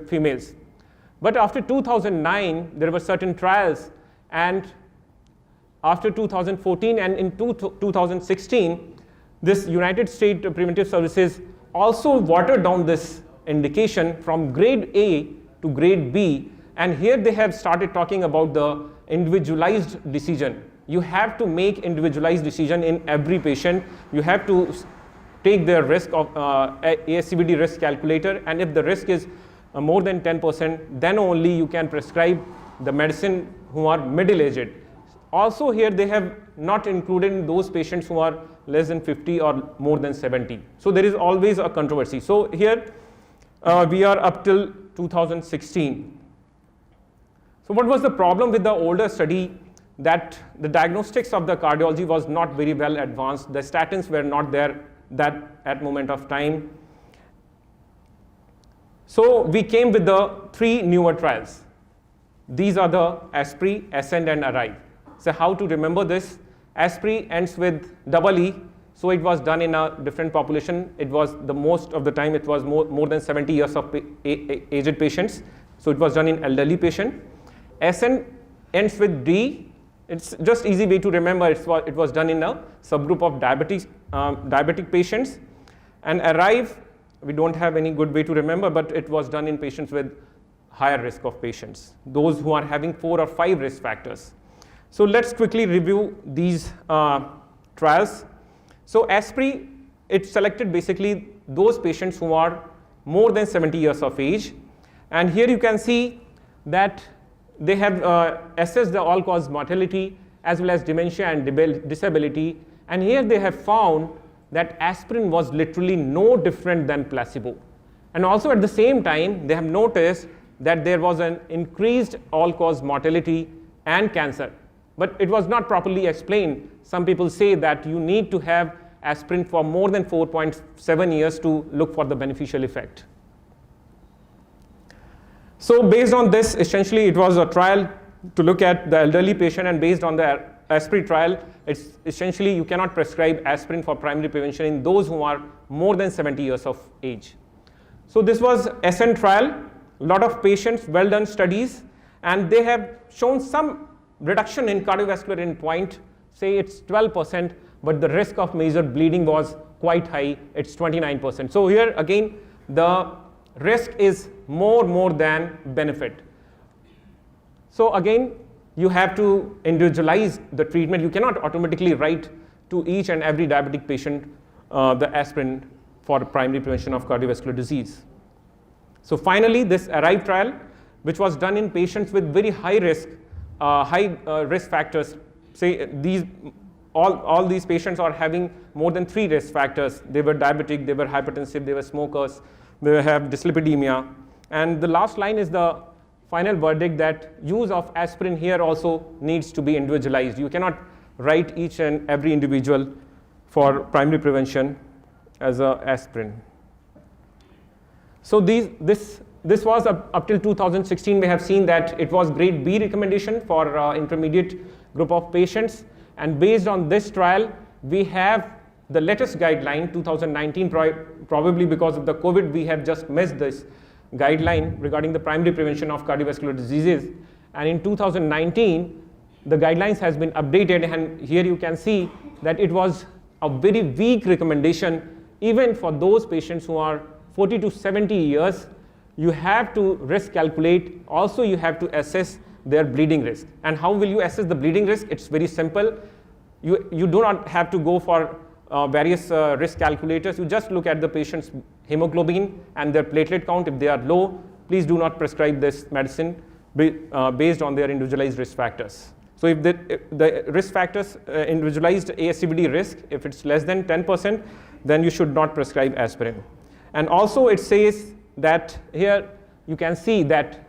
Speaker 1: females. But after 2009, there were certain trials, and after 2014 and in 2016, this United States Preventive Services also watered down this indication from grade A to grade B, and here they have started talking about the individualized decision. You have to make individualized decision in every patient. You have to take their risk of ASCVD risk calculator, and if the risk is more than 10%, then only you can prescribe the medicine who are middle-aged. Also here they have not included those patients who are less than 50 or more than 70. So there is always a controversy. So here we are up till 2016. So what was the problem with the older study? That the diagnostics of the cardiology was not very well advanced. The statins were not there at moment of time. So we came with the three newer trials. These are the ASPRI, ASCEND, and ARRIVE. So how to remember this? ASPRI ends with double E, so it was done in a different population. It was the most of the time it was more than 70 years of aged patients. So it was done in elderly patient. ASCEND ends with D. It's just easy way to remember. It was done in a subgroup of diabetic patients. And ARRIVE, we don't have any good way to remember, but it was done in patients with higher risk of patients, those who are having 4 or 5 risk factors. So let's quickly review these trials. So ASPRI, it selected basically those patients who are more than 70 years of age. And here you can see that they have assessed the all-cause mortality as well as dementia and disability. And here they have found that aspirin was literally no different than placebo. And also at the same time, they have noticed that there was an increased all-cause mortality and cancer. But it was not properly explained. Some people say that you need to have aspirin for more than 4.7 years to look for the beneficial effect. So based on this, essentially it was a trial to look at the elderly patient, and based on the ASPRI trial, it's essentially you cannot prescribe aspirin for primary prevention in those who are more than 70 years of age. So this was ASCEND trial, a lot of patients, well done studies, and they have shown some reduction in cardiovascular endpoint, say it's 12%, but the risk of major bleeding was quite high, it's 29%. So here again, the risk is more than benefit. So again, you have to individualize the treatment. You cannot automatically write to each and every diabetic patient the aspirin for primary prevention of cardiovascular disease. So finally, this ARRIVE trial, which was done in patients with very high risk factors, say all these patients are having more than 3 risk factors. They were diabetic, they were hypertensive, they were smokers, they have dyslipidemia. And the last line is the final verdict that use of aspirin here also needs to be individualized. You cannot write each and every individual for primary prevention as a aspirin. So this was up till 2016. We have seen that it was grade B recommendation for intermediate group of patients, and based on this trial, we have the latest guideline 2019. Probably because of the COVID, we have just missed this guideline regarding the primary prevention of cardiovascular diseases. And in 2019, the guidelines has been updated, and here you can see that it was a very weak recommendation even for those patients who are 40 to 70 years. You have to risk calculate. Also, you have to assess their bleeding risk. And how will you assess the bleeding risk? It's very simple. You do not have to go for various risk calculators. You just look at the patient's hemoglobin and their platelet count. If they are low, please do not prescribe this medicine based on their individualized risk factors. So if the risk factors, individualized ASCVD risk, if it's less than 10%, then you should not prescribe aspirin. And also it says that here you can see that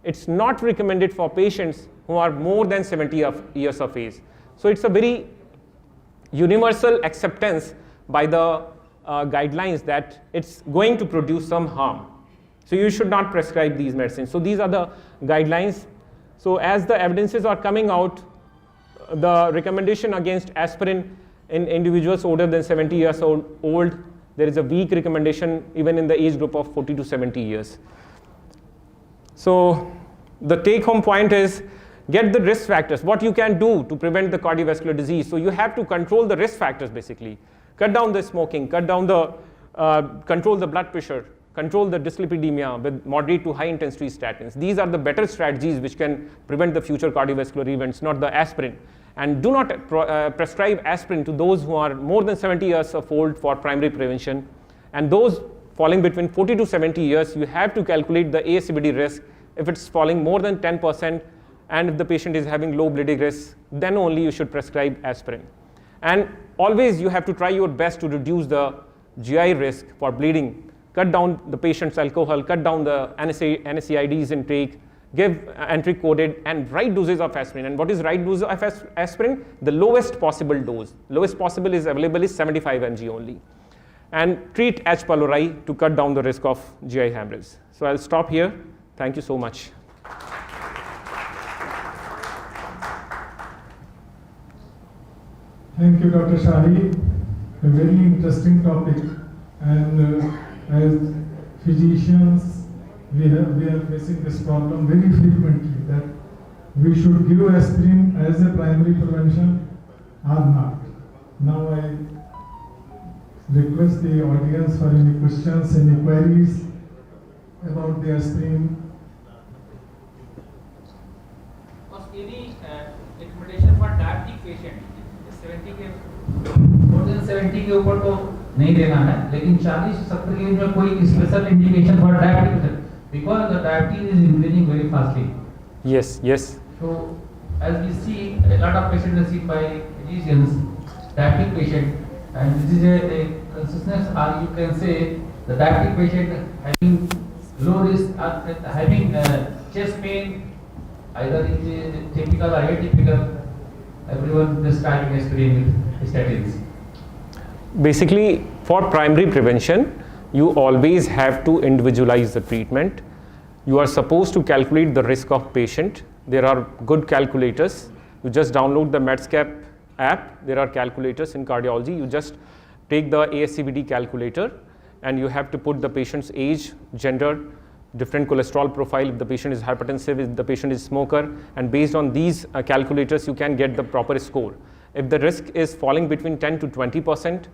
Speaker 1: it's not recommended for patients who are more than 70 years of age. So it's a very universal acceptance by the guidelines that it's going to produce some harm. So you should not prescribe these medicines. So these are the guidelines. So as the evidences are coming out, the recommendation against aspirin in individuals older than 70 years old, there is a weak recommendation even in the age group of 40 to 70 years. So the take home point is, get the risk factors, what you can do to prevent the cardiovascular disease. So you have to control the risk factors basically. Cut down the smoking, control the blood pressure, control the dyslipidemia with moderate to high intensity statins. These are the better strategies which can prevent the future cardiovascular events, not the aspirin. And do not prescribe aspirin to those who are more than 70 years of old for primary prevention. And those falling between 40 to 70 years, you have to calculate the ASCVD risk. If it's falling more than 10%, and if the patient is having low bleeding risk, then only you should prescribe aspirin. And always you have to try your best to reduce the GI risk for bleeding. Cut down the patient's alcohol, cut down the NSAIDs intake, give entry-coded and right doses of aspirin. And what is right dose of aspirin? The lowest possible dose. Lowest possible is available is 75 mg only. And treat H. pylori to cut down the risk of GI hemorrhage. So I'll stop here. Thank you so much.
Speaker 12: Thank you, Dr. Shahi. A very interesting topic. And as physicians, we are facing this problem very frequently, that we should give aspirin as a primary prevention or not. Now I request the audience for any questions, any queries about the aspirin.
Speaker 6: Any recommendation for diabetic patient 70 के more than 70 के ऊपर तो नहीं देना है, लेकिन 40 से 70 के में कोई special indication for diabetic because the diabetes is increasing very fastly.
Speaker 1: Yes, yes.
Speaker 6: So as we see, a lot of patients are seen by physicians, diabetic patient, and this is a consciousness, or you can say the diabetic patient having low risk, having chest pain, either it is typical or atypical. Everyone prescribing aspirin with statins.
Speaker 1: Basically, for primary prevention, you always have to individualize the treatment. You are supposed to calculate the risk of patient. There are good calculators. You just download the Medscape app. There are calculators in cardiology. You just take the ASCVD calculator and you have to put the patient's age, gender, different cholesterol profile, if the patient is hypertensive, if the patient is smoker, and based on these calculators, you can get the proper score. If the risk is falling between 10 to 20%,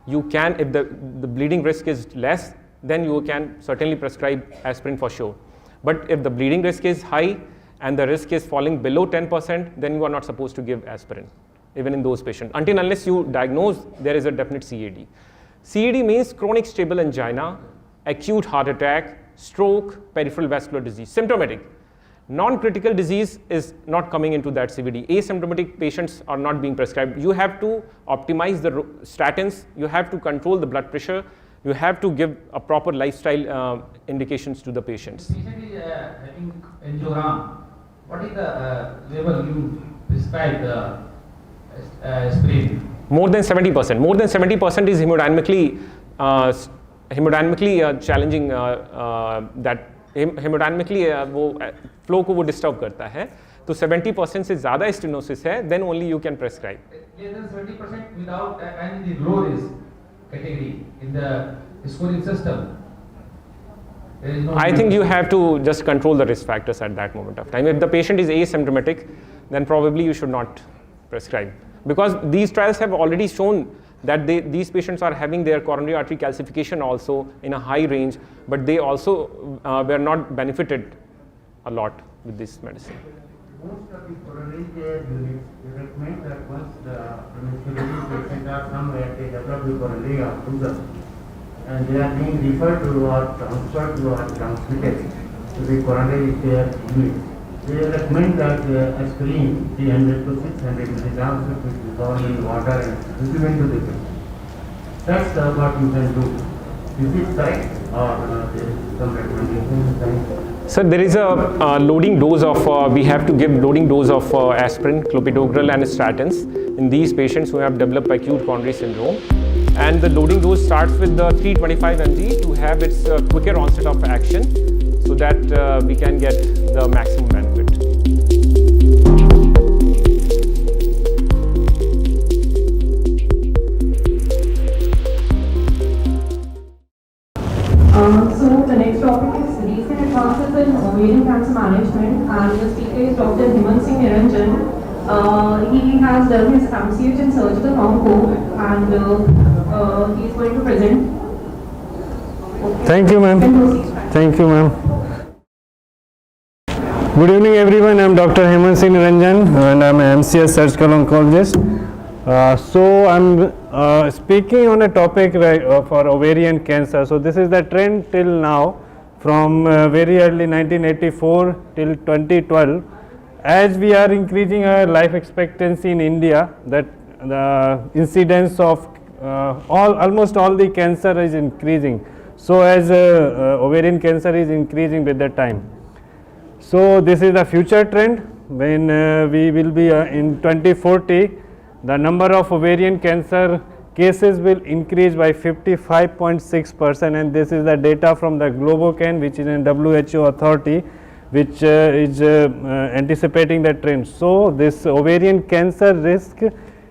Speaker 1: you can, if the bleeding risk is less, then you can certainly prescribe aspirin for sure. But if the bleeding risk is high and the risk is falling below 10%, then you are not supposed to give aspirin, even in those patients, until unless you diagnose there is a definite CAD. CAD means chronic stable angina, acute heart attack, stroke, peripheral vascular disease, symptomatic. Non-critical disease is not coming into that CVD. Asymptomatic patients are not being prescribed. You have to optimize the statins, you have to control the blood pressure, you have to give a proper lifestyle indications to the patients.
Speaker 6: The patient is having angiogram. What is the level you prescribe the aspirin?
Speaker 1: More than 70%. More than 70% is hemodynamically challenging, that हेमोडायनेमिकली वो flow को वो disturb करता है, तो 70% से ज़्यादा stenosis है, then only you can prescribe.
Speaker 6: Less than 70% without any low risk category in the scoring system. There is no.
Speaker 1: I think you have to just control the risk factors at that moment of time. If the patient is asymptomatic, then probably you should not prescribe, because these trials have already shown that these patients are having their coronary artery calcification also in a high range, but they also were not benefited a lot with this medicine.
Speaker 8: Most of the coronary care units recommend that once the prematurely patients are somewhere, they develop the coronary occlusion, and they are being referred to or transferred to or transmitted to the coronary care unit. They recommend that aspirin 300 to 600 milligrams, which is dissolved in water and given to the patient. That's what you can do. Is it correct, or there is some recommendation?
Speaker 1: Sir, there is a loading dose of, we have to give loading dose of aspirin, clopidogrel and statins in these patients who have developed acute coronary syndrome. And the loading dose starts with the 325 mg to have its quicker onset of action so that we can get the maximum benefit.
Speaker 15: So the next topic is recent advances in ovarian cancer management, and the speaker is Dr. Hemant Singh Niranjan. He has done his MCH in surgical onco, and he is going to present. Okay.
Speaker 16: Thank you, ma'am. Thank you, ma'am. Good evening, everyone. I am Dr. Hemant Singh Niranjan, and I am an MCS surgical oncologist. So I am speaking on a topic for ovarian cancer. So this is the trend till now, from very early 1984 till 2012. As we are increasing our life expectancy in India, that the incidence of almost all the cancer is increasing. So as ovarian cancer is increasing with the time. So this is the future trend. When we will be in 2040, the number of ovarian cancer cases will increase by 55.6%, and this is the data from the Globocan, which is a WHO authority, which is anticipating the trend. So this ovarian cancer risk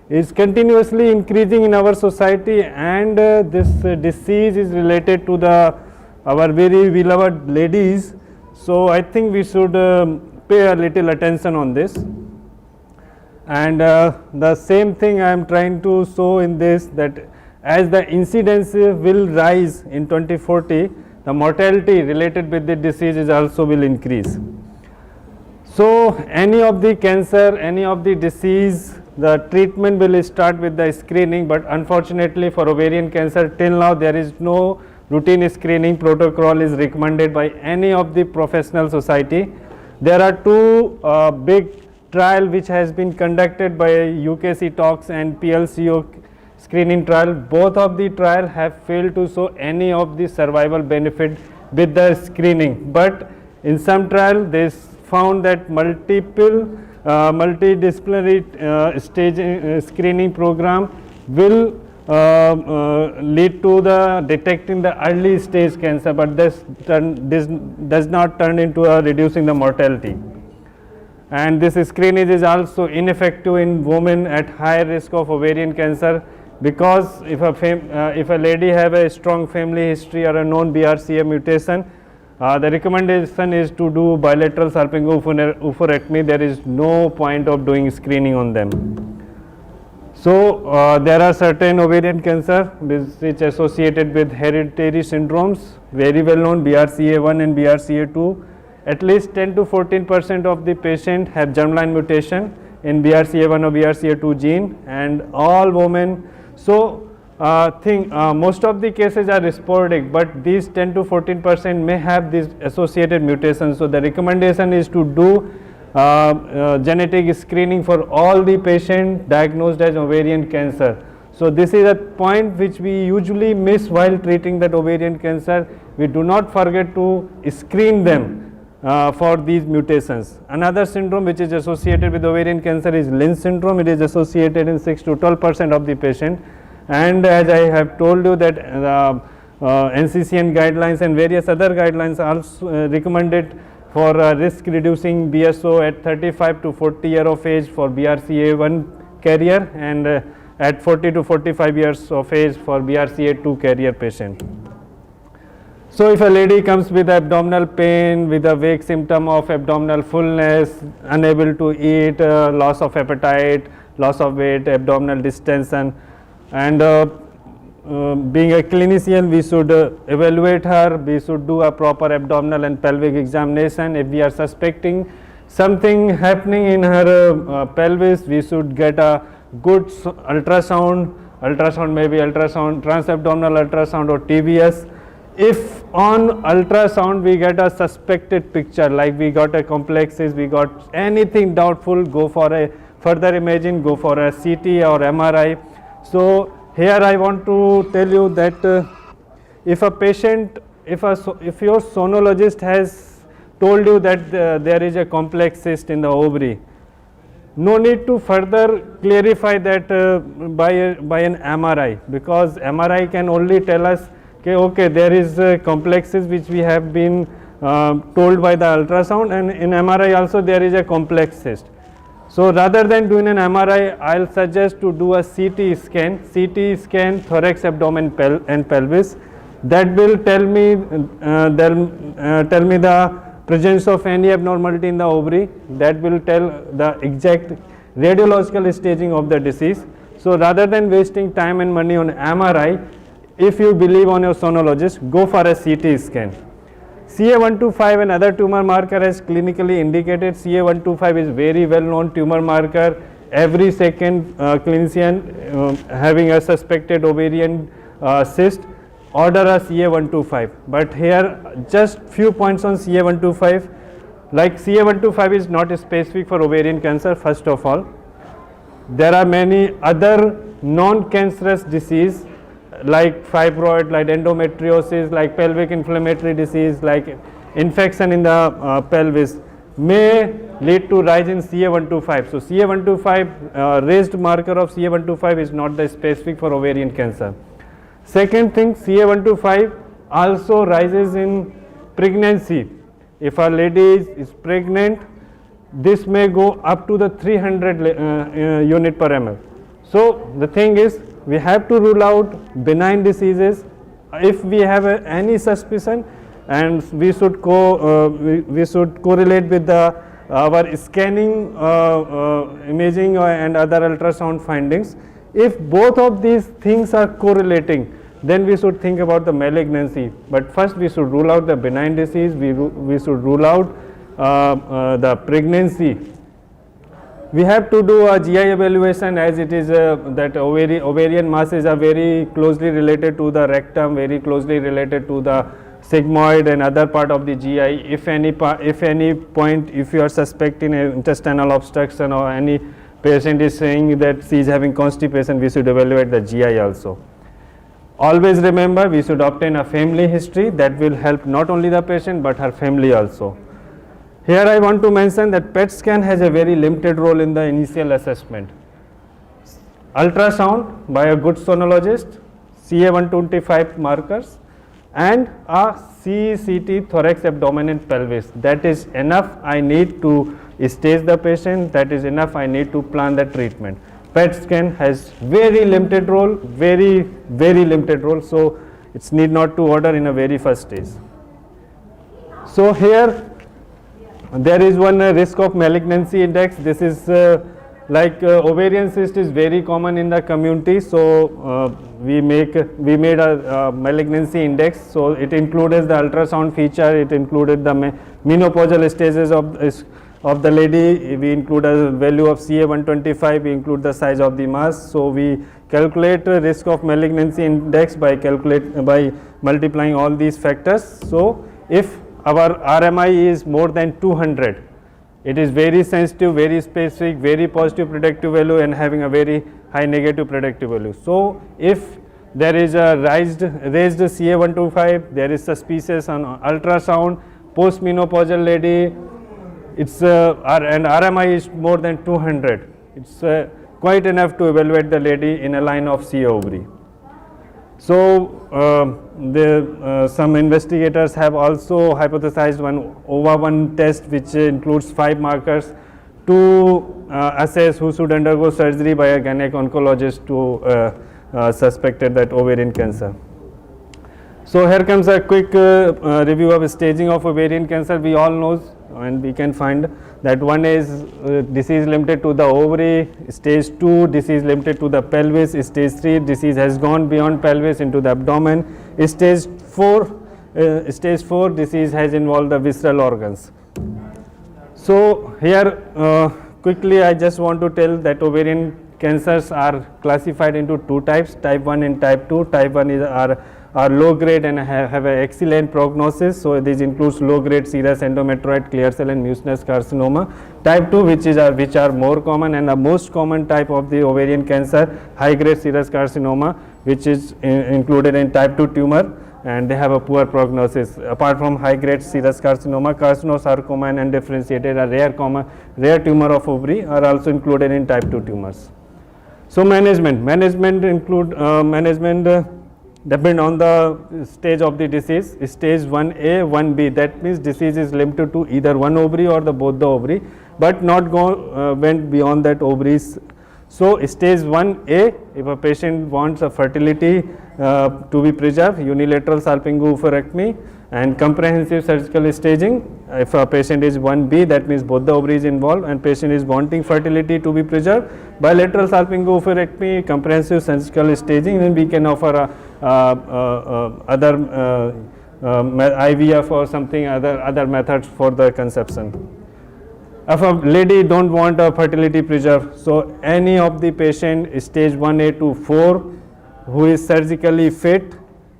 Speaker 16: is continuously increasing in our society, and this disease is related to our very beloved ladies. So I think we should pay a little attention on this. And the same thing I am trying to show in this, that as the incidence will rise in 2040, the mortality related with the disease is also will increase. So any of the cancer, any of the disease, the treatment will start with the screening, but unfortunately for ovarian cancer till now there is no routine screening protocol is recommended by any of the professional society. There are two big trial which has been conducted by UKC Talks and PLCO screening trial. Both of the trial have failed to show any of the survival benefit with the screening, but in some trial they found that multidisciplinary stage screening program will lead to the detecting the early stage cancer, but this does not turn into reducing the mortality. And this screening is also ineffective in women at higher risk of ovarian cancer, because if a lady have a strong family history or a known BRCA mutation, the recommendation is to do bilateral salpingo-oophorectomy. There is no point of doing screening on them. So there are certain ovarian cancer which associated with hereditary syndromes, very well known, BRCA1 and BRCA2. At least 10 to 14% of the patient have germline mutation in BRCA1 or BRCA2 gene, and all women. So most of the cases are sporadic, but these 10 to 14% may have these associated mutations. So the recommendation is to do genetic screening for all the patients diagnosed as ovarian cancer. So this is a point which we usually miss while treating that ovarian cancer. We do not forget to screen them for these mutations. Another syndrome which is associated with ovarian cancer is Lynch syndrome. It is associated in 6 to 12% of the patient, and as I have told you that NCCN guidelines and various other guidelines also recommended for risk reducing BSO at 35 to 40 years of age for BRCA1 carrier, and at 40 to 45 years of age for BRCA2 carrier patient. So if a lady comes with abdominal pain, with a vague symptom of abdominal fullness, unable to eat, loss of appetite, loss of weight, abdominal distension, and being a clinician, we should evaluate her, we should do a proper abdominal and pelvic examination. If we are suspecting something happening in her pelvis, we should get a good ultrasound. Ultrasound may be ultrasound, transabdominal ultrasound or TVS. If on ultrasound we get a suspected picture, like we got a complexes, we got anything doubtful, go for a further imaging, go for a CT or MRI. So here I want to tell you that if a patient, if your sonologist has told you that there is a complex cyst in the ovary, no need to further clarify that by an MRI, because MRI can only tell us okay, there is complexes which we have been told by the ultrasound, and in MRI also there is a complex cyst. So rather than doing an MRI, I'll suggest to do a CT scan, thorax, abdomen and pelvis. That will tell me the presence of any abnormality in the ovary. That will tell the exact radiological staging of the disease. So rather than wasting time and money on MRI, if you believe on your sonologist, go for a CT scan. CA125, another tumor marker, as clinically indicated. CA125 is very well known tumor marker. Every second clinician having a suspected ovarian cyst order a CA125. But here just few points on CA125. Like CA125 is not specific for ovarian cancer, first of all. There are many other non-cancerous disease like fibroid, like endometriosis, like pelvic inflammatory disease, like infection in the pelvis may lead to rise in CA125. So CA125, raised marker of CA125 is not the specific for ovarian cancer. Second thing, CA125 also rises in pregnancy. If a lady is pregnant, this may go up to the 300 unit per ml. So the thing is, we have to rule out benign diseases. If we have any suspicion, and we should correlate with our scanning, imaging and other ultrasound findings. If both of these things are correlating, then we should think about the malignancy. But first we should rule out the benign disease, we should rule out the pregnancy. We have to do a GI evaluation, as it is that ovarian masses are very closely related to the rectum, very closely related to the sigmoid and other part of the GI. If any point, if you are suspecting an intestinal obstruction or any patient is saying that she is having constipation, we should evaluate the GI also. Always remember, we should obtain a family history. That will help not only the patient but her family also. Here I want to mention that PET scan has a very limited role in the initial assessment. Ultrasound by a good sonologist, CA125 markers, and a CCT, thorax, abdomen and pelvis. That is enough I need to stage the patient, that is enough I need to plan the treatment. PET scan has very limited role, very limited role, so it's need not to order in a very first stage. So here there is one risk of malignancy index. This is like ovarian cyst is very common in the community, so we made a malignancy index. So it included the ultrasound feature, it included the menopausal stages of the lady, we include a value of CA125, we include the size of the mass. So we calculate risk of malignancy index by multiplying all these factors. So if our RMI is more than 200, it is very sensitive, very specific, very positive predictive value and having a very high negative predictive value. So if there is a raised CA125, there is suspicious on ultrasound, postmenopausal lady, it's and RMI is more than 200, it's quite enough to evaluate the lady in a line of CA ovary. So some investigators have also hypothesized one OVA1 test which includes 5 markers to assess who should undergo surgery by a gynec oncologist to suspected that ovarian cancer. So here comes a quick review of staging of ovarian cancer. We all know and we can find that one is disease limited to the ovary, stage 2 disease limited to the pelvis, stage 3 disease has gone beyond pelvis into the abdomen, stage 4 disease has involved the visceral organs. So here quickly I just want to tell that ovarian cancers are classified into two types, type 1 and type 2. Type 1 are low grade and have an excellent prognosis. So this includes low grade serous endometrioid, clear cell and mucinous carcinoma. Type 2 which are more common, and the most common type of the ovarian cancer, high grade serous carcinoma, which is included in type 2 tumor, and they have a poor prognosis. Apart from high grade serous carcinoma, carcinosarcoma and undifferentiated, a rare tumor of ovary, are also included in type 2 tumors. So management depend on the stage of the disease. Stage 1A, 1B, that means disease is limited to either one ovary or both the ovary, but not went beyond that ovaries. So stage 1A, if a patient wants a fertility to be preserved, unilateral salpingo-oophorectomy and comprehensive surgical staging. If a patient is 1B, that means both the ovaries involved, and patient is wanting fertility to be preserved, bilateral salpingo-oophorectomy, comprehensive surgical staging, then we can offer other IVF or something, other methods for the conception. If a lady don't want a fertility preserve, so any of the patient stage 1A to 4 who is surgically fit,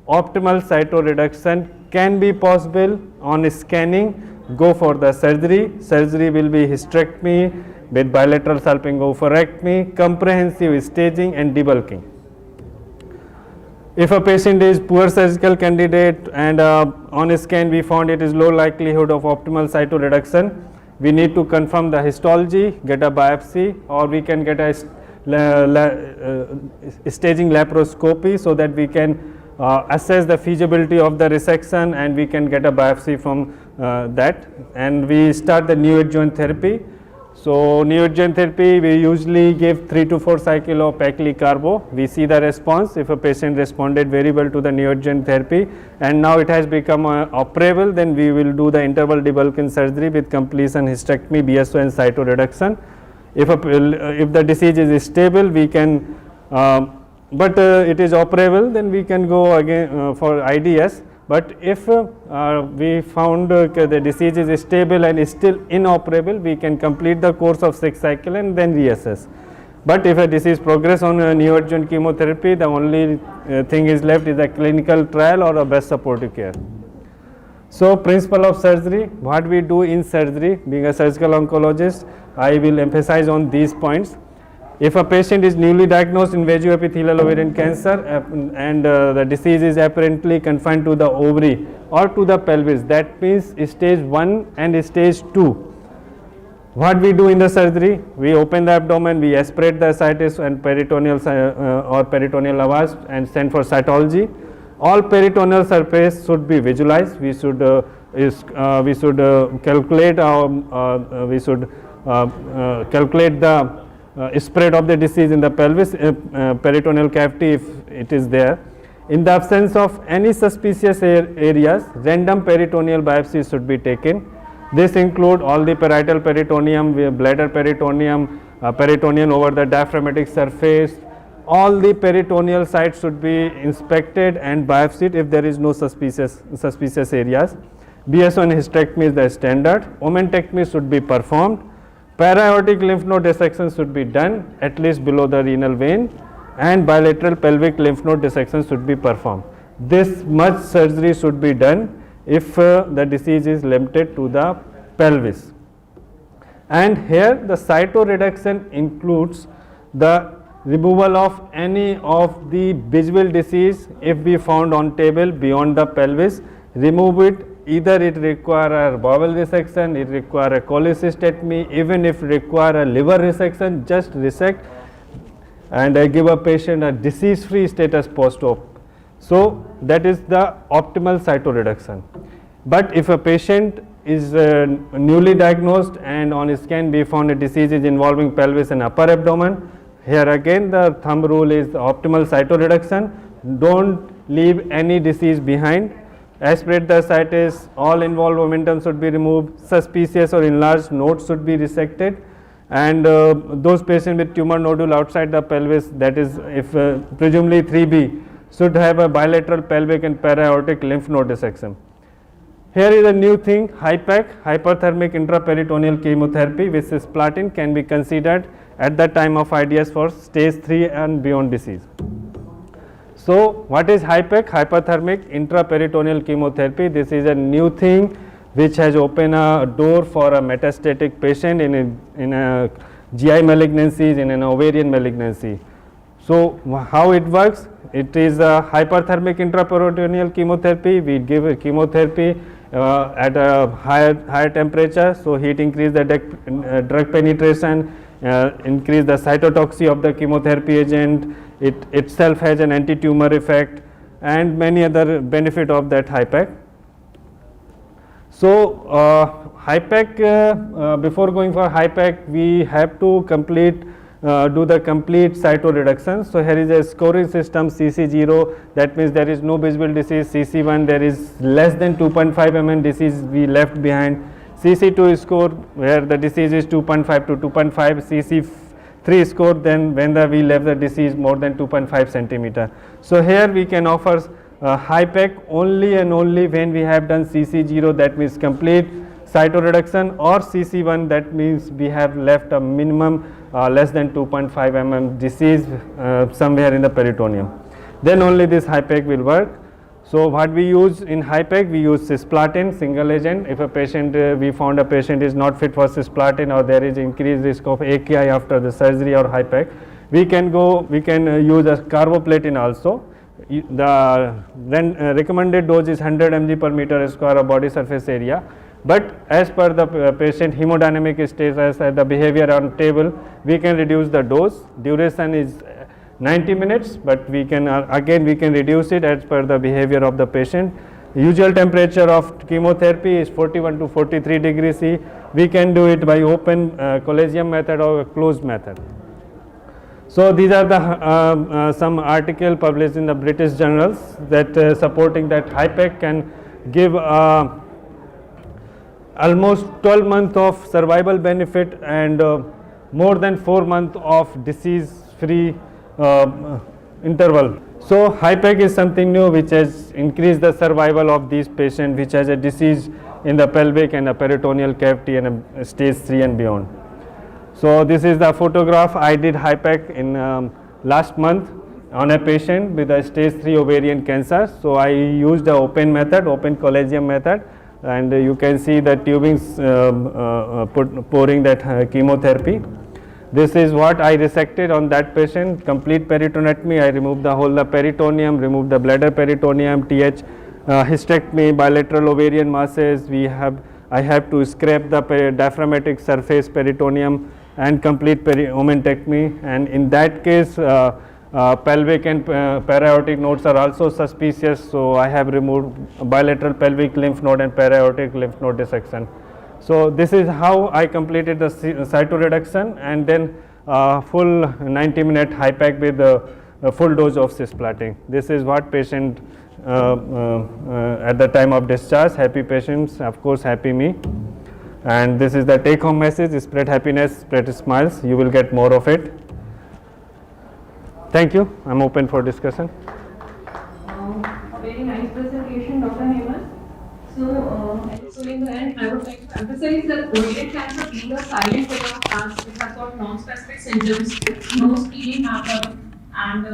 Speaker 16: optimal cytoreduction can be possible on scanning, go for the surgery. Surgery will be hysterectomy with bilateral salpingo-oophorectomy, comprehensive staging and debulking. If a patient is poor surgical candidate and on a scan we found it is low likelihood of optimal cytoreduction, we need to confirm the histology, get a biopsy, or we can get a staging laparoscopy so that we can assess the feasibility of the resection, and we can get a biopsy from that, and we start the neoadjuvant therapy. So neoadjuvant therapy, we usually give 3 to 4 cycle of paclitaxel. We see the response if a patient responded very well to the neoadjuvant therapy, and now it has become operable, then we will do the interval debulking surgery with completion hysterectomy, BSO and cytoreduction. If the disease is stable, we can it is operable, then we can go again for IDS. But if we found the disease is stable and is still inoperable, we can complete the course of 6 cycle and then reassess. But if a disease progress on neoadjuvant chemotherapy, the only thing is left is a clinical trial or a best supportive care. So principle of surgery, what we do in surgery, being a surgical oncologist, I will emphasize on these points. If a patient is newly diagnosed invasioepithelial ovarian cancer and the disease is apparently confined to the ovary or to the pelvis, that means stage 1 and stage 2. What we do in the surgery, we open the abdomen, we aspirate the ascites and peritoneal or peritoneal lavage and send for cytology. All peritoneal surface should be visualized. We should calculate the spread of the disease in the pelvis, peritoneal cavity if it is there. In the absence of any suspicious areas, random peritoneal biopsies should be taken. This include all the parietal peritoneum, bladder peritoneum, peritoneum over the diaphragmatic surface. All the peritoneal sites should be inspected and biopsied if there is no suspicious areas. BSO and hysterectomy is the standard. Omentectomy should be performed. Para-aortic lymph node dissection should be done at least below the renal vein, and bilateral pelvic lymph node dissection should be performed. This much surgery should be done if the disease is limited to the pelvis. And here the cytoreduction includes the removal of any of the visual disease if we found on table beyond the pelvis. Remove it. Either it require a bowel resection, it require a cholecystectomy, even if require a liver resection, just resect and give a patient a disease-free status post-op. So that is the optimal cytoreduction. But if a patient is newly diagnosed and on scan we found a disease is involving pelvis and upper abdomen, here again the thumb rule is optimal cytoreduction. Don't leave any disease behind. aspirate the ascites, all involved momentum should be removed, suspicious or enlarged nodes should be resected, and those patients with tumor nodule outside the pelvis, that is if presumably 3B, should have a bilateral pelvic and para-aortic lymph node dissection. Here is a new thing, HIPEC, hyperthermic intraperitoneal chemotherapy with cisplatin can be considered at the time of IDS for stage 3 and beyond disease. So what is HIPEC? Hyperthermic intraperitoneal chemotherapy. This is a new thing which has opened a door for a metastatic patient in a GI malignancies, in an ovarian malignancy. So how it works? It is a hyperthermic intraperitoneal chemotherapy. We give a chemotherapy at a higher temperature, so heat increase the drug penetration, increase the cytotoxicity of the chemotherapy agent. It itself has an anti-tumor effect and many other benefit of that HIPEC. So HIPEC, before going for HIPEC, we have to do the complete cytoreduction. So here is a scoring system, CC0, that means there is no visible disease. CC1, there is less than 2.5 mm disease we left behind. CC2 score where the disease is 2.5 to 2.5, CC3 score then when we left the disease more than 2.5 centimeter. So here we can offer HIPEC only and only when we have done CC0, that means complete cytoreduction, or CC1, that means we have left a minimum less than 2.5 mm disease somewhere in the peritoneum. Then only this HIPEC will work. So what we use in HIPEC, we use cisplatin single agent. If a patient, we found a patient is not fit for cisplatin or there is increased risk of AKI after the surgery or HIPEC, we can use a carboplatin also. The recommended dose is 100 mg per meter square of body surface area. But as per the patient hemodynamic status and the behavior on table, we can reduce the dose. Duration is 90 minutes, but we can reduce it as per the behavior of the patient. Usual temperature of chemotherapy is 41 to 43 degrees C. We can do it by open collegium method or closed method. So these are the some article published in the British journals that supporting that HIPEC can give almost 12 months of survival benefit and more than 4 months of disease free interval. So HIPEC is something new which has increased the survival of these patients which has a disease in the pelvic and a peritoneal cavity and a stage 3 and beyond. So this is the photograph. I did HIPEC in last month on a patient with a stage 3 ovarian cancer. So I used the open method, open collegium method, and you can see the tubings pouring that chemotherapy. This is what I resected on that patient, complete peritonectomy. I removed the whole peritoneum, removed the bladder peritoneum, TH hysterectomy, bilateral ovarian masses. I have to scrape the diaphragmatic surface peritoneum and complete omentectomy. And in that case, pelvic and para-aortic nodes are also suspicious. So I have removed bilateral pelvic lymph node and para-aortic lymph node dissection. So this is how I completed the cytoreduction and then full 90-minute HIPEC with a full dose of cisplatin. This is what patient at the time of discharge, happy patients, of course happy me. And this is the take home message, spread happiness, spread smiles, you will get more of it. Thank you, I am open for discussion.
Speaker 15: A very nice presentation, Dr. Hemant. So in the end, I would like to emphasize that ovarian cancer being a silent killer of cancer, it has got non-specific symptoms, no screening happen, and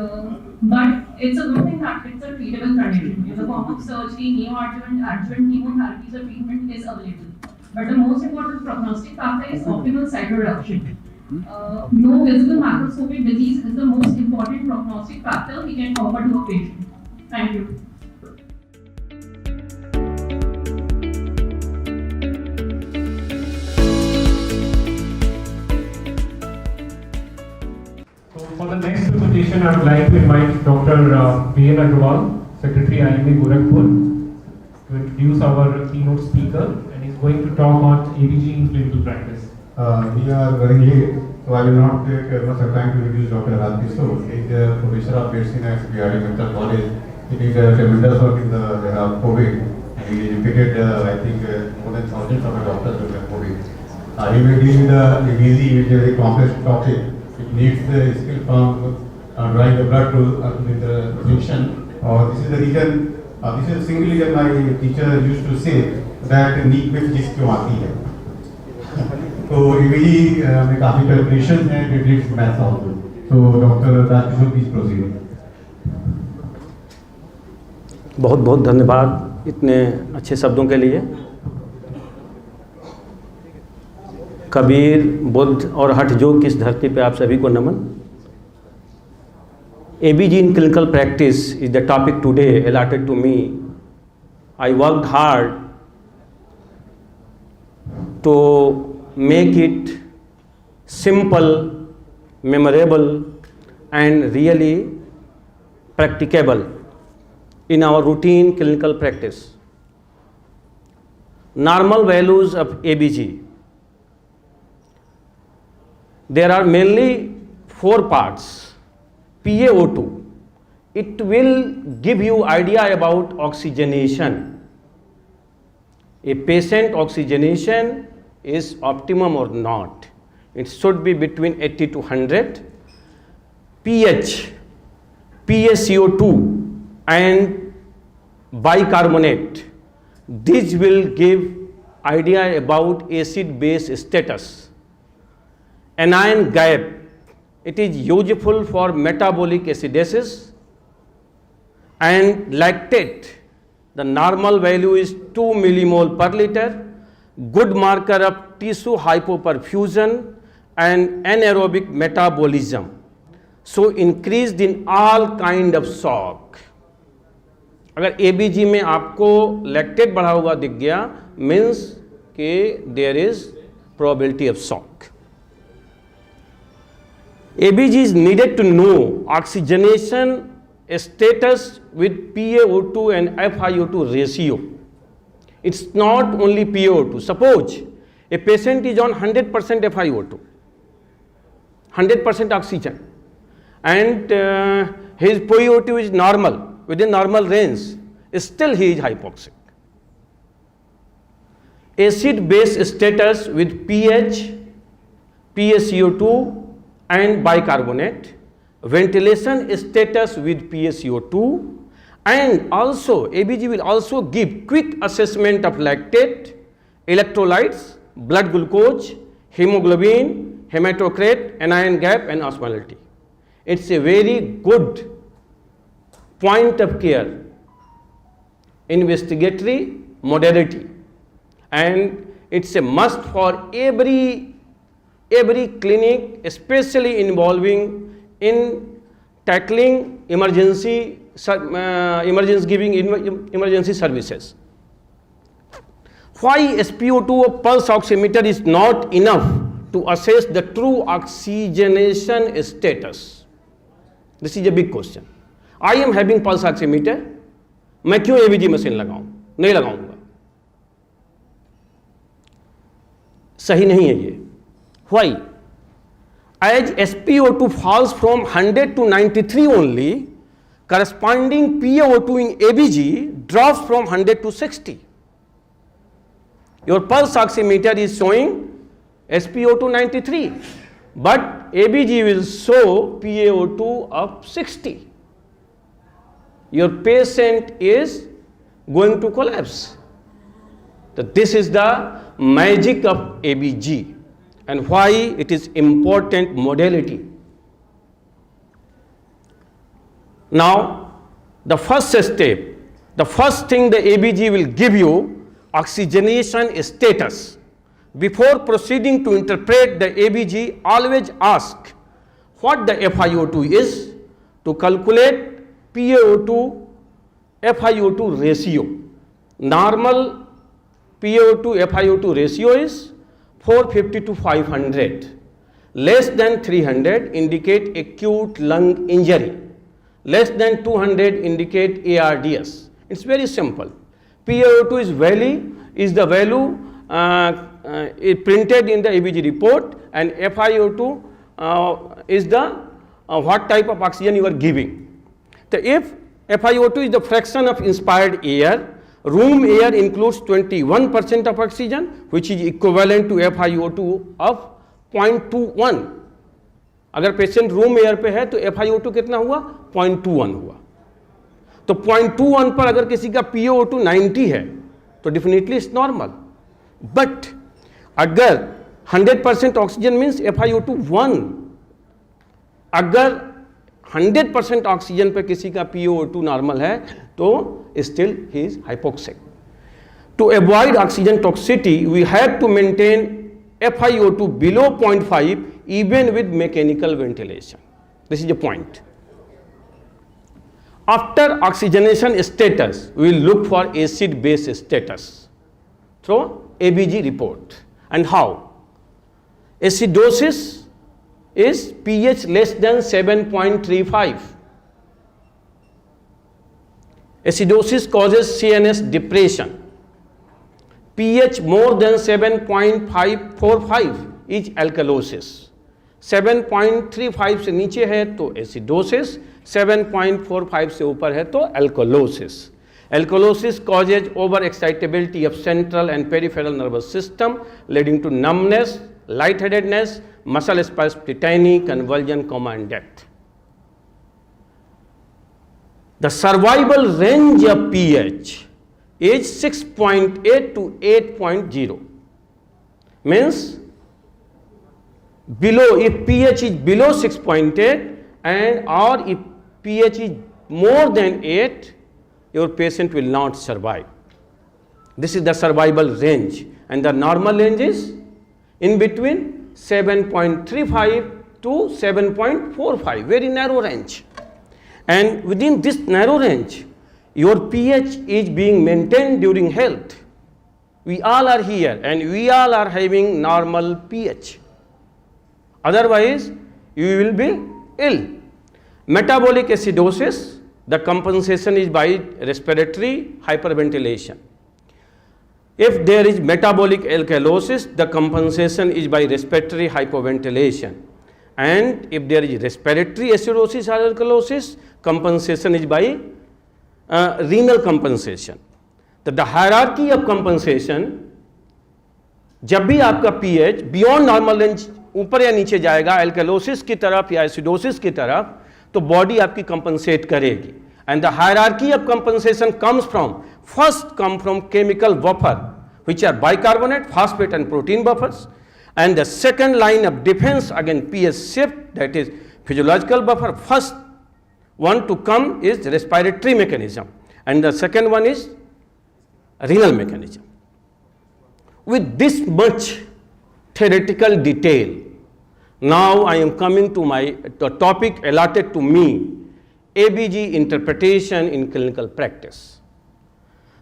Speaker 15: but it's a good thing that it's a treatable condition. In the form of surgery, neoadjuvant, adjuvant chemotherapy, the treatment is available. But the most important prognostic factor is optimal cytoreduction. No visible macroscopic disease is the most important prognostic factor we can offer to a patient. Thank you.
Speaker 1: For the next presentation, I would like to invite Dr. B.N. Agrawal, Secretary IMA Gorakhpur, to introduce our keynote speaker, and he's going to talk on ABG in clinical practice.
Speaker 17: We are very late, so I will not take much of time to introduce Dr. Radisson. He is the Professor of Medicine at Queue IMA Medical College He did tremendous work in the era of COVID. He educated, I think, more than thousands of doctors during COVID. He will deal with the easy, which is a very complex topic. It needs the skill from drawing the blood to the injection. This is the reason, this is a single reason my teacher used to say that नीक में fees क्यों आती है. तो EVG में काफी calculations हैं, it needs maths also. So Dr. Rajkishore, please proceed.
Speaker 18: बहुत बहुत धन्यवाद इतने अच्छे शब्दों के लिए. कबीर, बुद्ध और हठ योग की इस धरती पे आप सभी को नमन. ABG in clinical practice is the topic today allotted to me. I worked hard to make it simple, memorable and really practicable in our routine clinical practice. Normal values of ABG. There are mainly 4 parts. PaO2. It will give you idea about oxygenation. A patient oxygenation is optimum or not. It should be between 80 to 100. pH, PaCO2 and bicarbonate. This will give idea about acid-base status. Anion gap. It is useful for metabolic acidosis. And lactate. The normal value is 2 millimole per liter. Good marker of tissue hypoperfusion and anaerobic metabolism. So increased in all kind of shock. अगर ABG में आपको lactate बढ़ा हुआ दिख गया, means कि there is probability of shock. ABG is needed to know oxygenation status with PaO2 and FiO2 ratio. It's not only PaO2. Suppose a patient is on 100% FiO2, 100% oxygen, and his PaO2 is normal, within normal range, still he is hypoxic. Acid-base status with pH, PaCO2 and bicarbonate, ventilation status with PaCO2, and also ABG will also give quick assessment of lactate, electrolytes, blood glucose, hemoglobin, hematocrit, anion gap and osmolality. It's a very good point of care, investigatory modality, and it's a must for every clinic, especially involving in tackling emergency services. Why SpO2 pulse oximeter is not enough to assess the true oxygenation status? This is a big question. I am having pulse oximeter, मैं क्यों ABG machine लगाऊं? नहीं लगाऊंगा. सही नहीं है ये. Why? As SpO2 falls from 100 to 93 only, corresponding PaO2 in ABG drops from 100 to 60. Your pulse oximeter is showing SpO2 93, but ABG will show PaO2 of 60. Your patient is going to collapse. So this is the magic of ABG and why it is important modality. Now, the first step, the first thing the ABG will give you, oxygenation status. Before proceeding to interpret the ABG, always ask what the FiO2 is to calculate PaO2 FiO2 ratio. Normal PaO2 FiO2 ratio is 450 to 500. Less than 300 indicate acute lung injury. Less than 200 indicate ARDS. It's very simple. PaO2 is the value printed in the ABG report, and FiO2 is the what type of oxygen you are giving. So if FiO2 is the fraction of inspired air. Room air includes 21% of oxygen, which is equivalent to FiO2 of 0.21. अगर patient room air पे है तो FiO2 कितना हुआ? 0.21 हुआ. तो 0.21 पर अगर किसी का PaO2 90 है तो डेफिनेटली इट्स नॉर्मल. बट अगर 100% ऑक्सीजन मीन्स FiO2 1. अगर 100% ऑक्सीजन पे किसी का PaO2 नॉर्मल है तो still he is hypoxic. To avoid oxygen toxicity we have to maintain FiO2 below 0.5 even with mechanical ventilation. This is the point. After oxygenation status, we will look for acid-base status through ABG report. And how? Acidosis is pH less than 7.35. Acidosis causes CNS depression. pH more than 7.545 is alkalosis. 7.35 से नीचे है तो acidosis, 7.45 से ऊपर है तो alkalosis. Alkalosis causes over-excitability of central and peripheral nervous system, leading to numbness, lightheadedness, muscle spasticity, convulsion, coma, and death. The survival range of pH is 6.8 to 8.0. Means below, if pH is below 6.8 and or if pH is more than 8, your patient will not survive. This is the survival range, and the normal range is in between 7.35 to 7.45, very narrow range. And within this narrow range, your pH is being maintained during health. We all are here and we all are having normal pH. Otherwise, you will be ill. Metabolic acidosis, the compensation is by respiratory hyperventilation. If there is metabolic alkalosis, the compensation is by respiratory hypoventilation. And if there is respiratory acidosis or alkalosis, compensation is by renal compensation. The hierarchy of compensation, जब भी आपका pH beyond normal range ऊपर या नीचे जाएगा alkalosis की तरफ या acidosis की तरफ, तो body आपकी compensate करेगी. And the hierarchy of compensation comes from, first come from chemical buffer, which are bicarbonate, phosphate and protein buffers. And the second line of defense against pH shift, that is physiological buffer. First one to come is respiratory mechanism, and the second one is renal mechanism. With this much theoretical detail, now I am coming to the topic allotted to me, ABG interpretation in clinical practice.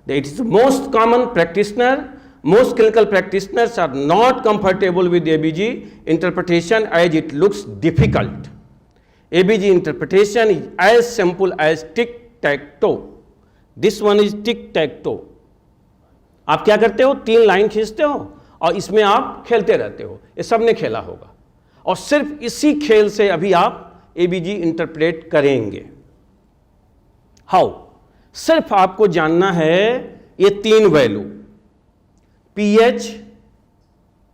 Speaker 18: It is the most common practitioner. Most clinical practitioners are not comfortable with ABG interpretation as it looks difficult. ABG interpretation is as simple as tic-tac-toe. This one is tic-tac-toe. आप क्या करते हो? 3 line खींचते हो और इसमें आप खेलते रहते हो. ये सबने खेला होगा और सिर्फ इसी खेल से अभी आप ABG इंटरप्रेट करेंगे. हाउ? सिर्फ आपको जानना है ये 3 value, pH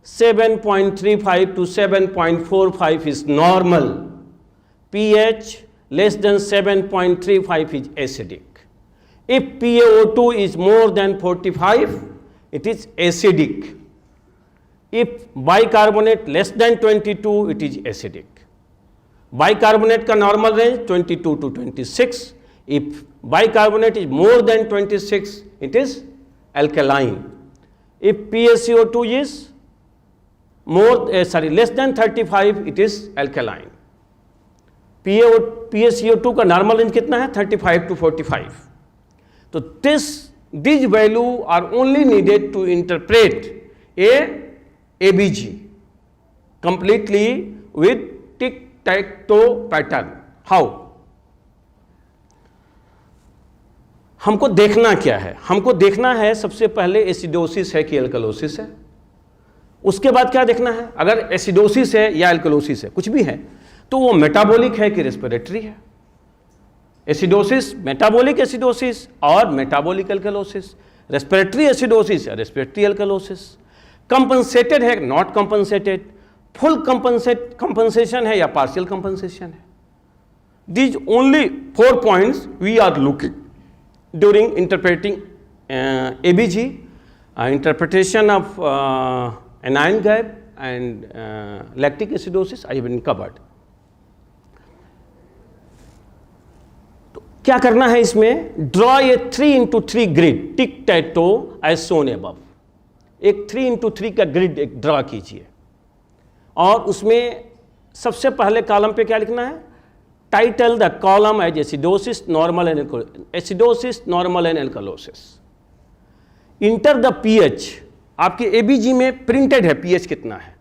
Speaker 18: 7.35 to 7.45 is normal. pH less than 7.35 is acidic. If PaO2 is more than 45, it is acidic. If bicarbonate less than 22, it is acidic. Bicarbonate का normal range 22 to 26. If bicarbonate is more than 26, it is alkaline. If PaCO2 is less than 35, it is alkaline. PaCO2 का normal range कितना है? 35 to 45. So these value are only needed to interpret a ABG completely with tic-tac-toe pattern. How? हमको देखना क्या है? हमको देखना है सबसे पहले एसिडोसिस है कि एल्कलोसिस है. उसके बाद क्या देखना है? अगर एसिडोसिस है या एल्कलोसिस है, कुछ भी है, तो वो मेटाबॉलिक है कि रेस्पिरेटरी है. एसिडोसिस मेटाबॉलिक एसिडोसिस और मेटाबॉलिक एल्कलोसिस, रेस्पिरेटरी एसिडोसिस या रेस्पिरेटरी एल्कलोसिस, कंपनसेटेड है नॉट कंपनसेटेड, फुल कंपनसेशन है या पार्शियल कंपनसेशन है. These only 4 points we are looking during interpreting ABG, interpretation of anion gap and lactic acidosis I have been covered. तो क्या करना है इसमें? Draw a 3x3 grid tick tattoo as shown above. एक 3x3 का grid एक draw कीजिए और उसमें सबसे पहले कॉलम पे क्या लिखना है? Title the column as acidosis normal and alkalosis. Enter the pH. आपके एबीजी में प्रिंटेड है पीएच कितना है.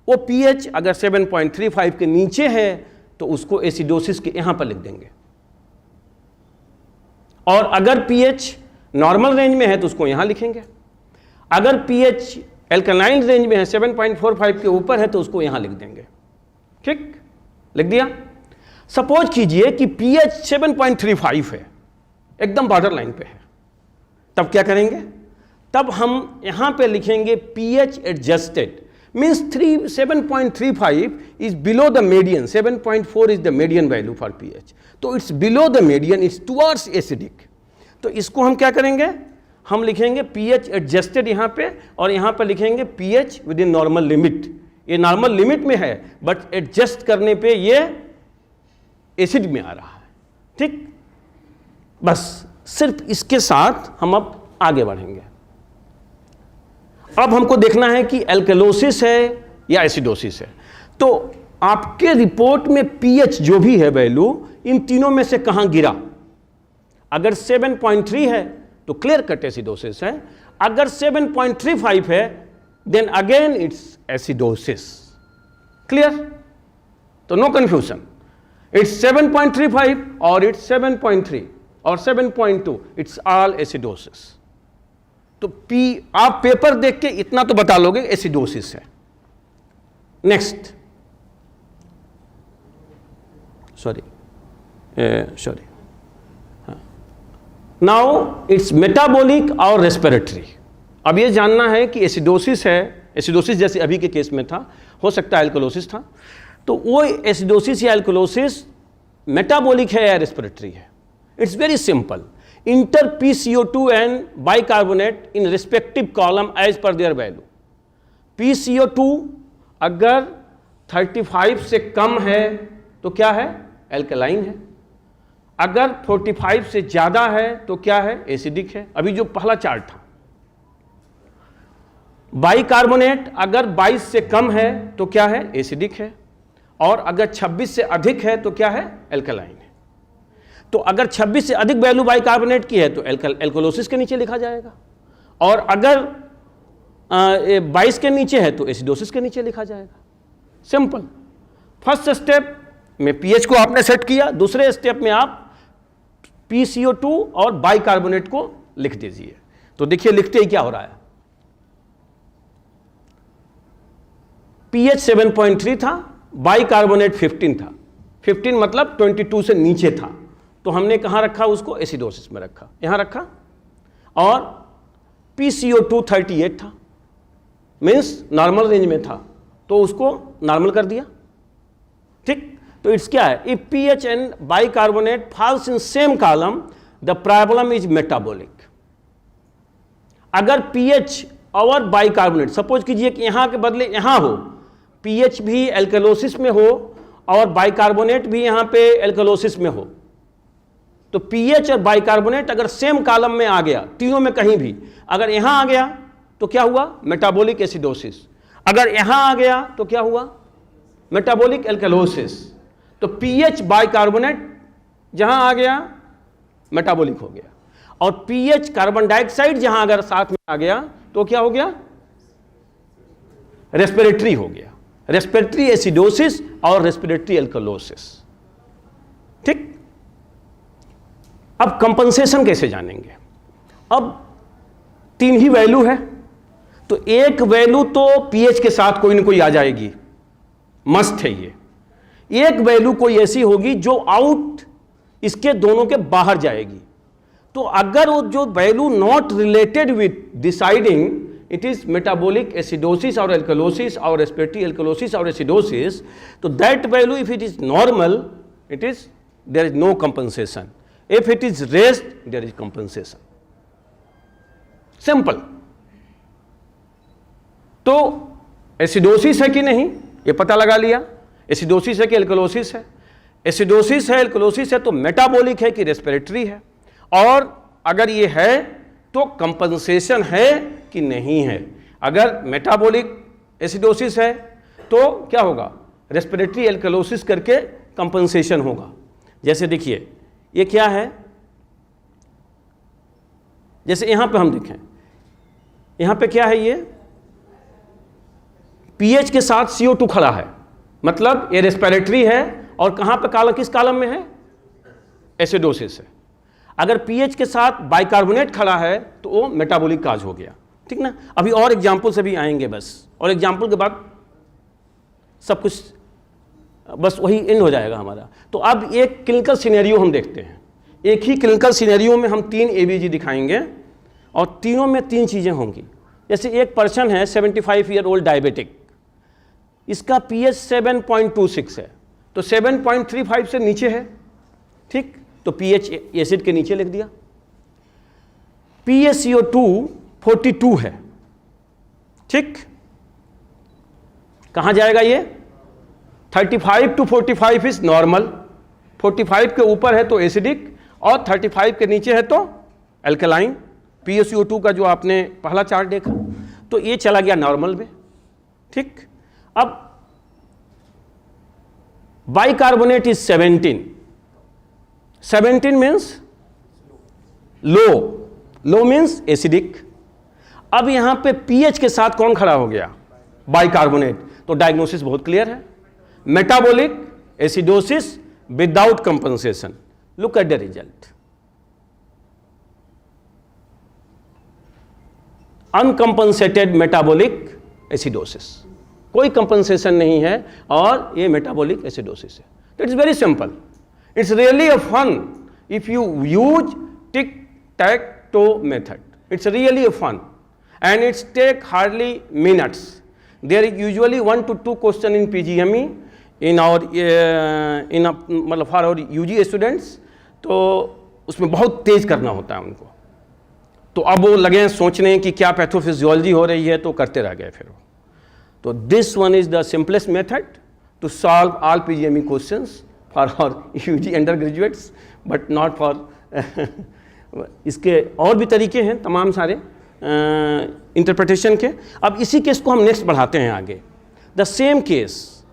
Speaker 18: वो पीएच अगर 7.35 के नीचे है तो उसको एसिडोसिस के यहां पर लिख देंगे, और अगर पीएच नॉर्मल रेंज में है तो उसको यहां लिखेंगे. अगर पीएच एल्कलाइन रेंज में है 7.45 के ऊपर है तो उसको यहां लिख देंगे. ठीक, लिख दिया. सपोज कीजिए कि पीएच 7.35 है, एकदम बॉर्डर लाइन पे है, तब क्या करेंगे? तब हम यहां पे लिखेंगे pH adjusted, means 7.35 is below the median, 7.4 is the median value for pH, तो it's below the median, it's towards acidic. तो इसको हम क्या करेंगे? हम लिखेंगे पीएच एडजस्टेड यहां पे, और यहां पे लिखेंगे pH with in normal limit. ये नॉर्मल लिमिट में है बट एडजस्ट करने पे ये एसिड में आ रहा है. ठीक, बस सिर्फ इसके साथ हम अब आगे बढ़ेंगे. अब हमको देखना है कि एल्कलोसिस है या एसिडोसिस है. तो आपके रिपोर्ट में पीएच जो भी है वैल्यू, इन तीनों में से कहां गिरा? अगर 7.3 है तो क्लियर कट एसिडोसिस है. अगर 7.35 है then again it's acidosis. Clear? तो no confusion. It's 7.35 or it's 7.3 or 7.2, it's all acidosis. तो आप पेपर देख के इतना तो बता लोगे एसिडोसिस है. Next, sorry, now it's metabolic और रेस्पिरेटरी. अब ये जानना है कि एसिडोसिस है, एसिडोसिस जैसे अभी के केस में था, हो सकता है एल्कलोसिस था. तो वो एसिडोसिस या एल्कलोसिस मेटाबॉलिक है या रेस्पिरेटरी है? It's very simple. Enter PCO2 and bicarbonate in respective column as per their value. PCO2 अगर 35 से कम है तो क्या है? एल्कलाइन है. अगर 45 से ज्यादा है तो क्या है? एसिडिक है. अभी जो पहला चार्ट था. बाइकार्बोनेट अगर 22 से कम है तो क्या है? एसिडिक है. और अगर 26 से अधिक है तो क्या है? एल्कलाइन है. तो अगर 26 से अधिक वैल्यू बाइकार्बोनेट की है तो एल्कोलोसिस के नीचे लिखा जाएगा, और अगर 22 के नीचे है तो एसिडोसिस के नीचे लिखा जाएगा. सिंपल. फर्स्ट स्टेप में पीएच को आपने सेट किया, दूसरे स्टेप में आप PCO2 और बाइकार्बोनेट को लिख दीजिए. तो देखिए लिखते ही क्या हो रहा है. पीएच 7.3 था, बाइकार्बोनेट 15 था. 15 मतलब 22 से नीचे था, तो हमने कहाँ रखा उसको? एसिडोसिस में रखा, यहां रखा. और PCO2 38 था, मीन्स नॉर्मल रेंज में था, तो उसको नॉर्मल कर दिया. ठीक, तो इट्स क्या है? If pH and bicarbonate falls in same column the problem is metabolic. अगर पीएच और बाइकार्बोनेट, सपोज कीजिए कि यहां के बदले यहां हो, पीएच भी एल्कलोसिस में हो और बाइकार्बोनेट भी यहां पे एल्कलोसिस में हो, तो पीएच और बाइकार्बोनेट अगर सेम कॉलम में आ गया, तीनों में कहीं भी, अगर यहां आ गया तो क्या हुआ? Metabolic acidosis. अगर यहां आ गया तो क्या हुआ? Metabolic alkalosis. तो पीएच बाइकार्बोनेट जहां आ गया मेटाबॉलिक हो गया, और पीएच कार्बन डाइऑक्साइड जहां अगर साथ में आ गया तो क्या हो गया? रेस्पिरेटरी हो गया. रेस्पिरेटरी एसिडोसिस और रेस्पिरेटरी एल्कलोसिस. ठीक, अब कंपनसेशन कैसे जानेंगे? अब 3 ही वैल्यू है, तो एक वैल्यू तो पीएच के साथ कोई ना कोई आ जाएगी, मस्ट है ये. एक वैल्यू कोई ऐसी होगी जो आउट इसके दोनों के बाहर जाएगी। तो अगर वो जो value not related with deciding it is metabolic acidosis or alkalosis or respiratory alkalosis or acidosis, so that value if it is normal, there is no compensation. If it is raised, there is compensation. Simple. तो acidosis है कि नहीं ये पता लगा लिया, acidosis है कि एल्कलोसिस है, एसिडोसिस है एल्कलोसिस है तो मेटाबॉलिक है कि रेस्पिरेटरी है, और अगर ये है तो कंपनसेशन है कि नहीं है। अगर मेटाबॉलिक एसिडोसिस है तो क्या होगा, रेस्पिरेटरी एल्कलोसिस करके कंपनसेशन होगा। जैसे देखिए ये क्या है, जैसे यहां पे हम देखें, यहां पे क्या है, ये पीएच के साथ CO2 खड़ा है, मतलब ये रेस्पिरेटरी है, और कहां पे किस कॉलम में है, एसिडोसिस है। अगर पीएच के साथ बाइकार्बोनेट खड़ा है तो वो मेटाबॉलिक काज हो गया, ठीक ना। अभी और एग्जाम्पल से भी आएंगे बस, और एग्जाम्पल के बाद सब कुछ बस वही एंड हो जाएगा हमारा। तो अब एक क्लिनिकल सिनेरियो हम देखते हैं, एक ही क्लिनिकल सिनेरियो में हम 3 ABG दिखाएंगे और तीनों में 3 चीज़ें होंगी। जैसे एक पर्सन है 75 ईयर ओल्ड डायबिटिक, इसका पीएच 7.26 है, तो 7.35 से नीचे है, ठीक, तो पीएच एसिड के नीचे लिख दिया। PaCO2 42 है, ठीक, कहां जाएगा ये, 35 to 45 इज नॉर्मल, 45 के ऊपर है तो एसिडिक, और 35 के नीचे है तो एल्कलाइन। PaCO2 का जो आपने पहला चार्ट देखा, तो ये चला गया नॉर्मल में, ठीक। अब bicarbonate is 17 means low means acidic. अब यहां पे पीएच के साथ कौन खड़ा हो गया, बाइकार्बोनेट, तो डायग्नोसिस बहुत क्लियर है, metabolic acidosis without compensation. Look at the result, uncompensated metabolic acidosis, कोई कंपनसेशन नहीं है और ये मेटाबॉलिक एसिडोसिस है। It is very simple, it's really a fun if you use tic-tac-toe method. It's really a fun and it's take hardly minutes. There is usually 1 to 2 question in PGME in our मतलब for our UG students, तो उसमें बहुत तेज करना होता है उनको। तो अब वो लगे सोचने कि क्या पैथोफिजियोलॉजी हो रही है, तो करते रह गए फिर वो। तो this one is the simplest method to solve all PGME questions for our UG undergraduates, but not for इसके और भी तरीके हैं तमाम सारे इंटरप्रिटेशन के। अब इसी केस को हम नेक्स्ट बढ़ाते हैं आगे। The same case,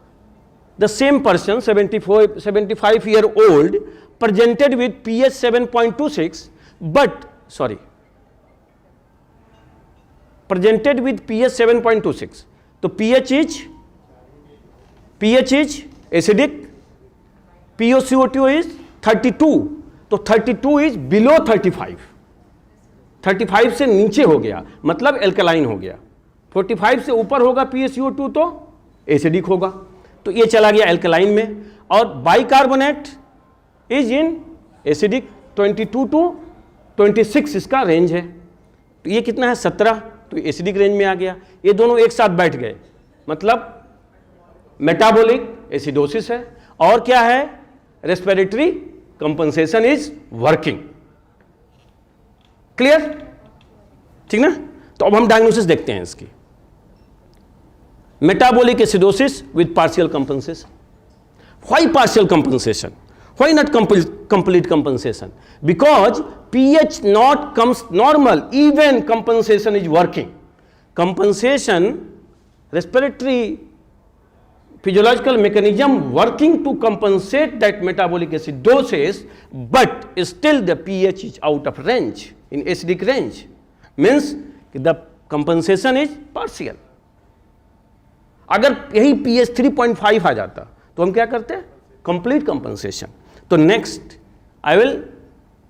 Speaker 18: the same person 75 year old presented with pH 7.26 but presented with pH 7.26, तो pH is acidic, PaCO2 is 32, तो 32 is below 35, 35 से नीचे हो गया मतलब एल्कलाइन हो गया, 45 से ऊपर होगा PaCO2 तो एसिडिक होगा, तो ये चला गया एल्कलाइन में। और bicarbonate is in acidic, 22 to 26 इसका रेंज है, तो ये कितना है 17, तो एसिडिक रेंज में आ गया। ये दोनों एक साथ बैठ गए, मतलब मेटाबॉलिक एसिडोसिस है और क्या है, respiratory compensation is working. Clear, ठीक ना। तो अब हम डायग्नोसिस देखते हैं इसकी। Metabolic acidosis with partial compensation. Why partial compensation, why not complete compensation? Because pH not comes normal, even compensation is working. Compensation, respiratory physiological mechanism working to compensate that metabolic acidosis, but still the pH is out of range, in acidic range, means the compensation is partial. अगर यही pH 3.5 आ जाता तो हम क्या करते हैं, complete compensation. तो next I will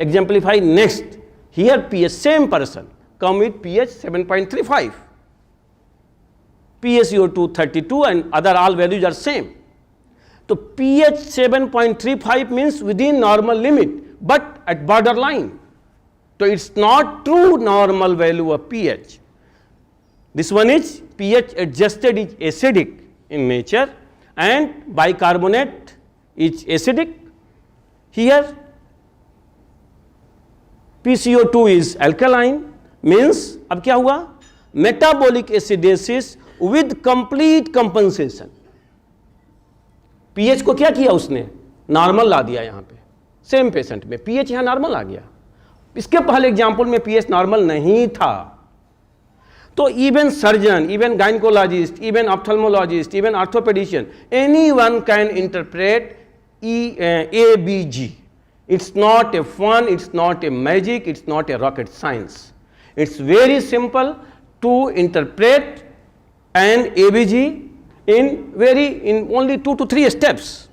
Speaker 18: exemplify next. Here pH same person come with pH 7.35, PaCO2 32 and other all values are same. तो तो pH 7.35 means within normal limit, but at borderline. So it's not true normal value of pH. This one is pH adjusted is acidic in nature, and bicarbonate is acidic. Here PCO2 is alkaline, means अब क्या हुआ? Metabolic acidosis with complete compensation. pH को क्या किया उसने? Normal ला दिया यहाँ पे, सेम पेशेंट में pH यहाँ नॉर्मल आ गया. इसके पहले एग्जाम्पल में pH नॉर्मल नहीं था. तो even surgeon, even gynaecologist, even ophthalmologist, even orthopaedician, anyone can interpret ABG. It's not a fun, it's not a magic, it's not a rocket science. It's very simple to interpret an ABG in only 2 to 3 steps.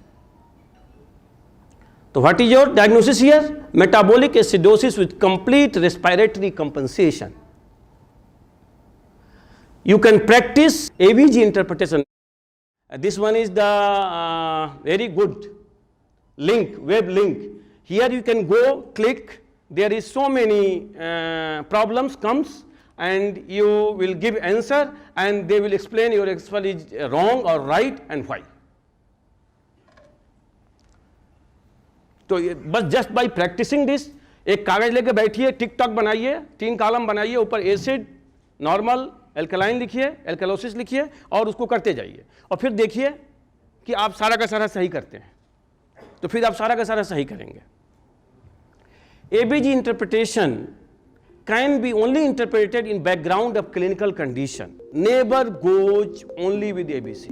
Speaker 18: So what is your diagnosis here? Metabolic acidosis with complete respiratory compensation. You can practice ABG interpretation. This one is the very good link, web link. Here you can go, click, there is so many problems comes, and you will give answer, and they will explain your answer is wrong or right and why. तो बस just by practising this, एक कागज लेके बैठिए, tick tock बनाइए, 3 column बनाइए, ऊपर acid, normal, alkaline लिखिए, एल्कलोसिस लिखिए, और उसको करते जाइए, और फिर देखिए कि आप सारा का सारा सही करते हैं, तो फिर आप सारा का सारा सही करेंगे. ABG interpretation can be only interpreted in background of clinical condition, never goes only with ABC.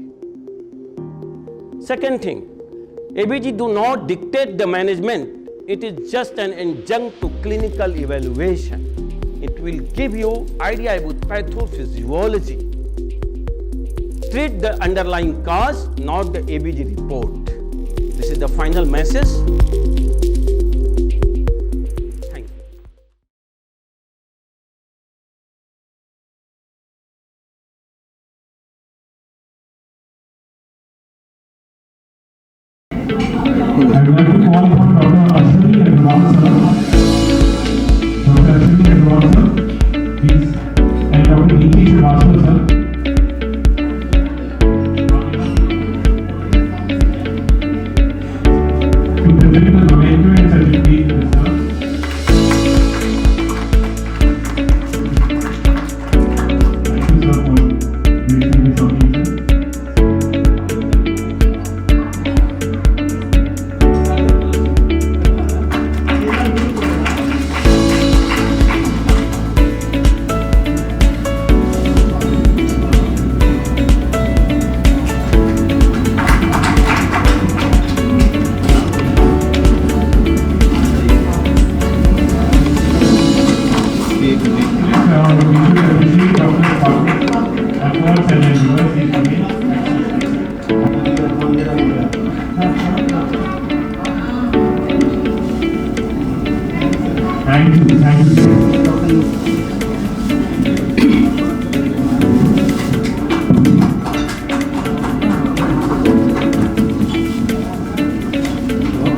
Speaker 18: Second thing, ABG do not dictate the management, it is just an adjunct to clinical evaluation. It will give you idea about pathophysiology. Treat the underlying cause, not the ABG report. This is the final message.
Speaker 12: I would like to call upon Dr. Ashwini and Ram sir. Dr. Ashwini and Ram sir, please, and Dr. Nitish Srivastava sir. To present the memento and certificate, sir.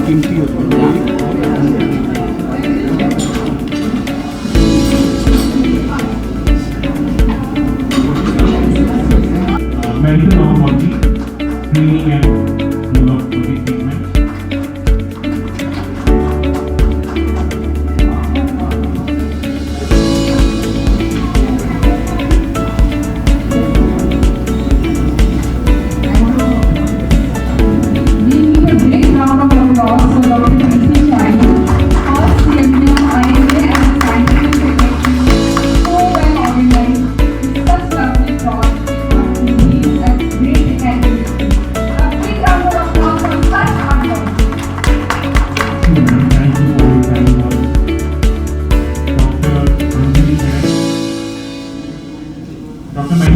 Speaker 12: Thank you, sir, for gracing this occasion. Medical oncology, screening and immunology treatment. Dr.